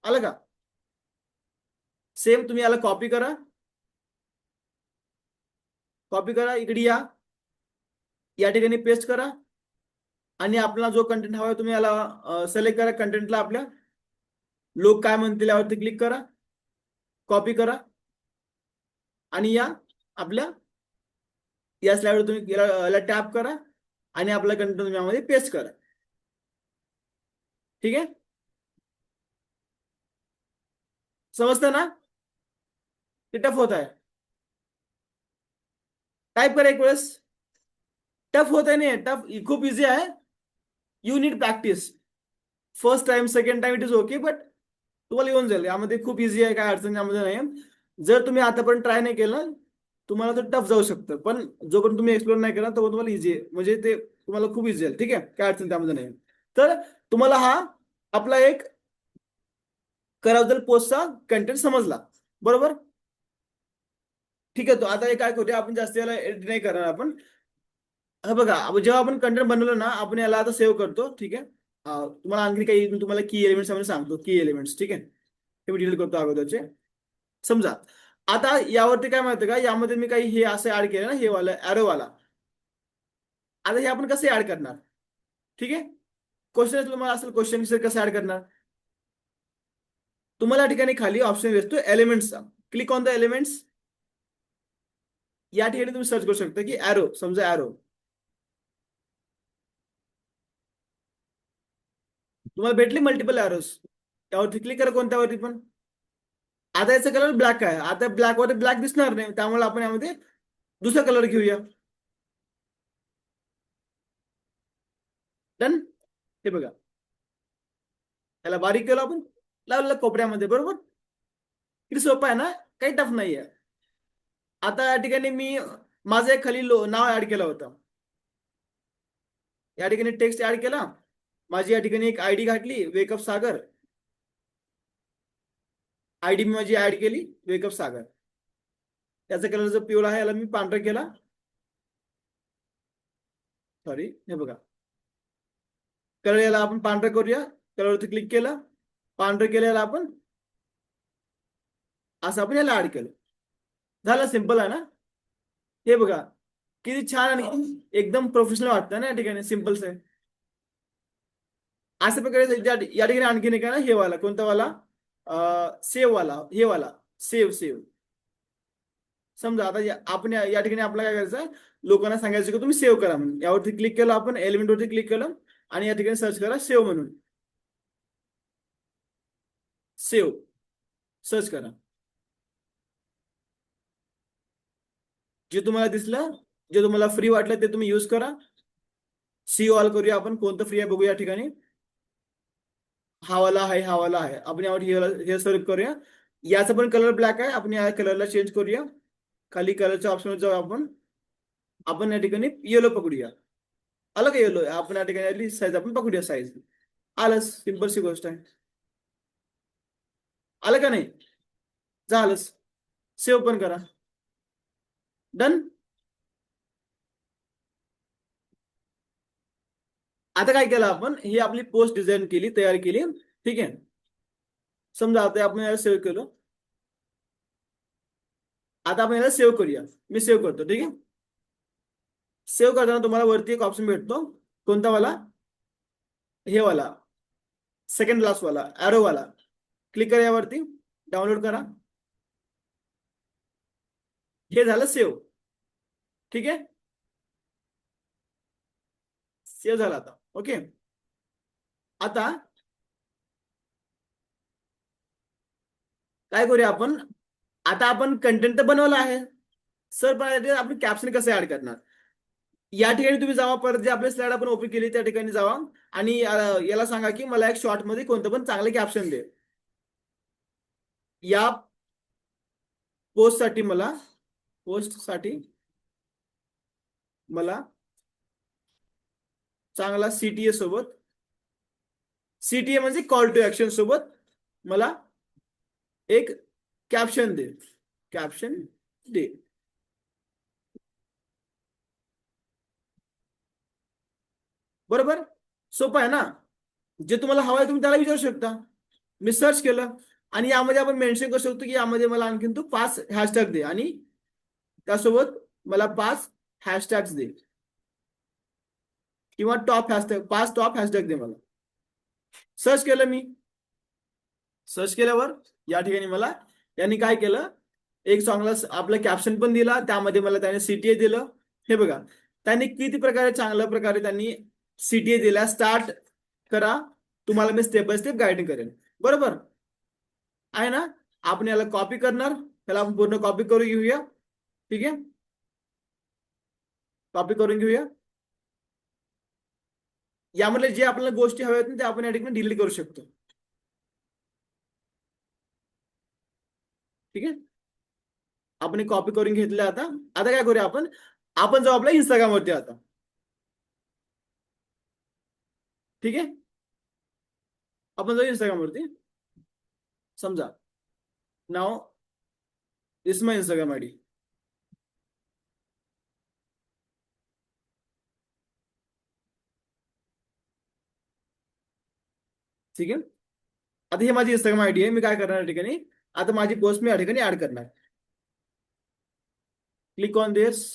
आलं का? सेम तुम्ही याला कॉपी करा, कॉपी करा, इकडे या ठिकाणी पेस्ट करा, आणि आपला जो कंटेंट हवा तुम्ही याला सिलेक्ट करा. कंटेंटला आपल्या लोक काय म्हणतील यावरती क्लिक करा, कॉपी करा, आणि या आपल्या या स्लाइडवर तुम्ही याला टॅप करा, आणि आपला कंटेंट तुम्ही यामध्ये पेस्ट करा. ठीक आहे, समजतं ना? ते टफ होत आहे. टाइप करा एक वेळेस. टफ होत आहे नाही, टफ खूप इझी आहे. You need practice. First time second time it is okay, but तुम्हाला येऊन जाईल. यामध्ये खूप इझी आहे, काय अडचण यामध्ये नाही. जर तुम्ही आतापर्यंत ट्राय नाही केलं, तुम्हाला तर टफ जाऊ शकतं. पण जोपर्यंत तुम्ही एक्सप्लोर नाही केला, तोपर्यंत तुम्हाला इझी आहे. म्हणजे ते तुम्हाला खूप इझी आहे. ठीक आहे, काय अडचण त्यामध्ये नाही. तर तुम्हाला हा आपला एक करावजल पोस्टचा कंटेंट समजला. बरोबर, ठीक आहे. तो आता हे काय करूया, आपण जास्त याला एडिट नाही करणार आपण. हा बघा, जेव्हा आपण कंटेंट बनवलं ना, आपण याला आता सेव्ह करतो. ठीक आहे. तुम्हाला आणखी काही मी तुम्हाला की एलिमेंट्स सांगतो. की एलिमेंट्स, ठीक आहे, हे मी डिलीट करतो अगोदरचे. समजा आता यावरती काय माहिती का, यामध्ये मी काही हे असं ऍड केलं ना, हे वाला ऍरो वाला. आता हे आपण कसं ऍड करणार? ठीक आहे, क्वेश्चन तुम्हाला असेल, क्वेश्चन कसं ऍड करणार. तुम्हाला या ठिकाणी खाली ऑप्शन दिसतो एलिमेंट्सचा. Click on the elements. या ठिकाणी तुम्ही सर्च करू शकता की ऍरो. समजा ऍरो तुम्हाला भेटली, मल्टिपल ऍरोज. त्यावरती क्लिक करा, कोणत्यावरती पण. आता याचा कलर ब्लॅक आहे. आता ब्लॅक वरती ब्लॅक दिसणार नाही, त्यामुळे आपण यामध्ये दुसरा कलर घेऊया. डन. हे बघा, त्याला बारीक केलं आपण, लावलं कोपऱ्यामध्ये. बरोबर, किती सोपं आहे ना, काही टफ नाही आहे. आता या ठिकाणी मी माझं एक खाली नाव ऍड केलं होतं. या ठिकाणी टेक्स्ट ऍड केला. माझी या ठिकाणी एक आयडी घातली, वेकअप सागर. आयडी मी माझी ऍड केली, वेकअप सागर. त्याचा कलर जो पिवळा आहे याला मी पांढरा केला. सॉरी, हे बघा, कलर याला आपण पांढरा करूया. कलरवरती क्लिक केलं, पांढरं केलं याला आपण. असं आपण याला ऍड केलं. झालं, सिंपल आहे ना. हे बघा किती छान आणि एकदम प्रोफेशनल वाटतं ना या ठिकाणी, सिंपल आहे. अशा प्रकारे या ठिकाणी आणखीन एक आहे ना, हे वाला कोणता वाला, सेव्ह वाला, हे वाला सेव्ह सेव्ह. समजा आता आपण या ठिकाणी आपल्याला काय करायचं, लोकांना सांगायचं की तुम्ही सेव्ह करा म्हणून. यावरती क्लिक केलं आपण, एलिमेंट वरती क्लिक केलं आणि या ठिकाणी सर्च करा सेव्ह म्हणून. सेव्ह सर्च करा. जे तुम्हाला दिसलं, जे तुम्हाला फ्री वाटलं ते तुम्ही यूज करा. सी ऑल करूया आपण, कोणतं फ्री आहे बघूया या ठिकाणी. हा वाला आहे, हा वाला आहे. आपण यावर हे सर्च करूया. याचा पण कलर ब्लॅक आहे, आपण या कलरला चेंज करूया. खाली कलरच्या ऑप्शनवर जाऊ आपण. आपण या ठिकाणी येलो पकडूया. आलं का येलो, आपण या ठिकाणी साईज आपण पकडूया साईज. आलंच, सिंपलची गोष्ट आहे. आलं का नाही, झालंच. सेव्ह पण करा. डन. आता काय केलं आपण, ही आपली पोस्ट डिझाईन केली, तयार केली. ठीक आहे. समजा आता आपण याला सेव्ह केलं. आता आपण याला सेव्ह करूया. मी सेव्ह करतो, ठीक आहे. सेव्ह करताना तुम्हाला वरती एक ऑप्शन भेटतो, कोणता वाला, हे वाला, सेकंड लास्ट वाला, एरो वाला. क्लिक करा यावरती, डाउनलोड करा. हे झालं सेव्ह. ठीक आहे, सेव्ह झाला आता. ओके. आता काय करूया आपण, आता आपण कंटेंट तर बनवला आहे. सर पण आपण कॅप्शन कसं ऍड करणार. या ठिकाणी तुम्ही जावा, परत जे आपली स्लाइड आपण ओपन केली त्या ठिकाणी जावा आणि याला सांगा की मला एक शॉर्ट मध्ये कोणतं पण चांगलं कॅप्शन दे. या पोस्ट साठी मला चांगला सीटीए सोबत, सीटीए म्हणजे कॉल टू ऍक्शन सोबत मला एक कॅप्शन दे, कॅप्शन दे. बरोबर, सोपं आहे ना. जे तुम्हाला हवं आहे तुम्ही त्याला विचारू शकता. मी सर्च केलं आणि यामध्ये आपण मेन्शन करू शकतो की यामध्ये मला आणखीन तू 5 हॅशटॅग दे आणि त्यासोबत मला 5 हॅशटॅग्स दे, किंवा टॉप हॅशटॅग, 5 टॉप हॅशटॅग दे मला. सर्च केलं मी. सर्च केल्यावर या ठिकाणी मला यांनी काय केलं, एक चांगला आपलं कॅप्शन पण दिला, त्यामध्ये मला त्याने सीटीए दिलं. हे बघा, त्यांनी किती प्रकारे चांगल्या प्रकारे त्यांनी सीटीए दिला. स्टार्ट करा, तुम्हाला मी स्टेप बाय स्टेप गाईड करेन. बरोबर आहे ना. आपण याला कॉपी करणार, त्याला आपण पूर्ण कॉपी करून घेऊया. ठीक आहे, कॉपी करून घेऊया. यामध्ये जे आपल्याला गोष्टी हव्या आहेत ते आपण या ठिकाणी डिलीट करू शकतो. ठीक आहे, आपण कॉपी करून घेतलं. आता आता काय करूया आपण, आपण जाऊ आपल्या इंस्टाग्रामवरती आता. ठीक आहे, आपण जाऊ इंस्टाग्रामवरती. समजा नाव इस माय इंस्टाग्राम आयडी. ठीक आहे, आता ही माझी इंस्टाग्राम आयडी आहे. मी काय करणार या ठिकाणी, आता माझी पोस्ट मी या ठिकाणी ऍड करणार. Click on this.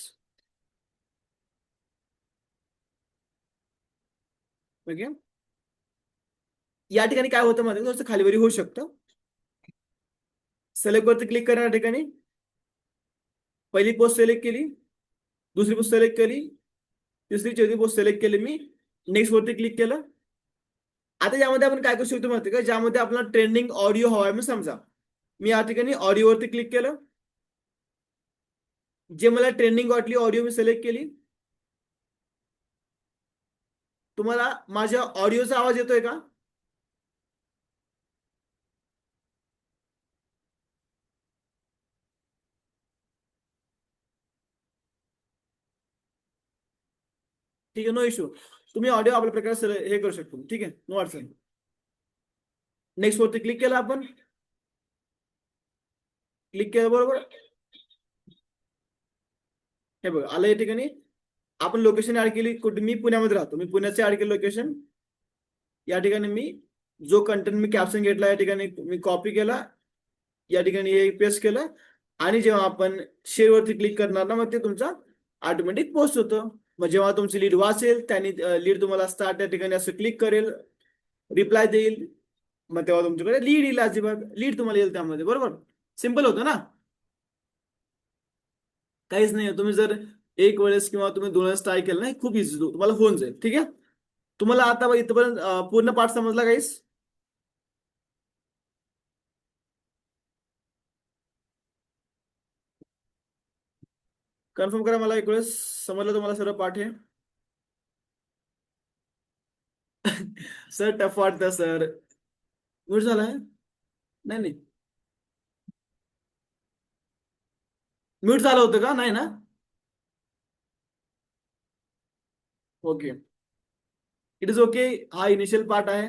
ओके, या ठिकाणी काय होतं मध्ये थोडंसं खालीवरी होऊ शकतं. सिलेक्ट वरती क्लिक करणार या ठिकाणी. पहिली पोस्ट सिलेक्ट केली, दुसरी पोस्ट सिलेक्ट केली, तिसरी चौथी पोस्ट सिलेक्ट केली मी. नेक्स्ट वरती क्लिक केलं. आता यामध्ये आपण काय करू शकतो माहिती का, ज्यामध्ये आपला ट्रेंडिंग ऑडिओ हवा आहे. मी समजा मी या ठिकाणी ऑडिओवरती क्लिक केलं. जे मला ट्रेंडिंग वाटली ऑडिओ मी सिलेक्ट केली. तुम्हाला माझ्या ऑडिओचा आवाज येतोय का. ठीक आहे, नो इश्यू. तुम्ही ऑडिओ आपल्या प्रकारे हे करू शकतो. ठीक आहे, नो अडचण. नेक्स्ट वरती क्लिक केलं आपण. क्लिक केलं बरोबर. हे बघा आलं या ठिकाणी. आपण लोकेशन ऍड केली कुठे, मी पुण्यामध्ये राहतो, मी पुण्याचे ऍड केलं लोकेशन. या ठिकाणी मी जो कंटेंट मी कॅप्शन घेतला या ठिकाणी मी कॉपी केला, या ठिकाणी हे पेस्ट केलं. आणि जेव्हा आपण शेअर वरती क्लिक करणार ना, मग ते तुमचा ऑटोमॅटिक पोस्ट होतं. मग जेव्हा तुमची लीड वाचेल, त्याने लीड तुम्हाला स्टार्ट या ठिकाणी असं क्लिक करेल, रिप्लाय देईल, मग तेव्हा तुमच्याकडे लीड येईल. अजिबात लीड तुम्हाला येईल त्यामध्ये. बरोबर, सिम्पल होतं ना. काहीच नाही. तुम्ही जर एक वेळेस किंवा तुम्ही 2 वेळेस ट्राय केलं ना, खूप इझी तुम्हाला होऊन जाईल. ठीक आहे, तुम्हाला आता इथपर्यंत पूर्ण पाठ समजला काहीच? कन्फर्म करा मला एक वेळेस, समजलं तुम्हाला सर्व पाठ हे? सर टफ वाटतं सर. म्यूट झालाय? नाही नाही, म्यूट झालं होतं का? नाही ना? Okay, it is okay. हा इनिशियल पार्ट आहे.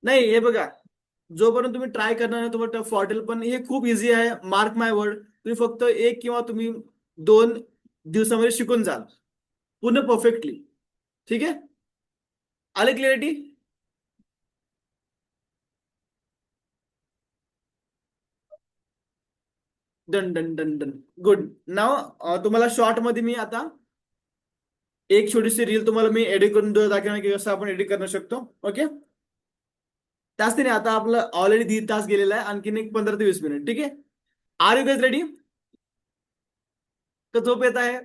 नाही हे बघा, जोपर्यंत तुम्ही ट्राय करणार नाही तुम्हाला टफ वाटेल, पण हे खूप इझी आहे. मार्क माय वर्ड, तुम्ही फक्त एक किंवा तुम्ही 2 दिवसामध्ये शिकून जाल पूर्ण परफेक्टली. ठीक आहे, आले clarity? Done done done done. Good. Now तुम्हाला शॉर्ट मध्ये मी आता एक छोटीशी रील तुम्हाला मी एडिट करून दाखवणार की कसं आपण एडिट करू शकतो. ओके, त्याच नाही, आता आपलं ऑलरेडी 1.5 तास गेलेला आहे, आणखीन एक 15 ते 20 मिनिट. ठीक आहे, आर यू गाइस रेडी? तर झोप येत आहे?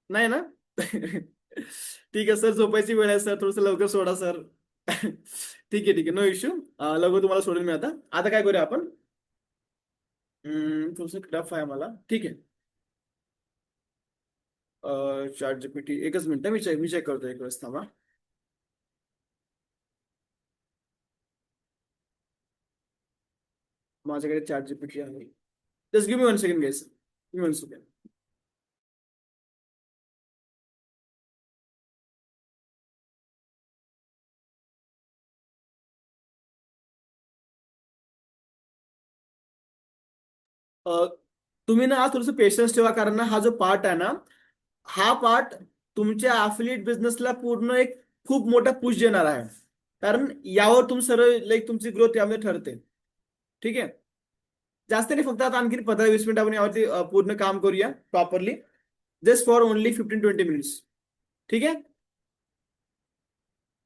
नाही ना? ठीक आहे सर, झोपायची वेळ आहे सर, थोडस लवकर सोडा सर. ठीक आहे ठीक आहे, नो इश्यू. लवकर तुम्हाला सोडेल मी. आता आता काय करूया आपण? थोडस टफ आहे मला. ठीक आहे, चॅट जीपीटी, एकच मिनिट मी चेक करतो एक वेळेस, थांबा. माझ्याकडे चॅट जीपीटी आहे. Just give me 1 second guys, give 1 second. तुम्ही ना थोडंसं पेशन्स ठेवा, कारण ना हा जो पार्ट आहे ना, हा पार्ट तुमच्या अफिलिएट बिझनेसला पूर्ण एक खूप मोठा पुश देणार आहे. कारण यावर तुम सर्व लाईक तुमची ग्रोथ यामध्ये ठरते. ठीक आहे, जास्त नाही, फक्त आता आणखी 15-20 मिनिट आपण यावरती पूर्ण काम करूया properly. Just for only 15-20 minutes. ठीक आहे,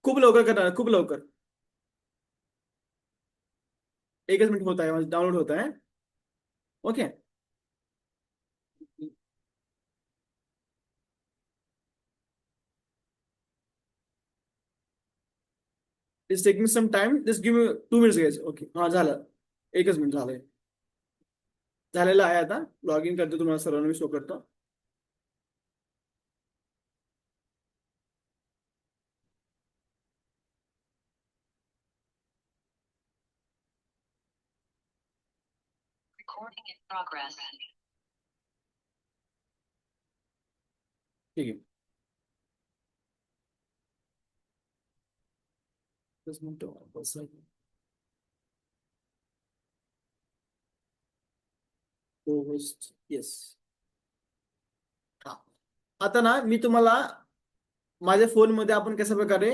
खूप लवकर करणार, खूप लवकर. एकच मिनिट होत आहे, डाउनलोड होत आहे. Okay, it's taking some time, just give me 2 minutes घ्यायचे. ओके, हा झालं. एकच मिनिट झालंय, झालेलं आहे. आता लॉग इन करतो, तुम्हाला सर्वांना मी शो करतो. ठीक आहे, just मिनिट बस. येस. हा, आता ना मी तुम्हाला माझ्या फोनमध्ये आपण कशा प्रकारे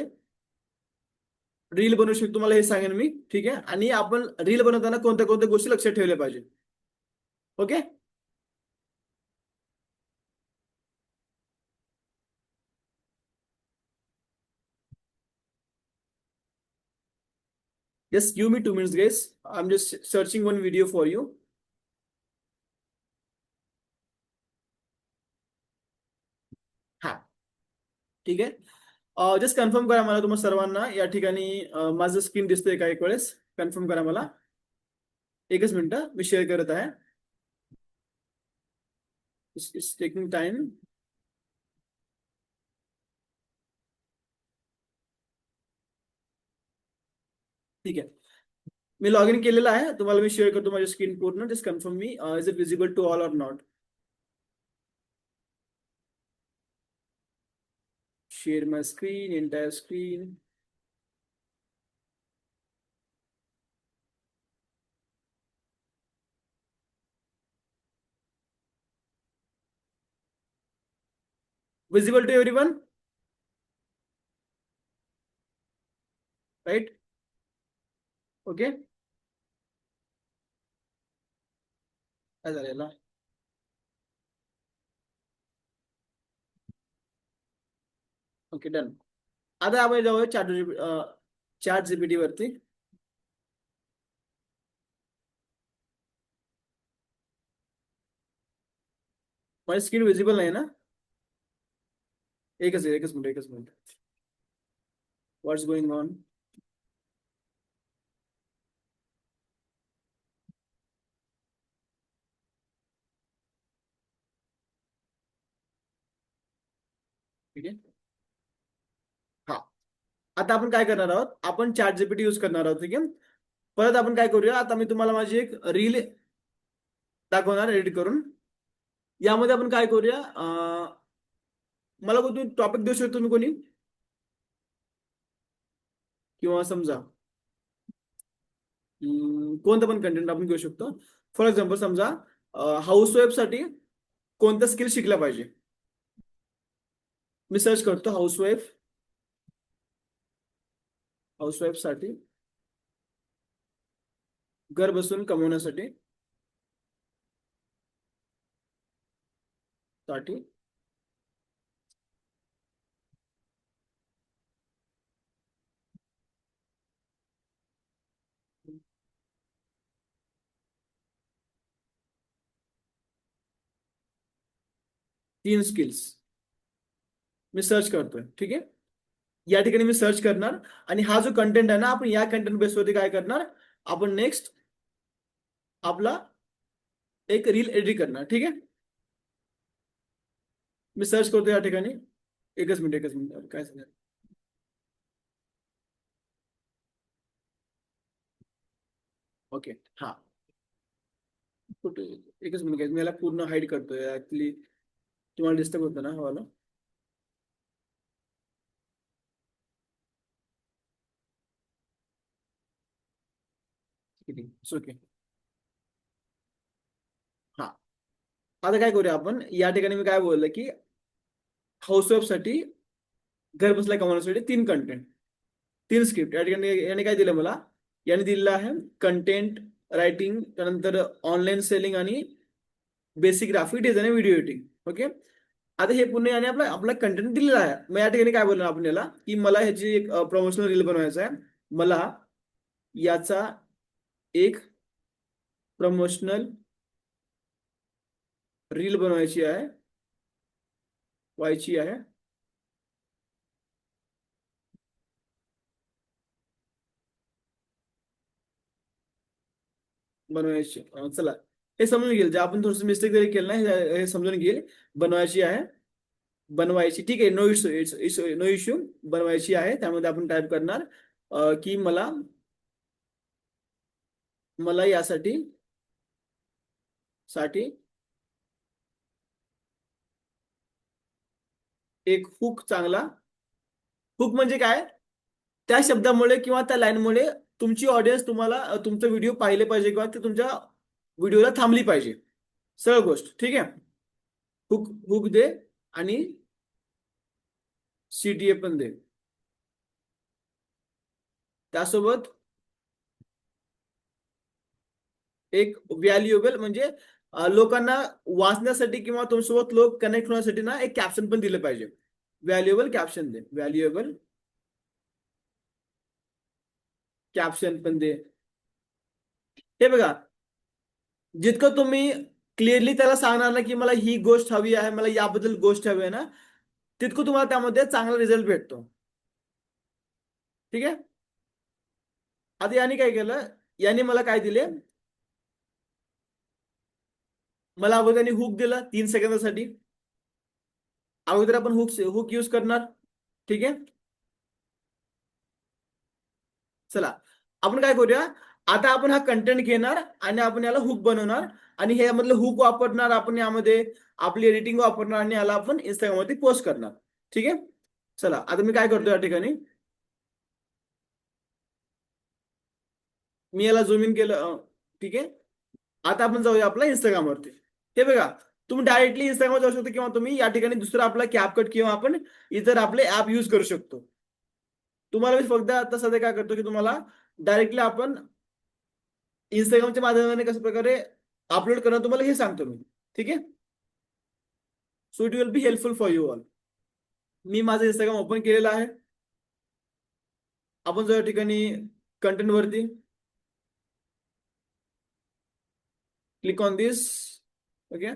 रील बनवू शकतो तुम्हाला हे सांगेन मी. ठीक आहे, आणि आपण रील बनवताना कोणत्या कोणत्या गोष्टी लक्षात ठेवल्या पाहिजे. Okay, just give me 2 minutes guys. I am just searching one video for you. हा, ठीक आहे, जस्ट कन्फर्म करा मला तुम्हाला सर्वांना या ठिकाणी माझं स्क्रीन दिसतंय का एक वेळेस. कन्फर्म करा मला. एकच मिनिट, मी शेअर करत आहे. It's taking time. ठीक आहे, मी लॉग इन केलेलं आहे. तुम्हाला मी शेअर करतो माझी स्क्रीन पूर्ण. Just confirm me, is it visible to all or not? share my screen, entire screen. Visible to everyone, right? Okay. काय झालेलं? Okay, done. आता आपण जाऊया चॅट जीपीटी वरती. माझी स्क्रीन विजिबल नाही ना? एकच मिनिट. What's going on? ठीक आहे. हा, आता आपण काय करणार आहोत, आपण चॅट जीपीटी यूज करणार आहोत. ठीक आहे. परत आपण काय करूया, आता मी तुम्हाला माझी एक रील दाखवणार एडिट करून. यामध्ये आपण काय करूया, मला कोणती टॉपिक देऊ शकतो तुम्ही कोणी, किंवा समजा कोणतं पण कंटेंट आपण घेऊ शकतो. फॉर एक्झाम्पल समजा हाऊस वाईफ साठी कोणत्या स्किल शिकल्या पाहिजे. मी सर्च करतो हाऊस वाईफ साठी घर बसून कमवण्यासाठी साठी 3 स्किल्स मी सर्च करतोय. ठीक आहे. या ठिकाणी मी सर्च करणार, आणि हा जो कंटेंट आहे ना, आपण या कंटेंट बेसवरती काय करणार, आपण नेक्स्ट आपला एक रील एडिट करणार. ठीक आहे. मी सर्च करतो या ठिकाणी. एकच मिनिट काय सांगा. ओके. हा, कुठे, एकच मिनिट, मी याला पूर्ण हाईड करतोय. ऍक्च्युली तुम्हाला डिस्टर्ब होतं ना हवाला. ओके. हा, आता काय करूया आपण, या ठिकाणी मी काय बोललं की हाऊसवाईफ साठी घर बसल्या कमवण्यासाठी 3 कंटेंट, 3 स्क्रिप्ट या ठिकाणी याने काय दिलं मला, याने दिलेलं आहे कंटेंट रायटिंग, त्यानंतर ऑनलाईन सेलिंग आणि बेसिक ग्राफिक डिझाईन आणि व्हिडिओ एडिटिंग. ओके. आता हे पुणे याने आपला आपला कंटेंट दिलेला आहे. मग या ठिकाणी काय बोलणार आपण याला, की मला ह्याची एक प्रमोशनल रील बनवायचा आहे. मला याचा एक प्रमोशनल रील व्हायची आहे. बनवायची, चला हे समजून घेईल, जे आपण थोडस मिस्टेक जरी केलं ना, हे समजून घेईल. बनवायची आहे, बनवायची, ठीक आहे, नो इश्यू, नो इश्यू. बनवायची आहे, त्यामध्ये आपण टाईप करणार की मला मला यासाठी एक हुक म्हणजे काय, त्या शब्दामुळे किंवा त्या लाईनमुळे तुमची ऑडियन्स तुम्हाला तुमचा व्हिडिओ पाहिले पाहिजे, किंवा ते तुमच्या व्हिडिओला थांबली पाहिजे. सरळ गोष्ट. ठीक आहे. हुक हुक दे, आणि सीटीए पण दे त्यासोबत. एक व्हॅल्युएबल म्हणजे लोकांना वाचण्यासाठी किंवा तुमच्यासोबत लोक कनेक्ट होण्यासाठी ना एक कॅप्शन पण दिलं पाहिजे. व्हॅल्युएबल कॅप्शन दे, व्हॅल्युएबल कॅप्शन पण दे. हे बघा, जितकं तुम्ही क्लिअरली त्याला सांगणार ना की मला ही गोष्ट हवी आहे, मला याबद्दल गोष्ट हवी आहे ना, तितकं तुम्हाला त्यामध्ये चांगला रिझल्ट भेटतो. ठीक आहे. आता याने काय केलं, याने मला काय दिले, मला अगोदर त्यांनी हुक दिला 3 सेकंदासाठी. अगोदर आपण हुक यूज करणार. ठीक आहे. चला आपण काय करूया, आता आपण हा कंटेंट घेणार आणि आपण याला हुक बनवणार, आणि हे मधलं हुक वापरणार आपण, यामध्ये आपली एडिटिंग वापरणार, आणि याला आपण इंस्टाग्राम वरती पोस्ट करणार. ठीक आहे. चला आता मी काय करतो या ठिकाणी, मी याला झूम इन केलं. ठीक आहे. आता आपण जाऊया आपल्या इंस्टाग्रामवरती. हे बघा, तुम्ही डायरेक्टली इंस्टाग्रामवर जाऊ शकता किंवा तुम्ही या ठिकाणी दुसरा आपला कॅपकट किंवा आपण इतर आपले ऍप यूज करू शकतो. तुम्हाला मी फक्त आता सध्या काय करतो की तुम्हाला डायरेक्टली आपण इंस्टाग्रामच्या माध्यमाने कशा प्रकारे अपलोड करणं तुम्हाला हे सांगतो मी. ठीक आहे. So it will be helpful for you all. मी माझं इंस्टाग्राम ओपन केलेलं आहे. आपण जो या ठिकाणी कंटेंट वरती क्लिक ऑन दिस. ओके.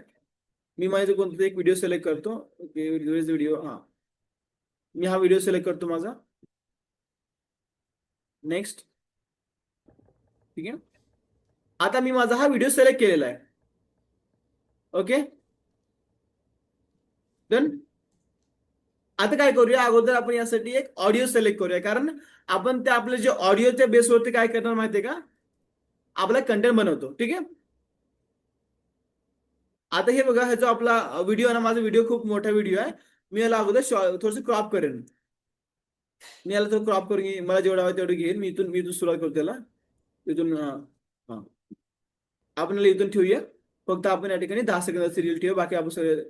मी माझं कोणतं एक व्हिडिओ सिलेक्ट करतो. Okay, video. हा, मी हा व्हिडिओ सिलेक्ट करतो माझा. नेक्स्ट. ठीक आहे. आता मी माझा हा व्हिडिओ सिलेक्ट केलेला आहे. Okay, done. आता काय करूया, अगोदर आपण यासाठी एक ऑडिओ सिलेक्ट करूया, कारण आपण त्या आपले जे ऑडिओच्या बेसवरती काय करणार माहितीये का, आपला कंटेंट बनवतो. ठीक आहे. आता हे बघा, हा जो आपला व्हिडिओ आहे ना, माझा व्हिडिओ खूप मोठा व्हिडिओ आहे. मी याला अगोदर थोडस क्रॉप करेन. मी याला थोडं क्रॉप करून मला जेवढा हवं तेवढं घेईन. मी इथून सुरुवात करतो त्याला. इथून हा, आपण याला इथून ठेवूया. फक्त आपण या ठिकाणी 10 सेकंदाची रील ठेवूया. बाकी आपण सगळं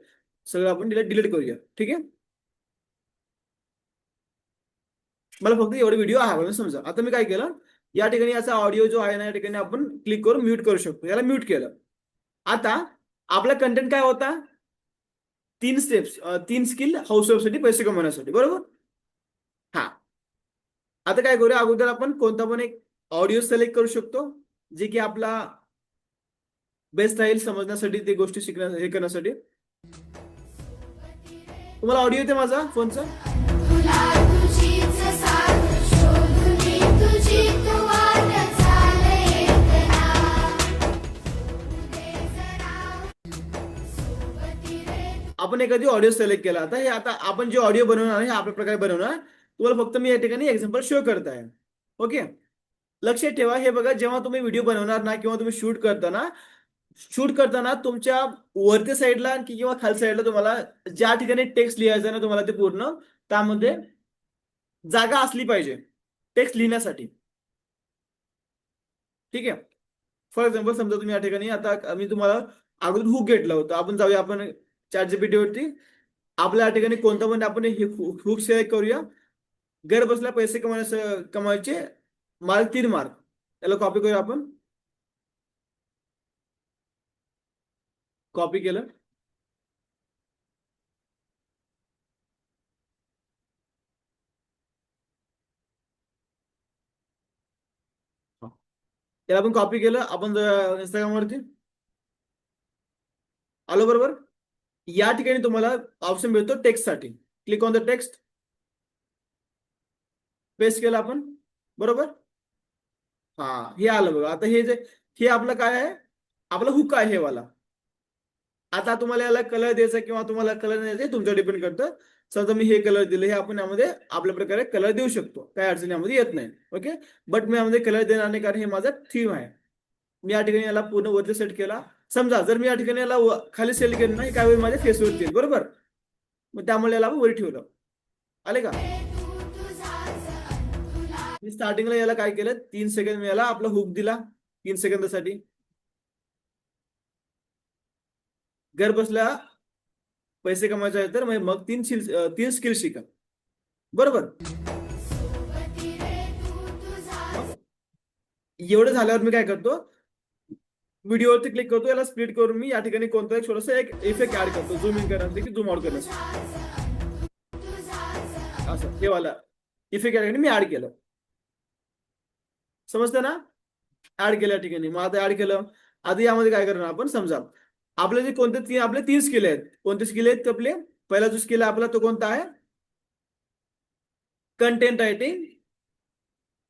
सगळं आपण डिलीट करूया. ठीक आहे. मला फक्त एवढे व्हिडिओ हवा म्हणजे समजा. आता मी काय केलं, या ठिकाणी याचा ऑडिओ जो आहे ना, या ठिकाणी आपण क्लिक करून म्यूट करू शकतो. याला म्यूट केलं. आता आपला कंटेंट काय होता, 3 स्टेप्स, 3 स्किल हाऊसवाईफसाठी पैसे कमवण्यासाठी. बरोबर. हा, आता काय करूया, अगोदर आपण कोणता पण एक ऑडिओ सिलेक्ट करू शकतो, जे की आपला बेस्ट राहील समजण्यासाठी, ते गोष्टी शिकण्या हे करण्यासाठी. तुम्हाला ऑडिओ येते माझा फोनचा? तुला तुझीच साथ शोधुनी तुझी तू वाट चालयेतना उदे जरा सोबती रे. आपण एखादी ऑडिओ सिलेक्ट केला. आता हे आता आपण जे ऑडिओ बनवणार आहे हे आपल्या प्रकारे बनवणार. तुम्हाला फक्त मी या ठिकाणी एक्झाम्पल शो करत आहे. ओके. लक्षात ठेवा, हे बघा, जेव्हा तुम्ही व्हिडिओ बनवणार ना किंवा तुम्ही शूट करताना तुमच्या वरच्या साईडला किंवा खालच्या साईडला तुम्हाला ज्या ठिकाणी टेक्स्ट लिहायचं ना, तुम्हाला ते पूर्ण त्यामध्ये जागा असली पाहिजे टेक्स्ट लिहिण्यासाठी. ठीक आहे. फॉर एक्झाम्पल समजा तुम्ही या ठिकाणी, आता मी तुम्हाला अगोदर हुक घेतला होता. आपण जाऊया आपण ChatGPT वरती. आपल्या या ठिकाणी कोणता पण आपण हुक सिलेक्ट करूया. घर बसल्या पैसे कमवायचे मार्क 3 मार्क. याला कॉपी करूया आपण. कॉपी केलं. त्याला आपण कॉपी केलं. आपण इंस्टाग्राम वरती आलो. बरोबर. या ठिकाणी तुम्हाला ऑप्शन मिळतो टेक्स्ट साठी. Click on the text. Paste केलं आपण. बरोबर. हा, हे आलं बघा. आता हे आपलं काय आहे, आपला हुक आहे हे वाला. आता तुम्हाला याला कलर द्यायचा किंवा तुम्हाला कलर नाही द्यायचा तुमच्यावर डिपेंड करतं. समजा मी हे कलर दिले, हे आपण यामध्ये आपल्या प्रकारे कलर देऊ शकतो. काही अडचण यामध्ये येत नाही. ओके. बट मी यामध्ये कलर देणार नाही, कारण हे माझा थीम आहे. मी या ठिकाणी याला पूर्ण वरती सेट केला. समजा जर मी या ठिकाणी याला खाली सेट केलं ना, हे काय होईल, माझ्या फेसवरती येईल. बरोबर. मग त्यामुळे याला आपण वर ठेवलं. आले का? मी स्टार्टिंगला याला काय केलं, 3 सेकंद मी याला आपला हुक दिला 3 सेकंदासाठी. घर बसल्या पैसे कमवायचे आहेत तर मग 3 स्किल शिका. बरोबर. एवढं झाल्यावर मी काय करतो, व्हिडिओवरती क्लिक करतो. याला स्प्लिट करून मी या ठिकाणी कोणता एक छोटासा एक इफेक्ट ऍड करतो, झूम इन करण्यासाठी की झूम आउट करण्यासाठी. असं हे वाला इफेक्ट या ठिकाणी मी ऍड केलं. समजतं ना? ऍड केलं या ठिकाणी. मग आता ऍड केलं. आता यामध्ये काय करणार आपण, समजा आपले जे कोणते आपले 3 स्किल आहेत. कोणते स्किल आहेत आपले? पहिला जो स्किल आहे आपला तो कोणता आहे, कंटेंट रायटिंग.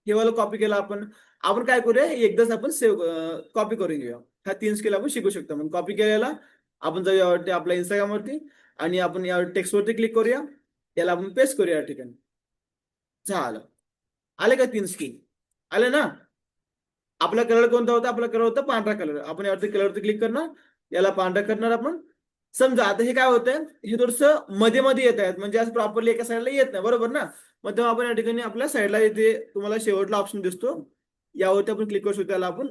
हे वाला कॉपी केला आपण. आपण काय करूया, एकदाच आपण कॉपी करून घेऊया. ह्या 3 स्किल आपण शिकू शकतो. म्हणून कॉपी केलेला आपण जाऊया आपल्या इंस्टाग्राम वरती आणि आपण या टेक्स्ट वरती क्लिक करूया. याला आपण पेस्ट करूया या ठिकाणी. झालं. आले का 3 स्किल? आले ना? आपला कलर कोणता होता, आपला कलर होता पांढरा कलर. आपण यावरती कलरवरती क्लिक करणार, याला पांढरा करणार आपण. समजा आता हे काय होतंय, हे थोडस मध्ये मध्ये येत आहेत, म्हणजे असं प्रॉपरली एका साईडला येत नाही, बरोबर ना. मग तेव्हा आपण या ठिकाणी आपल्या साईडला इथे तुम्हाला शेवटला ऑप्शन दिसतो, यावरती आपण क्लिक करू शकतो. त्याला आपण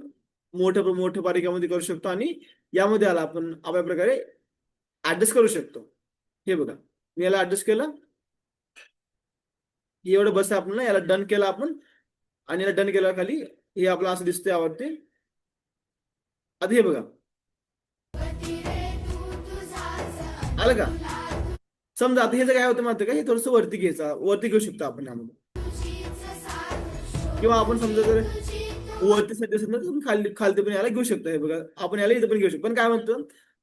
मोठं मोठं बारीकामध्ये करू शकतो आणि यामध्ये आला आपण आपल्या प्रकारे ऍडजस्ट करू शकतो. हे बघा, मी याला ऍडजस्ट केलं, हे एवढं बस आहे आपल्याला. याला डन केलं आपण आणि याला डन केलं खाली हे आपलं असं दिसतंय यावरती. आता हे बघा, आलं का. समजा आता हे जर काय होतं माहिती का, हे थोडस वरती घ्यायचं, वरती घेऊ शकतो आपण यामध्ये. किंवा आपण समजा जर वरती सध्या समजा तुम्ही खाली खालती पण याला घेऊ शकता. हे बघा, आपण याला इथं पण घेऊ शकतो. पण काय म्हणतो,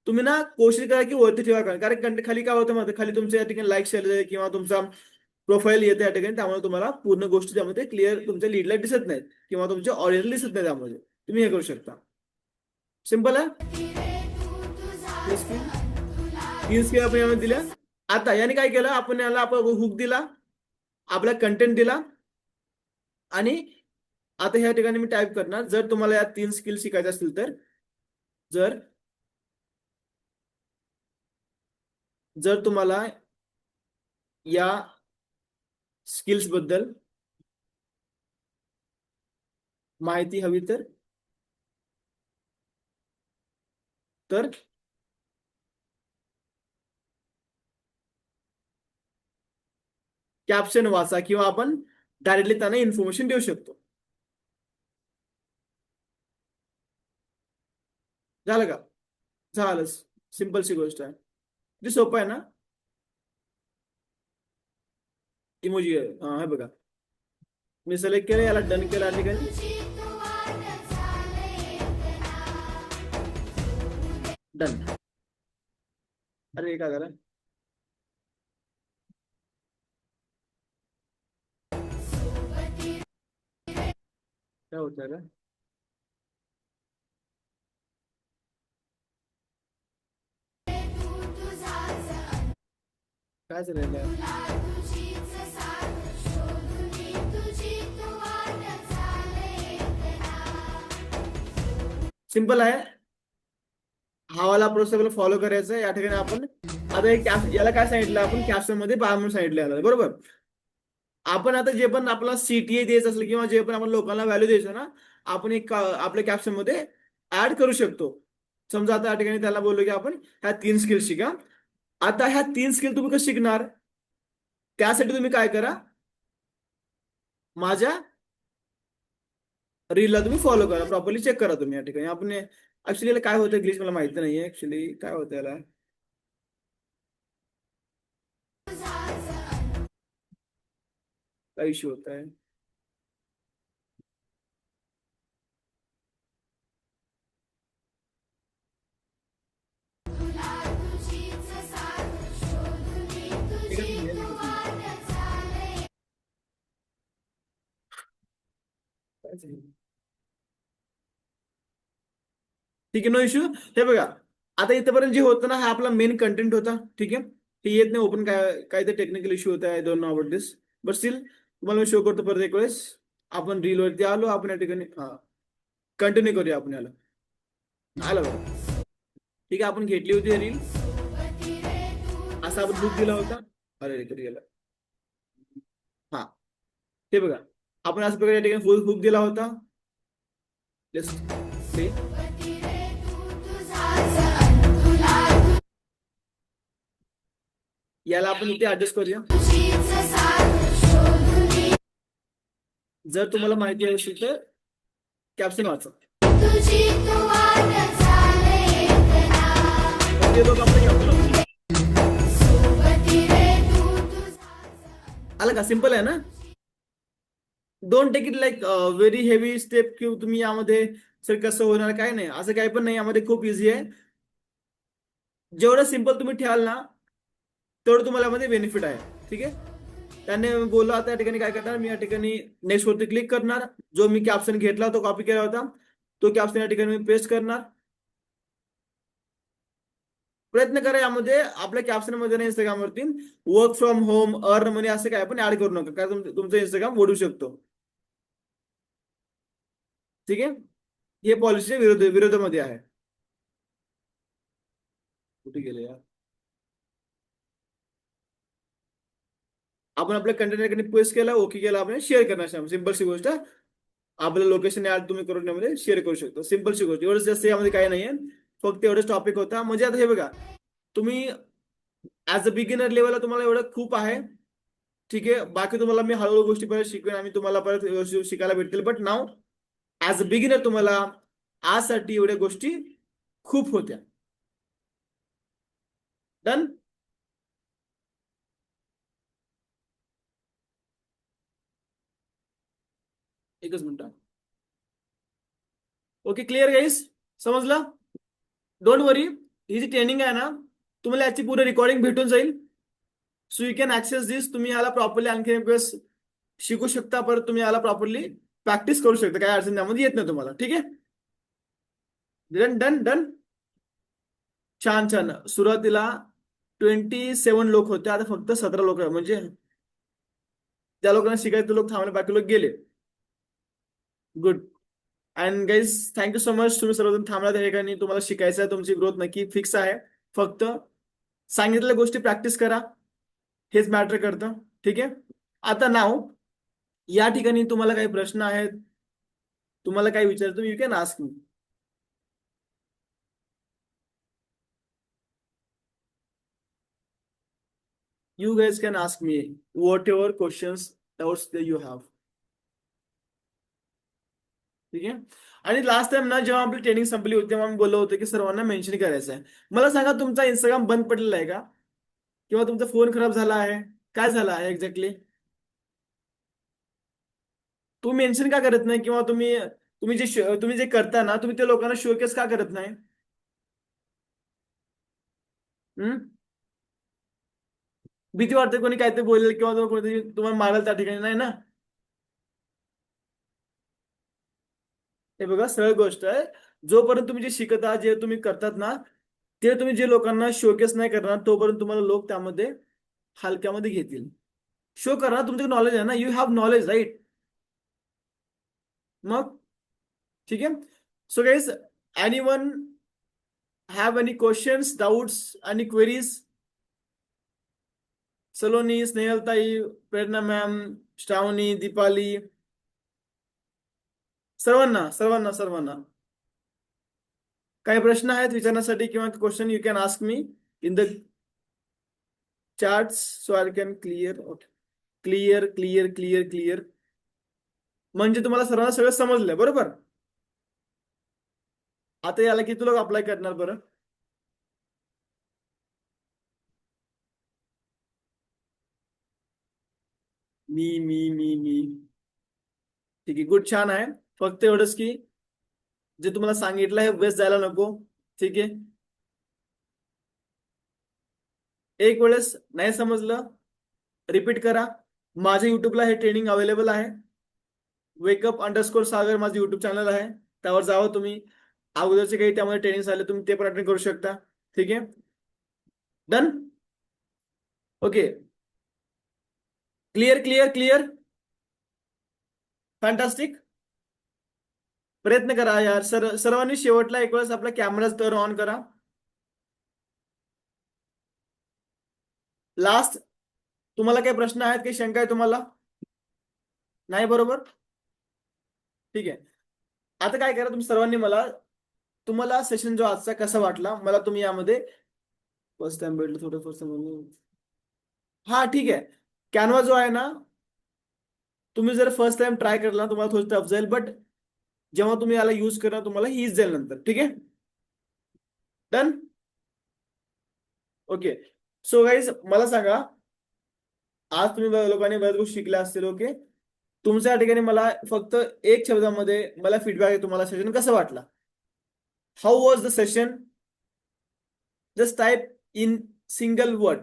तुम्ही ना कोशिश करा की वरती ठेवा, कारण खाली काय होतं माहिती, खाली तुमच्या या ठिकाणी लाईक शेअर किंवा तुमचा प्रोफाईल येते या ठिकाणी, त्यामुळे तुम्हाला पूर्ण गोष्टी त्यामध्ये क्लिअर तुमच्या लीडला दिसत नाहीत किंवा तुमच्या ऑडियन्सला दिसत नाही. त्यामध्ये तुम्ही हे करू शकता. सिंपल आहे. तीन स्किल आपण यामध्ये दिल्या. आता याने काय केलं, आपण याला आपण हुक दिला, आपला कंटेंट दिला आणि आता ह्या ठिकाणी मी टाईप करणार, जर तुम्हाला या 3 स्किल शिकायचे असतील तर, जर जर तुम्हाला या स्किल्स बद्दल माहिती हवी तर कॅप्शन वाचा किंवा आपण डायरेक्टली त्यांना इन्फॉर्मेशन देऊ शकतो. झालं का. झालं. सिंपलची गोष्ट आहे, जी सोपं आहे ना. इमोजी आहे, हा, हे बघा, मी सिलेक्ट केलं, याला डन केलं या ठिकाणी. डन. अरे हे काय झालं, काय होत आहे, काय झालं. सिंपल आहे. हा वाला प्रोसेस फॉलो करायचा आहे. या ठिकाणी आपण आता एक याला काय सांगितलं, आपण कॅप्शन मध्ये पहा म्हणून सांगितलं याला, बरोबर. आपण आता जे पण आपला सीटीए द्यायचं असेल किंवा जे पण आपण लोकांना व्हॅल्यू द्यायचं ना, आपण एक आपल्या कॅप्शन मध्ये ऍड करू शकतो. समजा आता या ठिकाणी त्याला बोललो की आपण ह्या 3 स्किल शिका. आता ह्या 3 स्किल तुम्ही कसं शिकणार, त्यासाठी तुम्ही काय करा, माझ्या रीलला तुम्ही फॉलो करा, प्रॉपरली चेक करा तुम्ही. या ठिकाणी आपण ऍक्च्युली काय होतं ग्लिच मला माहिती नाहीये ऍक्च्युली काय होतं याला, काय इश्यू होत आहे. ठीक आहे, नो इश्यू. हे बघा, आता इथपर्यंत जे होतं ना, हा आपला मेन कंटेंट होता. ठीक आहे, हे येत नाही ओपन, काय ते टेक्निकल इश्यू होता, I don't know about this, but still तुम्हाला मी शो करतो परत एक वेळेस. आपण रील वरती आलो, आपण या ठिकाणी हा कंटिन्यू करूया आपण याला. आलं बघा. ठीक आहे, आपण घेतली होती रील, असा आपण बुक दिला होता. अरे कधी गेला, हा, हे बघा, आपण असं प्रकारे या ठिकाणी फुल बुक दिला होता. Just play. याला आपण इथे ऍडजस्ट करूया. जर तुम्हाला माहिती असेल तर कॅप्शन वाचा. ते लोक आपण caption आलं का. सिंपल आहे ना. Don't take it like very heavy step की तुम्ही यामध्ये सर कसं होणार, काय नाही, असं काही पण नाही. यामध्ये खूप इझी आहे. जेवढं सिंपल तुम्ही ठेवाल ना, तेवढं तुम्हाला यामध्ये बेनिफिट आहे. ठीक आहे, त्याने बोललो. आता या ठिकाणी काय करणार, मी या ठिकाणी नेक्स्ट वरती क्लिक करणार. जो मी कॅप्शन घेतला तो कॉपी केला होता, तो कॅप्शन या ठिकाणी मी पेस्ट करणार. प्रयत्न करा यामध्ये आपल्या कॅप्शन मध्ये इंस्टाग्राम वरती वर्क फ्रॉम होम, अर्न मनी असं काय पण ऍड करू नका, कारण तुमचं इंस्टाग्राम ओढू शकतो. ठीक आहे, हे पॉलिसीच्या विरोधामध्ये आहे. कुठे गेले यार. आपण आपल्या कंटेनरकडे पोस्ट केला, ओके केला, आपण शेअर करणार. सिंपलची गोष्ट. आपलं लोकेशन ऍड तुम्ही करून यामध्ये शेअर करू शकता. सिंपलची गोष्ट, एवढंच जास्त यामध्ये काही नाहीये. फक्त एवढंच टॉपिक होता. म्हणजे आता हे बघा, तुम्ही ऍज अ बिगिनर लेवलला तुम्हाला एवढं खूप आहे. ठीक आहे, बाकी तुम्हाला मी हळूहळू गोष्टी परत शिकवेन आणि तुम्हाला परत शिकायला भेटतील. But now as a beginner तुम्हाला आजसाठी एवढ्या गोष्टी खूप होत्या. डन. एकच मिनिट. ओके, क्लिअर गाईस? समजलं? Don't worry, he G training आहे ना, तुम्हाला याची पूर्ण रेकॉर्डिंग भेटून जाईल. सो यू कॅन ऍक्सेस दिस. तुम्ही याला प्रॉपरली आणखी एक वेळेस शिकू शकता. परत तुम्ही याला प्रॉपरली प्रॅक्टिस करू शकता. काय अडचण त्यामध्ये येत नाही तुम्हाला. ठीक आहे? Done done done. छान छान. सुरुवातीला 27 लोक होते, आता फक्त 17 लोक आहे. म्हणजे त्या लोकांना शिकायचे लोक थांबले, बाकी लोक गेले. Good. And guys, thank you so much. तुम्ही सर्वजण थांबला त्या ठिकाणी. तुम्हाला शिकायचं आहे, तुमची ग्रोथ नक्की फिक्स आहे. फक्त सांगितलेल्या गोष्टी प्रॅक्टिस करा, हेच मॅटर करतं. ठीक आहे? आता नाव या ठिकाणी तुम्हाला काही प्रश्न आहेत, तुम्हाला काही विचारतो, you can ask me. You guys can ask me whatever questions, doubts that you have. ठीक आहे? आणि लास्ट टाइम ना, जेव्हा आपली ट्रेनिंग संपली होती, तेव्हा मी बोललो होतो की सर्वांना मेन्शन करायचं आहे. मला सांगा, तुमचा इंस्टाग्राम बंद पडलेला आहे का? किंवा तुमचा फोन खराब झाला आहे? काय झालं आहे एक्झॅक्टली? तुम्ही मेन्शन का करत नाही? किंवा तुम्ही जे करता ना, तुम्ही ते लोकांना शोकेस का करत नाही? हम्म? भीती वाटते कोणी काहीतरी बोलेल किंवा कोणीतरी तुम्हाला मारेल त्या ठिकाणी, नाही ना? हे बघा, सरळ गोष्ट आहे. जोपर्यंत तुम्ही जे शिकता, जे तुम्ही करतात ना, ते तुम्ही जे लोकांना शोकेस नाही करणार, तोपर्यंत तुम्हाला लोक त्यामध्ये हलक्यामध्ये घेतील. शो करा, तुमचं नॉलेज आहे ना, यू हॅव नॉलेज, राईट? मग ठीक आहे. So guys, any one have any questions, doubts आणि क्वेरीज? सलोनी, स्नेहलताई, प्रेरणा मॅम, श्रावणी, दीपाली, सर्वांना सर्वांना सर्वांना काही प्रश्न आहेत विचारण्यासाठी किंवा question, you can ask me in the chats so I can clear. Clear clear clear clear. म्हणजे तुम्हाला सर्वांना सगळं समजलंय, बरोबर? आता याला किती लोक अप्लाय करणार बरं? मी. ठीक आहे, गुड, छान आहे. फक्त एवढंच की जे तुम्हाला सांगितलं आहे वेस्ट जायला नको. ठीक आहे? एक वेळेस नाही समजलं, रिपीट करा. माझ्या युट्यूबला हे ट्रेनिंग अवेलेबल आहे. वेकअप_सागर माझं युट्यूब चॅनल आहे, त्यावर जावं तुम्ही. अगोदरचे काही त्यामध्ये ट्रेनिंग आले, तुम्ही ते पण अटेंड करू शकता. ठीक आहे? Done. Okay, clear clear clear. Fantastic. प्रयत्न करा यार. सर्वांनी शेवटला एक वेळेस आपला कॅमेरा तर ऑन करा. लास्ट, तुम्हाला काही प्रश्न आहेत, काही शंका आहे तुम्हाला? नाही, बरोबर? ठीक आहे. आता काय करा, तुम्ही सर्वांनी तुम्हाला सेशन जो आजचा कसा वाटला, मला तुम्ही यामध्ये फर्स्ट टाइम भेटलं थोडं फर्स्ट हा ठीक आहे. कॅनवा जो आहे ना, तुम्ही जर फर्स्ट टाइम ट्राय करला तुम्हाला थोडं टफ जाईल, बट जेव्हा तुम्ही याला यूज करणार तुम्हाला हीच जाईल नंतर. ठीक आहे? डन. ओके. सो गाईज, मला सांगा, आज तुम्ही लोकांनी बऱ्याच गोष्टी शिकल्या असतील. ओके, तुमच्या ठिकाणी मला फक्त एक शब्दामध्ये मला फीडबॅक आहे, तुम्हाला सेशन कसं वाटला? How was the session? Just type in single word.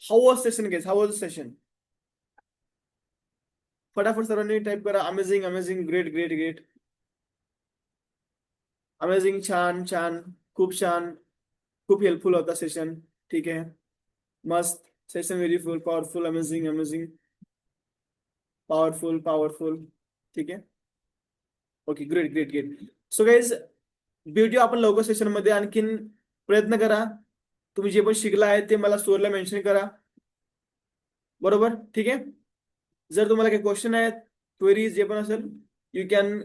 How was session guys? How was the session? फटाफट सर्वांनी टाइप करा. Amazing, amazing, great great great, amazing, छान छान, खूप छान, खूप हेल्पफुल होता सेशन. ठीक आहे, मस्त सेशन, व्हेरी फुल, powerful, amazing amazing, powerful powerful. ठीक आहे. Okay, great great great. So guys, भेटूया आपण लवकर सेशन मध्ये. आणखीन प्रयत्न करा, तुम्ही जे पण शिकला आहे ते मला स्टोरीला मेन्शन करा. बरोबर, ठीक आहे. जर तुम्हाला काही क्वेश्चन आहेत, क्वेरीज जे पण असेल, you can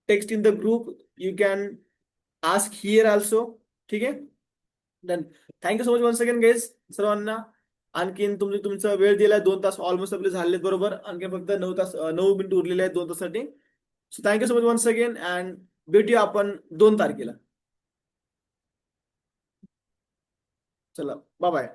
text in the group, you can ask here also. ठीक आहे. Done. Thank you so much once again guys सर्वांना. आणखीन तुमचा वेळ दिलाय, 2 तास ऑलमोस्ट आपले झालेत. बरोबर, आणखी फक्त 9 मिनिटं उरलेले आहेत 2 तासासाठी. So thank you so much once again and भेटूया आपण 2 तारखेला. चला, बाय बाय.